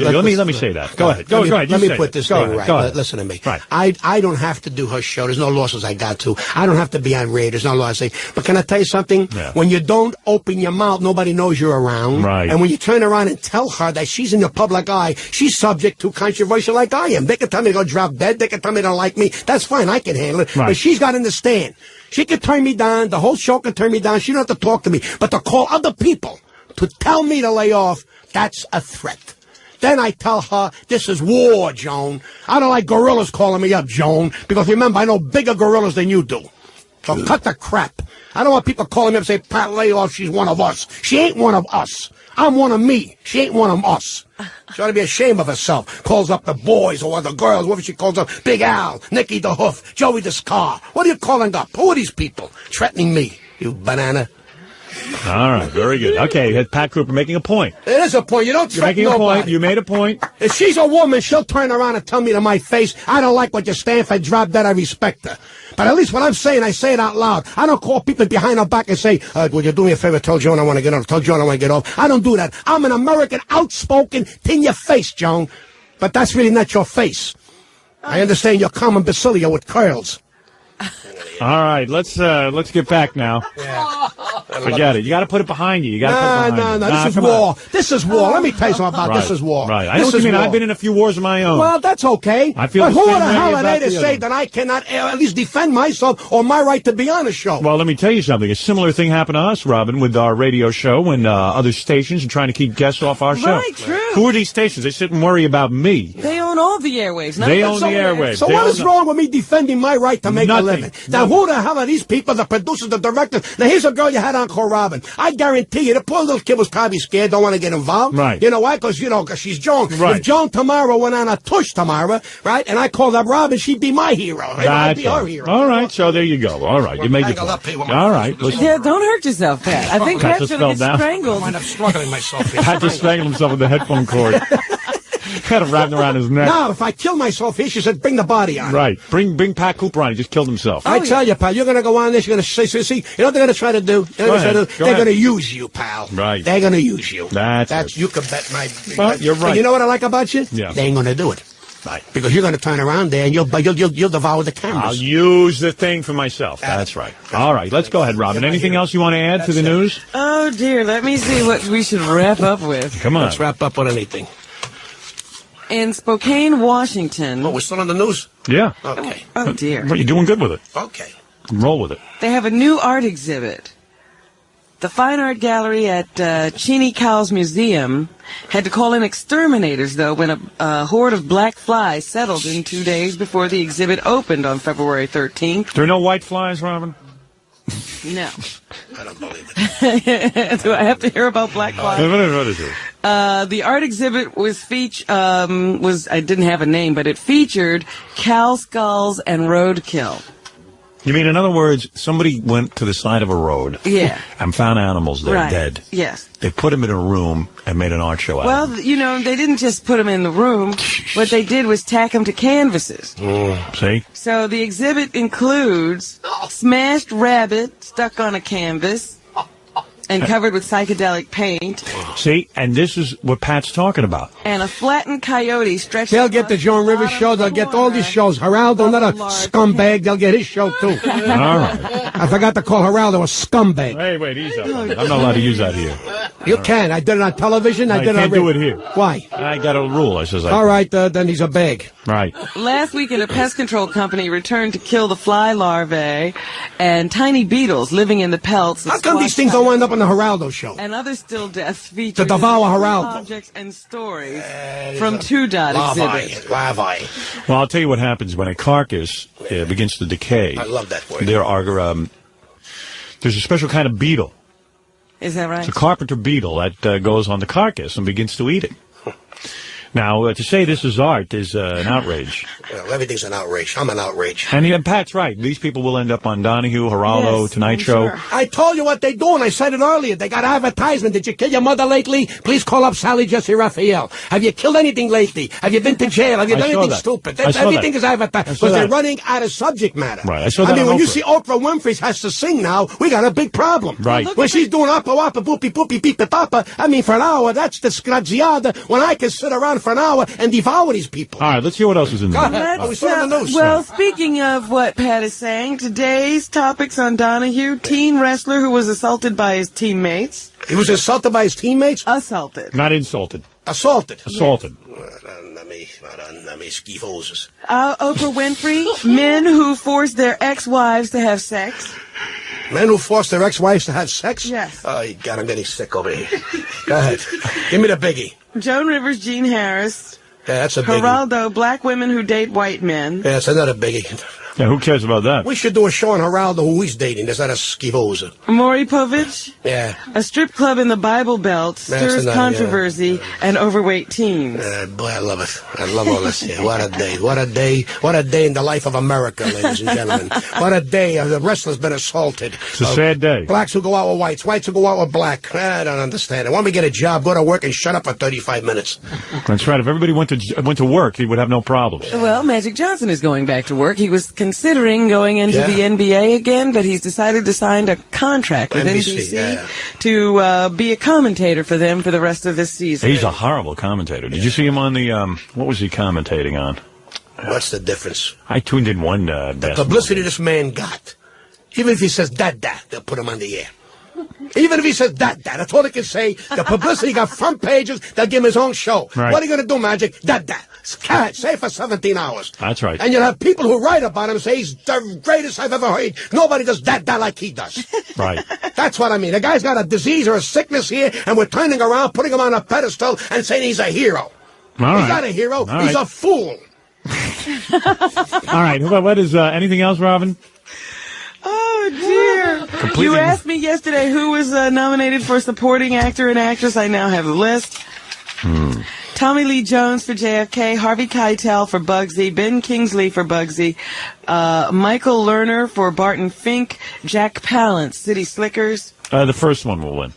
say that. Go ahead. Go ahead. Let me put this thing right. Go ahead. Listen to me. Right. I don't have to do her show. There's no losses I got to. I don't have to be on radio. There's no loss. But can I tell you something? Yeah. When you don't open your mouth, nobody knows you're around. Right. And when you turn around and tell her that she's in the public eye, she's subject to controversial like I am. They can tell me to go drop dead. They can tell me they don't like me. That's fine. I can handle it. Right. But she's got to understand. She can turn me down. The whole show can turn me down. She don't have to talk to me. But to call other people to tell me to lay off, that's a threat. Then I tell her, this is war, Joan. I don't like gorillas calling me up, Joan, because remember, I know bigger gorillas than you do. So cut the crap. I don't want people calling me up and say, Pat, lay off, she's one of us. She ain't one of us. I'm one of me. She ain't one of us. She ought to be ashamed of herself. Calls up the boys or the girls, whatever she calls up. Big Al, Nicky the Hoof, Joey the Scar. What are you calling up? Who are these people? Threatening me, you banana. All right, very good. Okay, Pat Cooper making a point. It is a point. You don't You're making a point. You made a point. If she's a woman, she'll turn around and tell me to my face, I don't like what you stand for. Drop dead, I respect her. But at least what I'm saying, I say it out loud. I don't call people behind her back and say, would you do me a favor? Tell Joan I want to get off. Tell Joan I want to get off. I don't do that. I'm an American, outspoken, in your face, Joan. But that's really not your face. I understand you're common bacillia with curls. All right, let's get back now. Yeah. Forget it. You got to put it behind you. No. This is war. This is war. Let me tell you something about this is war. Right. I know what you mean. I've been in a few wars of my own. Well, that's okay. I feel but the who same the way hell are about they to the say other. that I cannot at least defend myself or my right to be on a show? Well, let me tell you something. A similar thing happened to us, Robin, with our radio show when other stations are trying to keep guests off our show. Right, true. Who are these stations? They sit and worry about me. They own all the airwaves. They own the airwaves. So what is wrong with me defending my right to make a living? Now, who the hell are these people, the producers, the directors? Now, here's a girl you had on called Robin. I guarantee you, the poor little kid was probably scared, don't want to get involved. Right. You know why? Because she's Joan. Right. If Joan tomorrow went on a tush tomorrow, right, and I called up Robin, she'd be my hero. Right? I'd be her hero. All right, so there you go. All right, you made your point. All right. Yeah, don't hurt yourself, Pat. I think Pat's going to get strangled. I wind up struggling myself. Pat just strangled himself with the headphone cord. Had it wrapped around his neck. No, if I kill myself here, she said, bring the body on. Right. Bring Pat Cooper on. He just killed himself. I tell you, pal, you're going to go on this. You're going to see, you know what they're going to try to do? They're going to use you, pal. Right. They're going to use you. That's you can bet my... Well, you're right. But you know what I like about you? Yeah. They ain't going to do it. Right. Because you're going to turn around there and you'll devour the cameras. I'll use the thing for myself. That's right. All right, let's go ahead, Robin. Anything else you want to add to the news? Oh, dear. Let me see what we should wrap up with. Come on. Let's wrap up on anything. In Spokane, Washington. Oh, we're still on the news? Yeah. Okay. Oh, dear. Well, you're doing good with it. Okay. Roll with it. They have a new art exhibit. The Fine Art Gallery at Cheney Cowles Museum had to call in exterminators, though, when a horde of black flies settled in 2 days before the exhibit opened on February 13th. There are no white flies, Robin? No. I don't believe it. Do I have to hear about black flies? What is it? The art exhibit was I didn't have a name, but it featured cow skulls and roadkill. You mean, in other words, somebody went to the side of a road and found animals there dead. Yes. They put them in a room and made an art show out of them. Well, you know, they didn't just put them in the room. What they did was tack them to canvases. See? So the exhibit includes smashed rabbit stuck on a canvas and covered with psychedelic paint. See? And this is what Pat's talking about. And a flattened coyote stretched. They'll get the Joan Rivers show. They'll get all these shows. Geraldo, another scumbag. They'll get his show, too. All right. I forgot to call Geraldo a scumbag. Wait, ease up. I'm not allowed to use that here. You can. I did it on television. I did it on can't do it here. Why? I got a rule. I says all right, then he's a bag. Right. Last weekend, a pest control company returned to kill the fly larvae and tiny beetles living in the pelts. How come these things don't wind up on the Geraldo show? And other still deaths featured to devour Geraldo. Objects and stories from 2 Dot exhibit. Larvae. Well, I'll tell you what happens when a carcass begins to decay. I love that word. There's a special kind of beetle. Is that right? It's a carpenter beetle that goes on the carcass and begins to eat it. Now, to say this is art is an outrage. Well, everything's an outrage. I'm an outrage. And Pat's right. These people will end up on Donahue, Geraldo, Tonight Show. Sure. I told you what they're doing. I said it earlier. They got advertisement. Did you kill your mother lately? Please call up Sally Jesse Raphael. Have you killed anything lately? Have you been to jail? Have you done anything stupid? Everything is advertised. Because they're running out of subject matter. Right. I mean, when you see Oprah Winfrey has to sing now, we got a big problem. Right. When she's doing appa wappa boopy boopy beep papa, I mean, for an hour, that's disgraziata. When I can sit around for an hour and devour these people. All right, let's hear what else is in the news. Well, speaking of what Pat is saying, today's topics on Donahue, teen wrestler who was assaulted by his teammates. He was assaulted by his teammates? Assaulted. Not insulted. Assaulted. Assaulted. Oprah Winfrey, men who forced their ex-wives to have sex. Men who force their ex-wives to have sex? Yes. Oh, God, I'm getting sick over here. Go ahead. Give me the biggie. Joan Rivers, Gene Harris. Yeah, that's a biggie. Geraldo, black women who date white men. Yeah, that's another biggie. Yeah, who cares about that? We should do a show on Geraldo who he's dating. Is that a skivosa? Maury Povich. Yeah. A strip club in the Bible Belt stirs controversy and overweight teens. Boy, I love it. I love all this here. What a day. What a day. What a day in the life of America, ladies and gentlemen. What a day. The wrestler's been assaulted. It's a sad day. Blacks who go out with whites. Whites who go out with black. I don't understand it. Why don't we get a job, go to work, and shut up for 35 minutes? That's right. If everybody went to work, he would have no problems. Well, Magic Johnson is going back to work. He was considering going into the NBA again, but he's decided to sign a contract with NBC to be a commentator for them for the rest of this season. He's a horrible commentator. Did you see him on the, what was he commentating on? What's the difference? I tuned in one the publicity this man got. Even if he says that, they'll put him on the air. Even if he says that, that's all he can say. The publicity got front pages. They'll give him his own show. Right. What are you going to do, Magic? That. Say for 17 hours. That's right. And you'll have people who write about him say he's the greatest I've ever heard. Nobody does that like he does. Right. That's what I mean. The guy's got a disease or a sickness here, and we're turning around, putting him on a pedestal, and saying he's a hero. He's not a hero. He's a fool. All right. What is anything else, Robin? Oh, dear. You asked me yesterday who was nominated for supporting actor and actress. I now have the list. Tommy Lee Jones for JFK, Harvey Keitel for Bugsy, Ben Kingsley for Bugsy, Michael Lerner for Barton Fink, Jack Palance, City Slickers. The first one will win.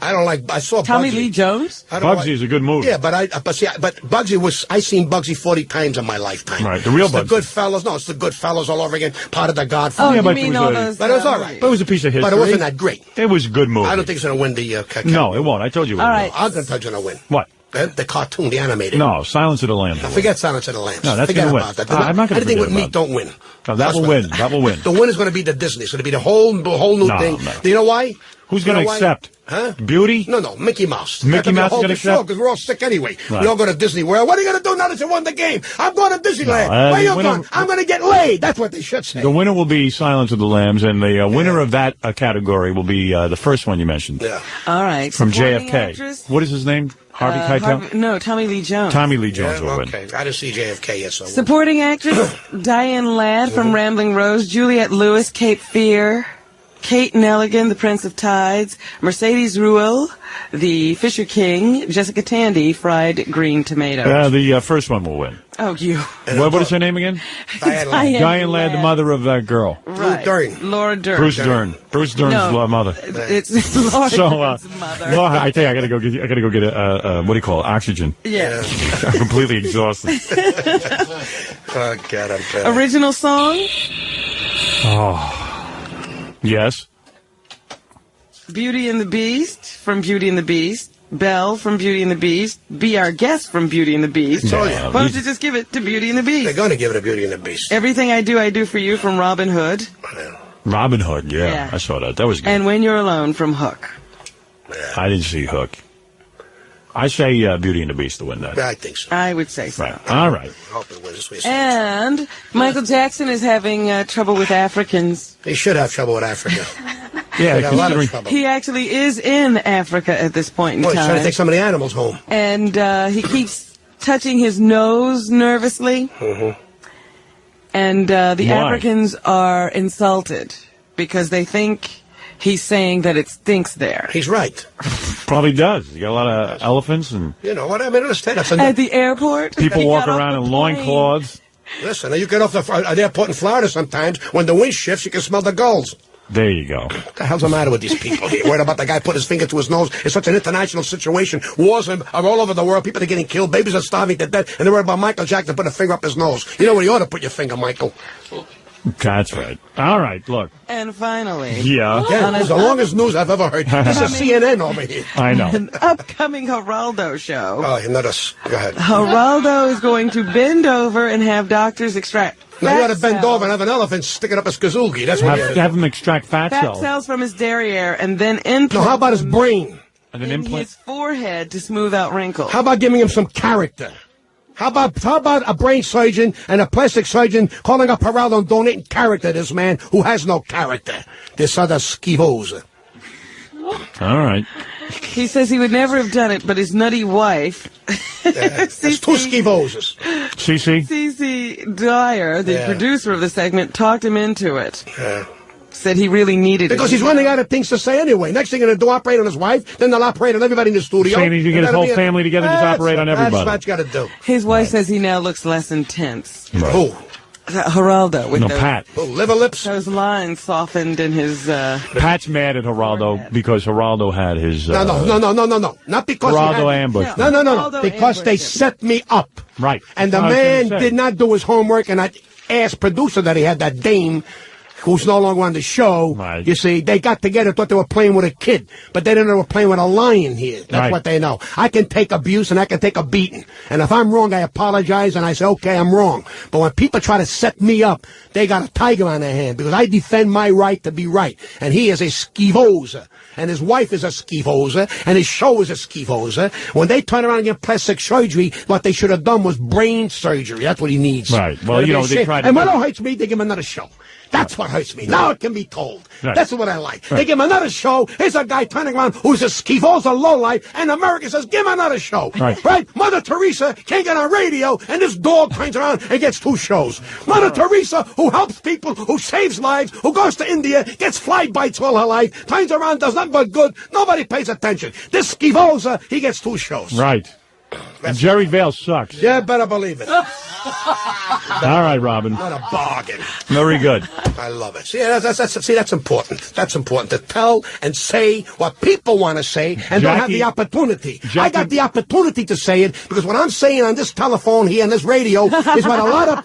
I don't like. I saw Tommy Bugsy. Lee Jones. Bugsy is a good movie. Yeah, but Bugsy was. I seen Bugsy 40 times in my lifetime. Right, the real Bugsy. The Goodfellas. No, it's the Goodfellas all over again. Part of the Godfather. Oh, yeah, you mean all those? But it was all right. But it was a piece of history. But it wasn't that great. It was a good movie. I don't think it's going to win the. No, it won't. I told you. All right. I'm going to tell you going to win. What? The cartoon, the animated. No, Silence of the Lambs. Forget Silence of the Lambs. No, that's forget going to win. about that. I'm not going to Anything forget with meat about don't win. No, that will win. That will win. The win is going to be the Disney. It's going to be the whole new thing. No. You know why? Who's going to accept? Huh? Beauty? No, Mickey Mouse. Mickey Mouse is going to accept? Because we're all sick anyway. Right. We all go to Disney World. What are you going to do now that you won the game? I'm going to Disneyland. No, Where you going? I'm going to get laid. That's what they should say. The winner will be Silence of the Lambs, and the winner of that category will be the first one you mentioned. Yeah. All right. From Supporting JFK. actress? What is his name? Harvey Keitel? No, Tommy Lee Jones. Tommy Lee Jones will win. Okay. I didn't see JFK yet, so. Supporting actress, Diane Ladd from Rambling Rose, Juliette Lewis, Cape Fear, Kate Nelligan, The Prince of Tides, Mercedes Ruehl, The Fisher King, Jessica Tandy, Fried Green Tomatoes. The first one will win. Oh, you. What is her name again? Diane Ladd, the mother of that girl. Right. Laura Dern. Bruce Dern. Bruce Dern's mother. It's Laura Dern's mother. Laura, I tell you, I gotta go get a what do you call it? Oxygen. Yeah. I'm completely exhausted. Oh, God, I'm bad. Original song? Oh. Yes. Beauty and the Beast from Beauty and the Beast. Belle from Beauty and the Beast. Be Our Guest from Beauty and the Beast. Yeah. Why don't you just give it to Beauty and the Beast? They're going to give it to Beauty and the Beast. Everything I Do for You from Robin Hood. Robin Hood, yeah. Yeah. I saw that. That was good. And When You're Alone from Hook. I didn't see Hook. I say Beauty and the Beast to win that. I think so. I would say so. Right. All right. I hope it wins. And Michael Jackson is having trouble with Africans. He should have trouble with Africa. Yeah, He got a lot of trouble. He actually is in Africa at this point in Well, he's time. trying to take some of the animals home. And he keeps touching his nose nervously. Mm-hmm. And the Why? Africans are insulted because they think he's saying that it stinks there. He's right. Probably does. You got a lot of elephants and You know what I mean? Understand? At the airport? people He walk got off around the in plane. loincloths. Listen, you get off the airport in Florida sometimes. When the wind shifts, you can smell the gulls. There you go. What the hell's the matter with these people here? Worried about the guy put his finger to his nose. It's such an international situation. Wars are all over the world. People are getting killed. Babies are starving to death. And they're worried about Michael Jackson put a finger up his nose. You know where you ought to put your finger, Michael. That's right. All right, look. And finally, Yeah. Yeah, it's the longest news I've ever heard. This is CNN over here. I know. an upcoming Geraldo show. Oh, another. Go ahead. Geraldo is going to bend over and have doctors extract Now you ought to fat bend cells. over and have an elephant sticking up his kazookie. That's what you ought to do. Have him extract fat Fat cells. cells from his derriere and then implant No, how about his brain? And an in implant. his forehead to smooth out wrinkles. How about giving him some character? How about a brain surgeon and a plastic surgeon calling up Geraldo and donating character to this man who has no character? This other schivosa. All right. He says he would never have done it, but his nutty wife, That's two schivosas. CC? Cece Dyer, the Yeah. producer of the segment, talked him into it. Yeah. Said he really needed it. Because he's running out of things to say anyway. Next thing they're going to do, operate on his wife, then they'll operate on everybody in the studio. Saying he can get his whole family together and just operate on everybody. That's what you got to do. His wife says he now looks less intense. Right. Who? Geraldo, with No, those, Pat. Who? Liver lips? those lines softened in his... Pat's mad at Geraldo because Geraldo had his... No. Not because Geraldo he had... ambushed No. him. Geraldo Because they ambushed him. set me up. Right. And the That's what I was man gonna say. did not do his homework, and that ass producer that he had, that dame, who's no longer on the show, Right. you see, they got together, thought they were playing with a kid, but they didn't know they were playing with a lion here. That's Right. what they know. I can take abuse and I can take a beating. And if I'm wrong, I apologize and I say, okay, I'm wrong. But when people try to set me up, they got a tiger on their hand because I defend my right to be right. And he is a schivosa. And his wife is a schivosa. And his show is a schivosa. When they turn around and get plastic surgery, what they should have done was brain surgery. That's what he needs. Right. Well, That'd you be know, a they shame. tried to And what do- hurts me, they give him another show. That's what hurts me. Now it can be told. Right. That's what I like. Right. They give him another show. Here's a guy turning around who's a schivosa lowlife, and America says, give him another show. Right. Mother Teresa can't get on radio, and this dog turns around and gets 2 shows. Mother Teresa, who helps people, who saves lives, who goes to India, gets fly bites all her life, turns around, does nothing but good. Nobody pays attention. This schivosa, he gets 2 shows. Right. And Jerry Vale sucks. Yeah, better believe it. All right, Robin. What a bargain. Very good. I love it. See, that's important. That's important to tell and say what people want to say and don't have the opportunity. I got the opportunity to say it because what I'm saying on this telephone here on this radio is what a lot of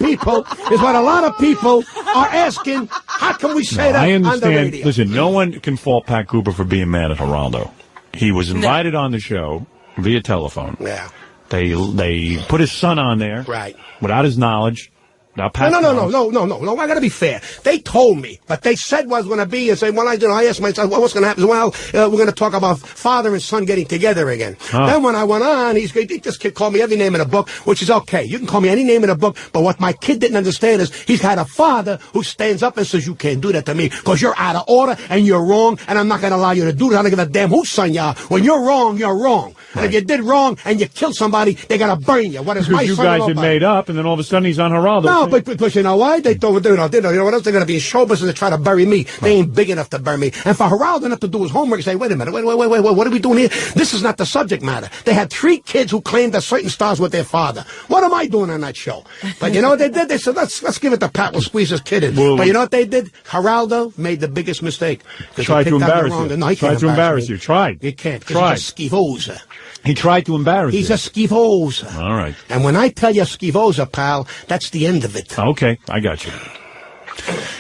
people are asking. How can we say that I on the understand. radio? Listen, no one can fault Pat Cooper for being mad at Geraldo. He was invited on the show. via telephone. Yeah. They put his son on there. Right. Without his knowledge. Now, Pat No. I gotta be fair. They told me, but they said what was gonna be. And said, well, I asked myself, well, what's gonna happen? Well, we're gonna talk about father and son getting together again. Oh. Then when I went on, this kid called me every name in the book, which is okay. You can call me any name in the book, but what my kid didn't understand is he's had a father who stands up and says, you can't do that to me because you're out of order and you're wrong, and I'm not gonna allow you to do that. I don't give a damn whose son you are. When you're wrong, you're wrong. And if you did wrong and you killed somebody, they're gonna burn you. What is my son? You guys had made up, and then all of a sudden he's on Geraldo. No, but you know why? They thought, you know what else? They're going to be in show business to try to bury me. They ain't big enough to bury me. And for Geraldo not to do his homework and say, wait a minute, wait, what are we doing here? This is not the subject matter. They had 3 kids who claimed that certain stars with their father. What am I doing on that show? But you know what they did? They said, let's give it to Pat. We'll squeeze his kid in. But you know what they did? Geraldo made the biggest mistake. Tried to embarrass you. No, he can't embarrass you. Tried. He can't. Tried. He's a schifosa. He tried to embarrass you. He's a schifosa. All right. And when I tell you schifosa, pal, that's the end of it. Okay, I got you.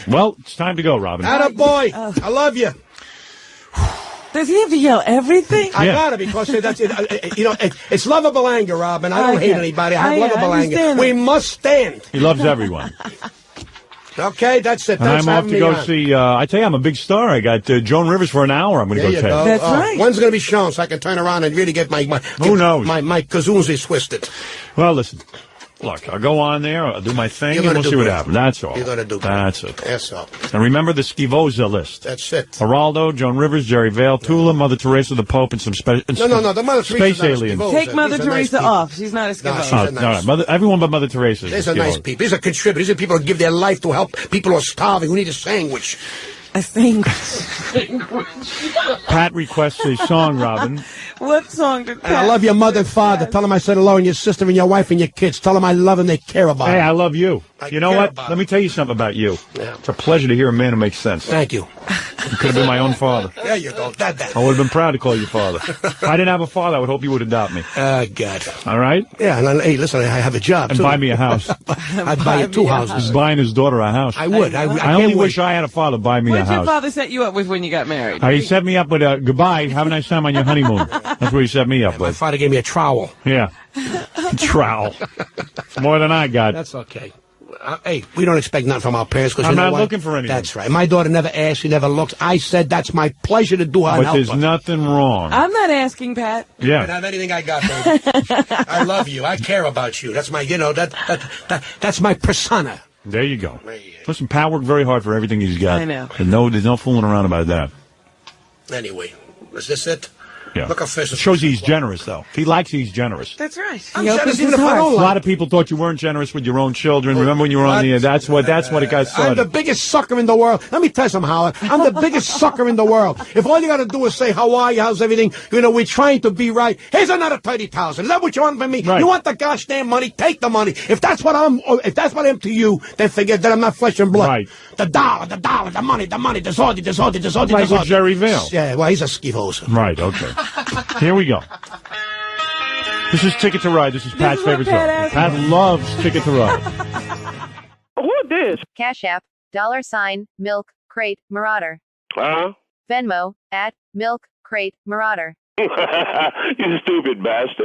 Well, it's time to go, Robin. Attaboy. I love you. Does he have to yell everything? I gotta, because that's it. You know, it's lovable anger, Robin. I don't hate anybody. I have lovable anger. We must stand. He loves everyone. Okay, that's it. And I'm off to go see, I tell you, I'm a big star. I got Joan Rivers for an hour. I'm going to go take. That's right. When's going to be shown so I can turn around and really get my who knows? My kazoozes twisted. Well, listen. Look, I'll go on there, I'll do my thing, and we'll see what happens. That's all. You're going to do good. That's it. That's all. And remember the Schivosa list. That's it. Geraldo, Joan Rivers, Jerry Vale, Tula, Mother Teresa, the Pope, and some No, the Mother space Teresa's aliens. Take Mother Teresa off. She's not a Schivosa. No, everyone but Mother Teresa. These are nice people. These are contributors. These are people who give their life to help people who are starving, who need a sandwich. A sandwich. Pat requests a song, Robin. What song did Pat? And I love your mother and father. Tell them I said hello, and your sister and your wife and your kids. Tell them I love them. They care about Hey, them. I love you. You know what? Let me tell you something about you. Yeah. It's a pleasure to hear a man who makes sense. Thank you. You could have been my own father. There you go. That. I would have been proud to call you father. If I didn't have a father, I would hope you would adopt me. God. All right? Yeah, and hey, listen, I have a job, And too. buy me a house. I'd buy you 2 houses. He's buying his daughter a house. I would. I only wish I had a father buy me a What did your house. father set you up with when you got married? He set me up with a goodbye, have a nice time on your honeymoon. That's what he set me up My with. father gave me a trowel. Yeah. Trowel. More than I got. That's okay. Hey, we don't expect nothing from our parents. Cause I'm you know not what? looking for anything. That's right. My daughter never asked. She never looked. I said that's my pleasure to do her and But help there's her. nothing wrong. I'm not asking, Pat. You can Yeah. have anything I got, baby. I love you. I care about you. That's my, that's my persona. There you go. Listen, Pat worked very hard for everything he's got. I know. And there's no fooling around about that. Anyway, is this it? Yeah. Look how fast It shows he's generous, though. If he likes you, he's generous. That's right. I'm He opens generous his even if I heart. don't A like lot of people thought you weren't generous with your own children. Remember when you were on the air? That's what it got I'm started. the biggest sucker in the world. Let me tell you something, Howard. I'm the biggest sucker in the world. If all you got to do is say, how are you, how's everything, we're trying to be right. Here's another 30,000. Is that what you want from me? Right. You want the gosh damn money? Take the money. If that's what I am to you, then forget that I'm not flesh and blood. Right. The dollar, the money, there's all Like with Jerry Vale. Yeah, well, he's a schifosa. Right, okay. Here we go. This is Ticket to Ride. This is Pat's favorite song. Pat loves Ticket to Ride. Who this? Cash.App, $milkcratemarauder. Huh? Venmo, @milkcratemarauder. You stupid bastard.